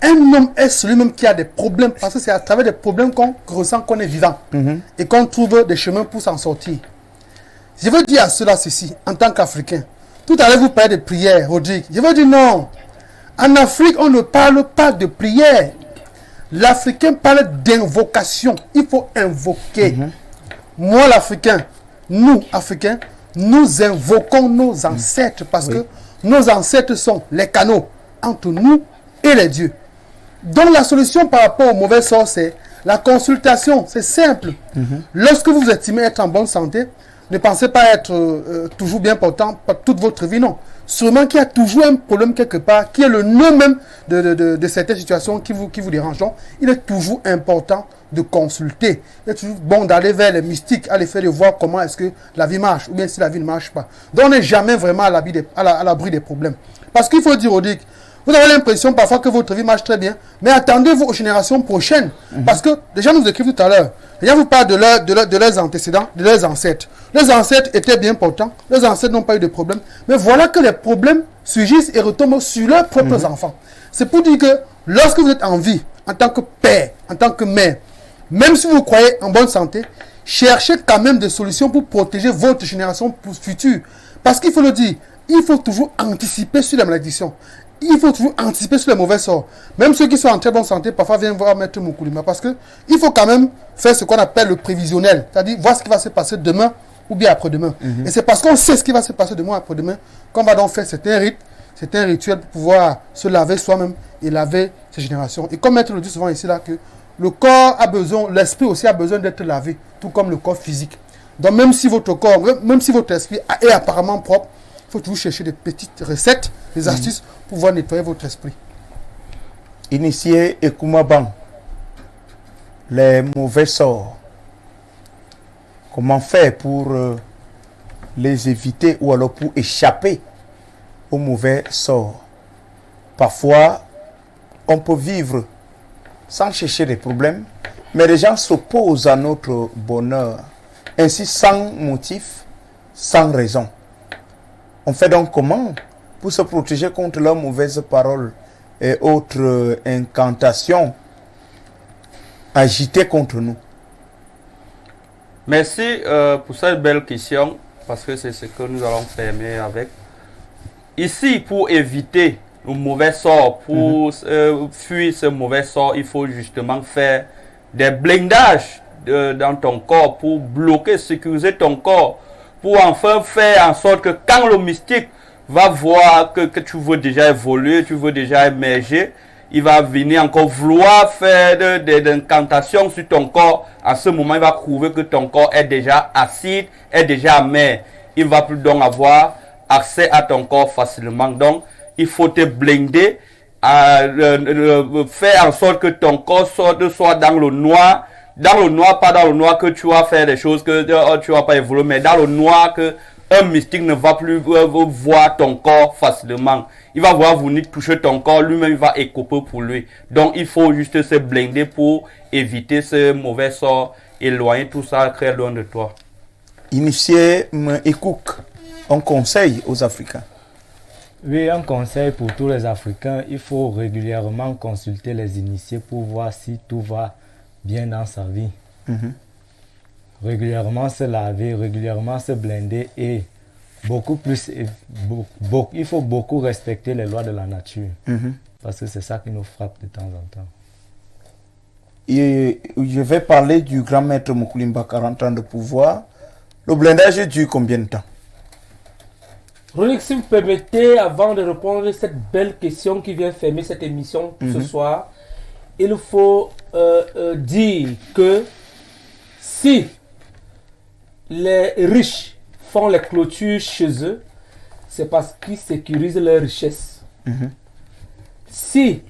un homme est celui-même qui a des problèmes, parce que c'est à travers des problèmes qu'on ressent qu'on est vivant et qu'on trouve des chemins pour s'en sortir. Je veux dire à cela ceci, en tant qu'Africain. Tout à l'heure, vous parlez de prière, Rodrigue. Je veux dire non. En Afrique, on ne parle pas de prière. L'Africain parle d'invocation. Il faut invoquer. Moi, l'Africain, nous, Africains, nous invoquons nos ancêtres parce que nos ancêtres sont les canaux entre nous et les dieux. Donc la solution par rapport au mauvais sort, c'est la consultation. C'est simple. Lorsque vous estimez être en bonne santé, ne pensez pas être toujours bien portant toute votre vie, non. sûrement qu'il y a toujours un problème quelque part, qui est le nœud même de certaines situations qui vous dérangent. Donc, il est toujours important de consulter. Il est toujours bon d'aller vers les mystiques, aller faire de voir comment est-ce que la vie marche, ou bien si la vie ne marche pas. Donc, on n'est jamais vraiment à l'abri des problèmes. Parce qu'il faut dire au DIC, vous avez l'impression parfois que votre vie marche très bien, mais attendez-vous aux générations prochaines. Parce que les gens nous écrivent tout à l'heure. Les gens vous parlent de leurs antécédents, de leurs ancêtres. Les ancêtres étaient bien portants, les ancêtres n'ont pas eu de problème. Mais voilà que les problèmes surgissent et retombent sur leurs propres enfants. C'est pour dire que lorsque vous êtes en vie, en tant que père, en tant que mère, même si vous croyez en bonne santé, cherchez quand même des solutions pour protéger votre génération future. Parce qu'il faut le dire, il faut toujours anticiper sur la malédiction. Il faut toujours anticiper sur les mauvais sorts. Même ceux qui sont en très bonne santé, parfois viennent voir Maître Moukoulima. Parce qu'il faut quand même faire ce qu'on appelle le prévisionnel. C'est-à-dire voir ce qui va se passer demain ou bien après-demain. Et c'est parce qu'on sait ce qui va se passer demain ou après-demain qu'on va donc faire certains rites, certains rituels pour pouvoir se laver soi-même et laver ses générations. Et comme Maître le dit souvent ici, là, que le corps a besoin, l'esprit aussi a besoin d'être lavé, tout comme le corps physique. Donc même si votre corps, même si votre esprit est apparemment propre, il faut toujours chercher des petites recettes, des astuces pour pouvoir nettoyer votre esprit. Initié Ekoumaban, les mauvais sorts, comment faire pour les éviter ou alors pour échapper aux mauvais sorts? Parfois, on peut vivre sans chercher des problèmes, mais les gens s'opposent à notre bonheur, ainsi sans motif, sans raison. On fait donc comment pour se protéger contre leurs mauvaises paroles et autres incantations agitées contre nous? Merci pour cette belle question, parce que c'est ce que nous allons fermer avec. Ici, pour éviter le mauvais sort, pour fuir ce mauvais sort, il faut justement faire des blindages dans ton corps pour bloquer, sécuriser ton corps, pour enfin faire en sorte que quand le mystique va voir que tu veux déjà évoluer, tu veux déjà émerger, il va venir encore vouloir faire des incantations sur ton corps. À ce moment, il va prouver que ton corps est déjà acide, est déjà amer. Il ne va plus donc avoir accès à ton corps facilement. Donc, il faut te blinder, faire en sorte que ton corps soit dans le noir. Dans le noir, pas dans le noir que tu vas faire des choses que tu vas pas évoluer, mais dans le noir que un mystique ne va plus voir ton corps facilement. Il va voir venir toucher ton corps, lui-même il va écoper pour lui. Donc il faut juste se blinder pour éviter ce mauvais sort, éloigner tout ça très loin de toi. Initié Ekouk, un conseil aux Africains. Oui, un conseil pour tous les Africains, il faut régulièrement consulter les initiés pour voir si tout va bien dans sa vie. Régulièrement se laver, régulièrement se blinder et il faut beaucoup respecter les lois de la nature. Parce que c'est ça qui nous frappe de temps en temps. Et je vais parler du grand maître Moukoulima, 40 ans de pouvoir. Le blindage dure combien de temps? Ronick, si vous permettez, avant de répondre à cette belle question qui vient fermer cette émission ce soir, il faut dire que si les riches font les clôtures chez eux, c'est parce qu'ils sécurisent leur richesse. Si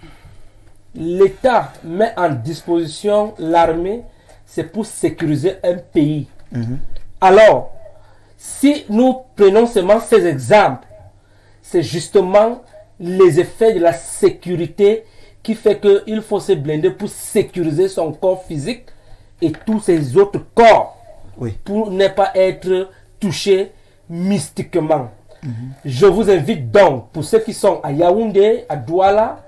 l'État met en disposition l'armée, c'est pour sécuriser un pays. Alors, si nous prenons seulement ces exemples, c'est justement les effets de la sécurité qui fait qu'il faut se blinder pour sécuriser son corps physique et tous ses autres corps, pour ne pas être touché mystiquement. Je vous invite donc, pour ceux qui sont à Yaoundé, à Douala,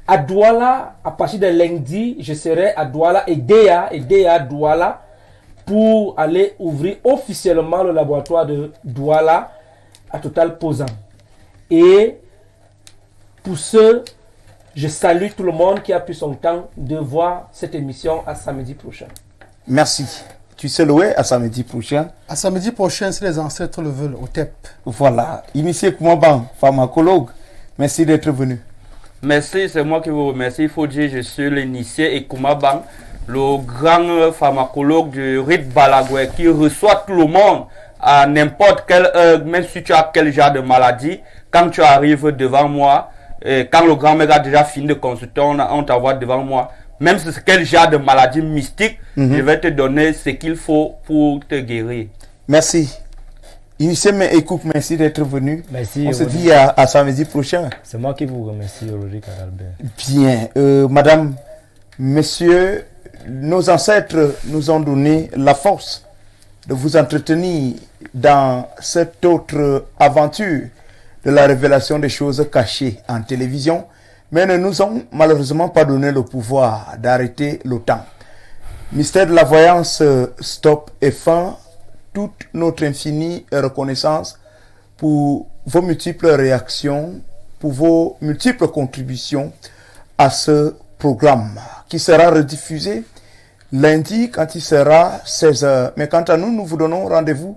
à partir de lundi, je serai à Douala et Déa Douala, pour aller ouvrir officiellement le laboratoire de Douala à Total Posam. Et pour ceux, je salue tout le monde qui a pris son temps de voir cette émission à samedi prochain. Merci. Tu sais louer à samedi prochain. À samedi prochain, si les ancêtres le veulent, au TEP. Voilà. Initié Koumaban, pharmacologue, merci d'être venu. Merci, c'est moi qui vous remercie. Il faut dire je suis l'initié Ekoumaban, le grand pharmacologue du rite Balagoué qui reçoit tout le monde à n'importe quelle heure, même si tu as quel genre de maladie, quand tu arrives devant moi, quand le grand-mère a déjà fini de consulter, on t'envoie devant moi. Même si c'est quel genre de maladie mystique, je vais te donner ce qu'il faut pour te guérir. Merci. Inissé et Coupe, merci d'être venu. Merci. On se dit à samedi prochain. C'est moi qui vous remercie, Rodrigue Adalbert. Bien. Madame, messieurs, nos ancêtres nous ont donné la force de vous entretenir dans cette autre aventure de la révélation des choses cachées en télévision, mais ne nous ont malheureusement pas donné le pouvoir d'arrêter le temps. Mystère de la voyance, stop et fin. Toute notre infinie reconnaissance pour vos multiples réactions, pour vos multiples contributions à ce programme qui sera rediffusé lundi quand il sera 16h. Mais quant à nous, nous vous donnons rendez-vous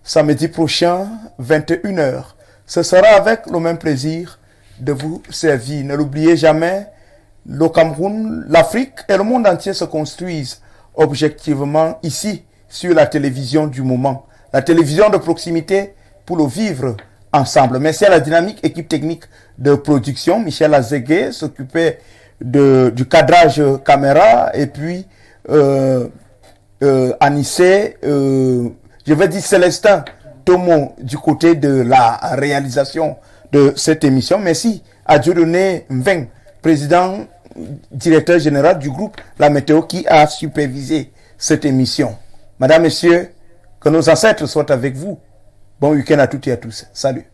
samedi prochain, 21h. Ce sera avec le même plaisir de vous servir. Ne l'oubliez jamais, le Cameroun, l'Afrique et le monde entier se construisent objectivement ici, sur la télévision du moment. La télévision de proximité pour le vivre ensemble. Merci à la dynamique équipe technique de production. Michel Azégué s'occupait du cadrage caméra. Et puis, Anissé, je vais dire Célestin Tomo du côté de la réalisation de cette émission. Merci à Dieudonné Mveng, président, directeur général du groupe La Météo qui a supervisé cette émission. Madame, Messieurs, que nos ancêtres soient avec vous. Bon week-end à toutes et à tous. Salut.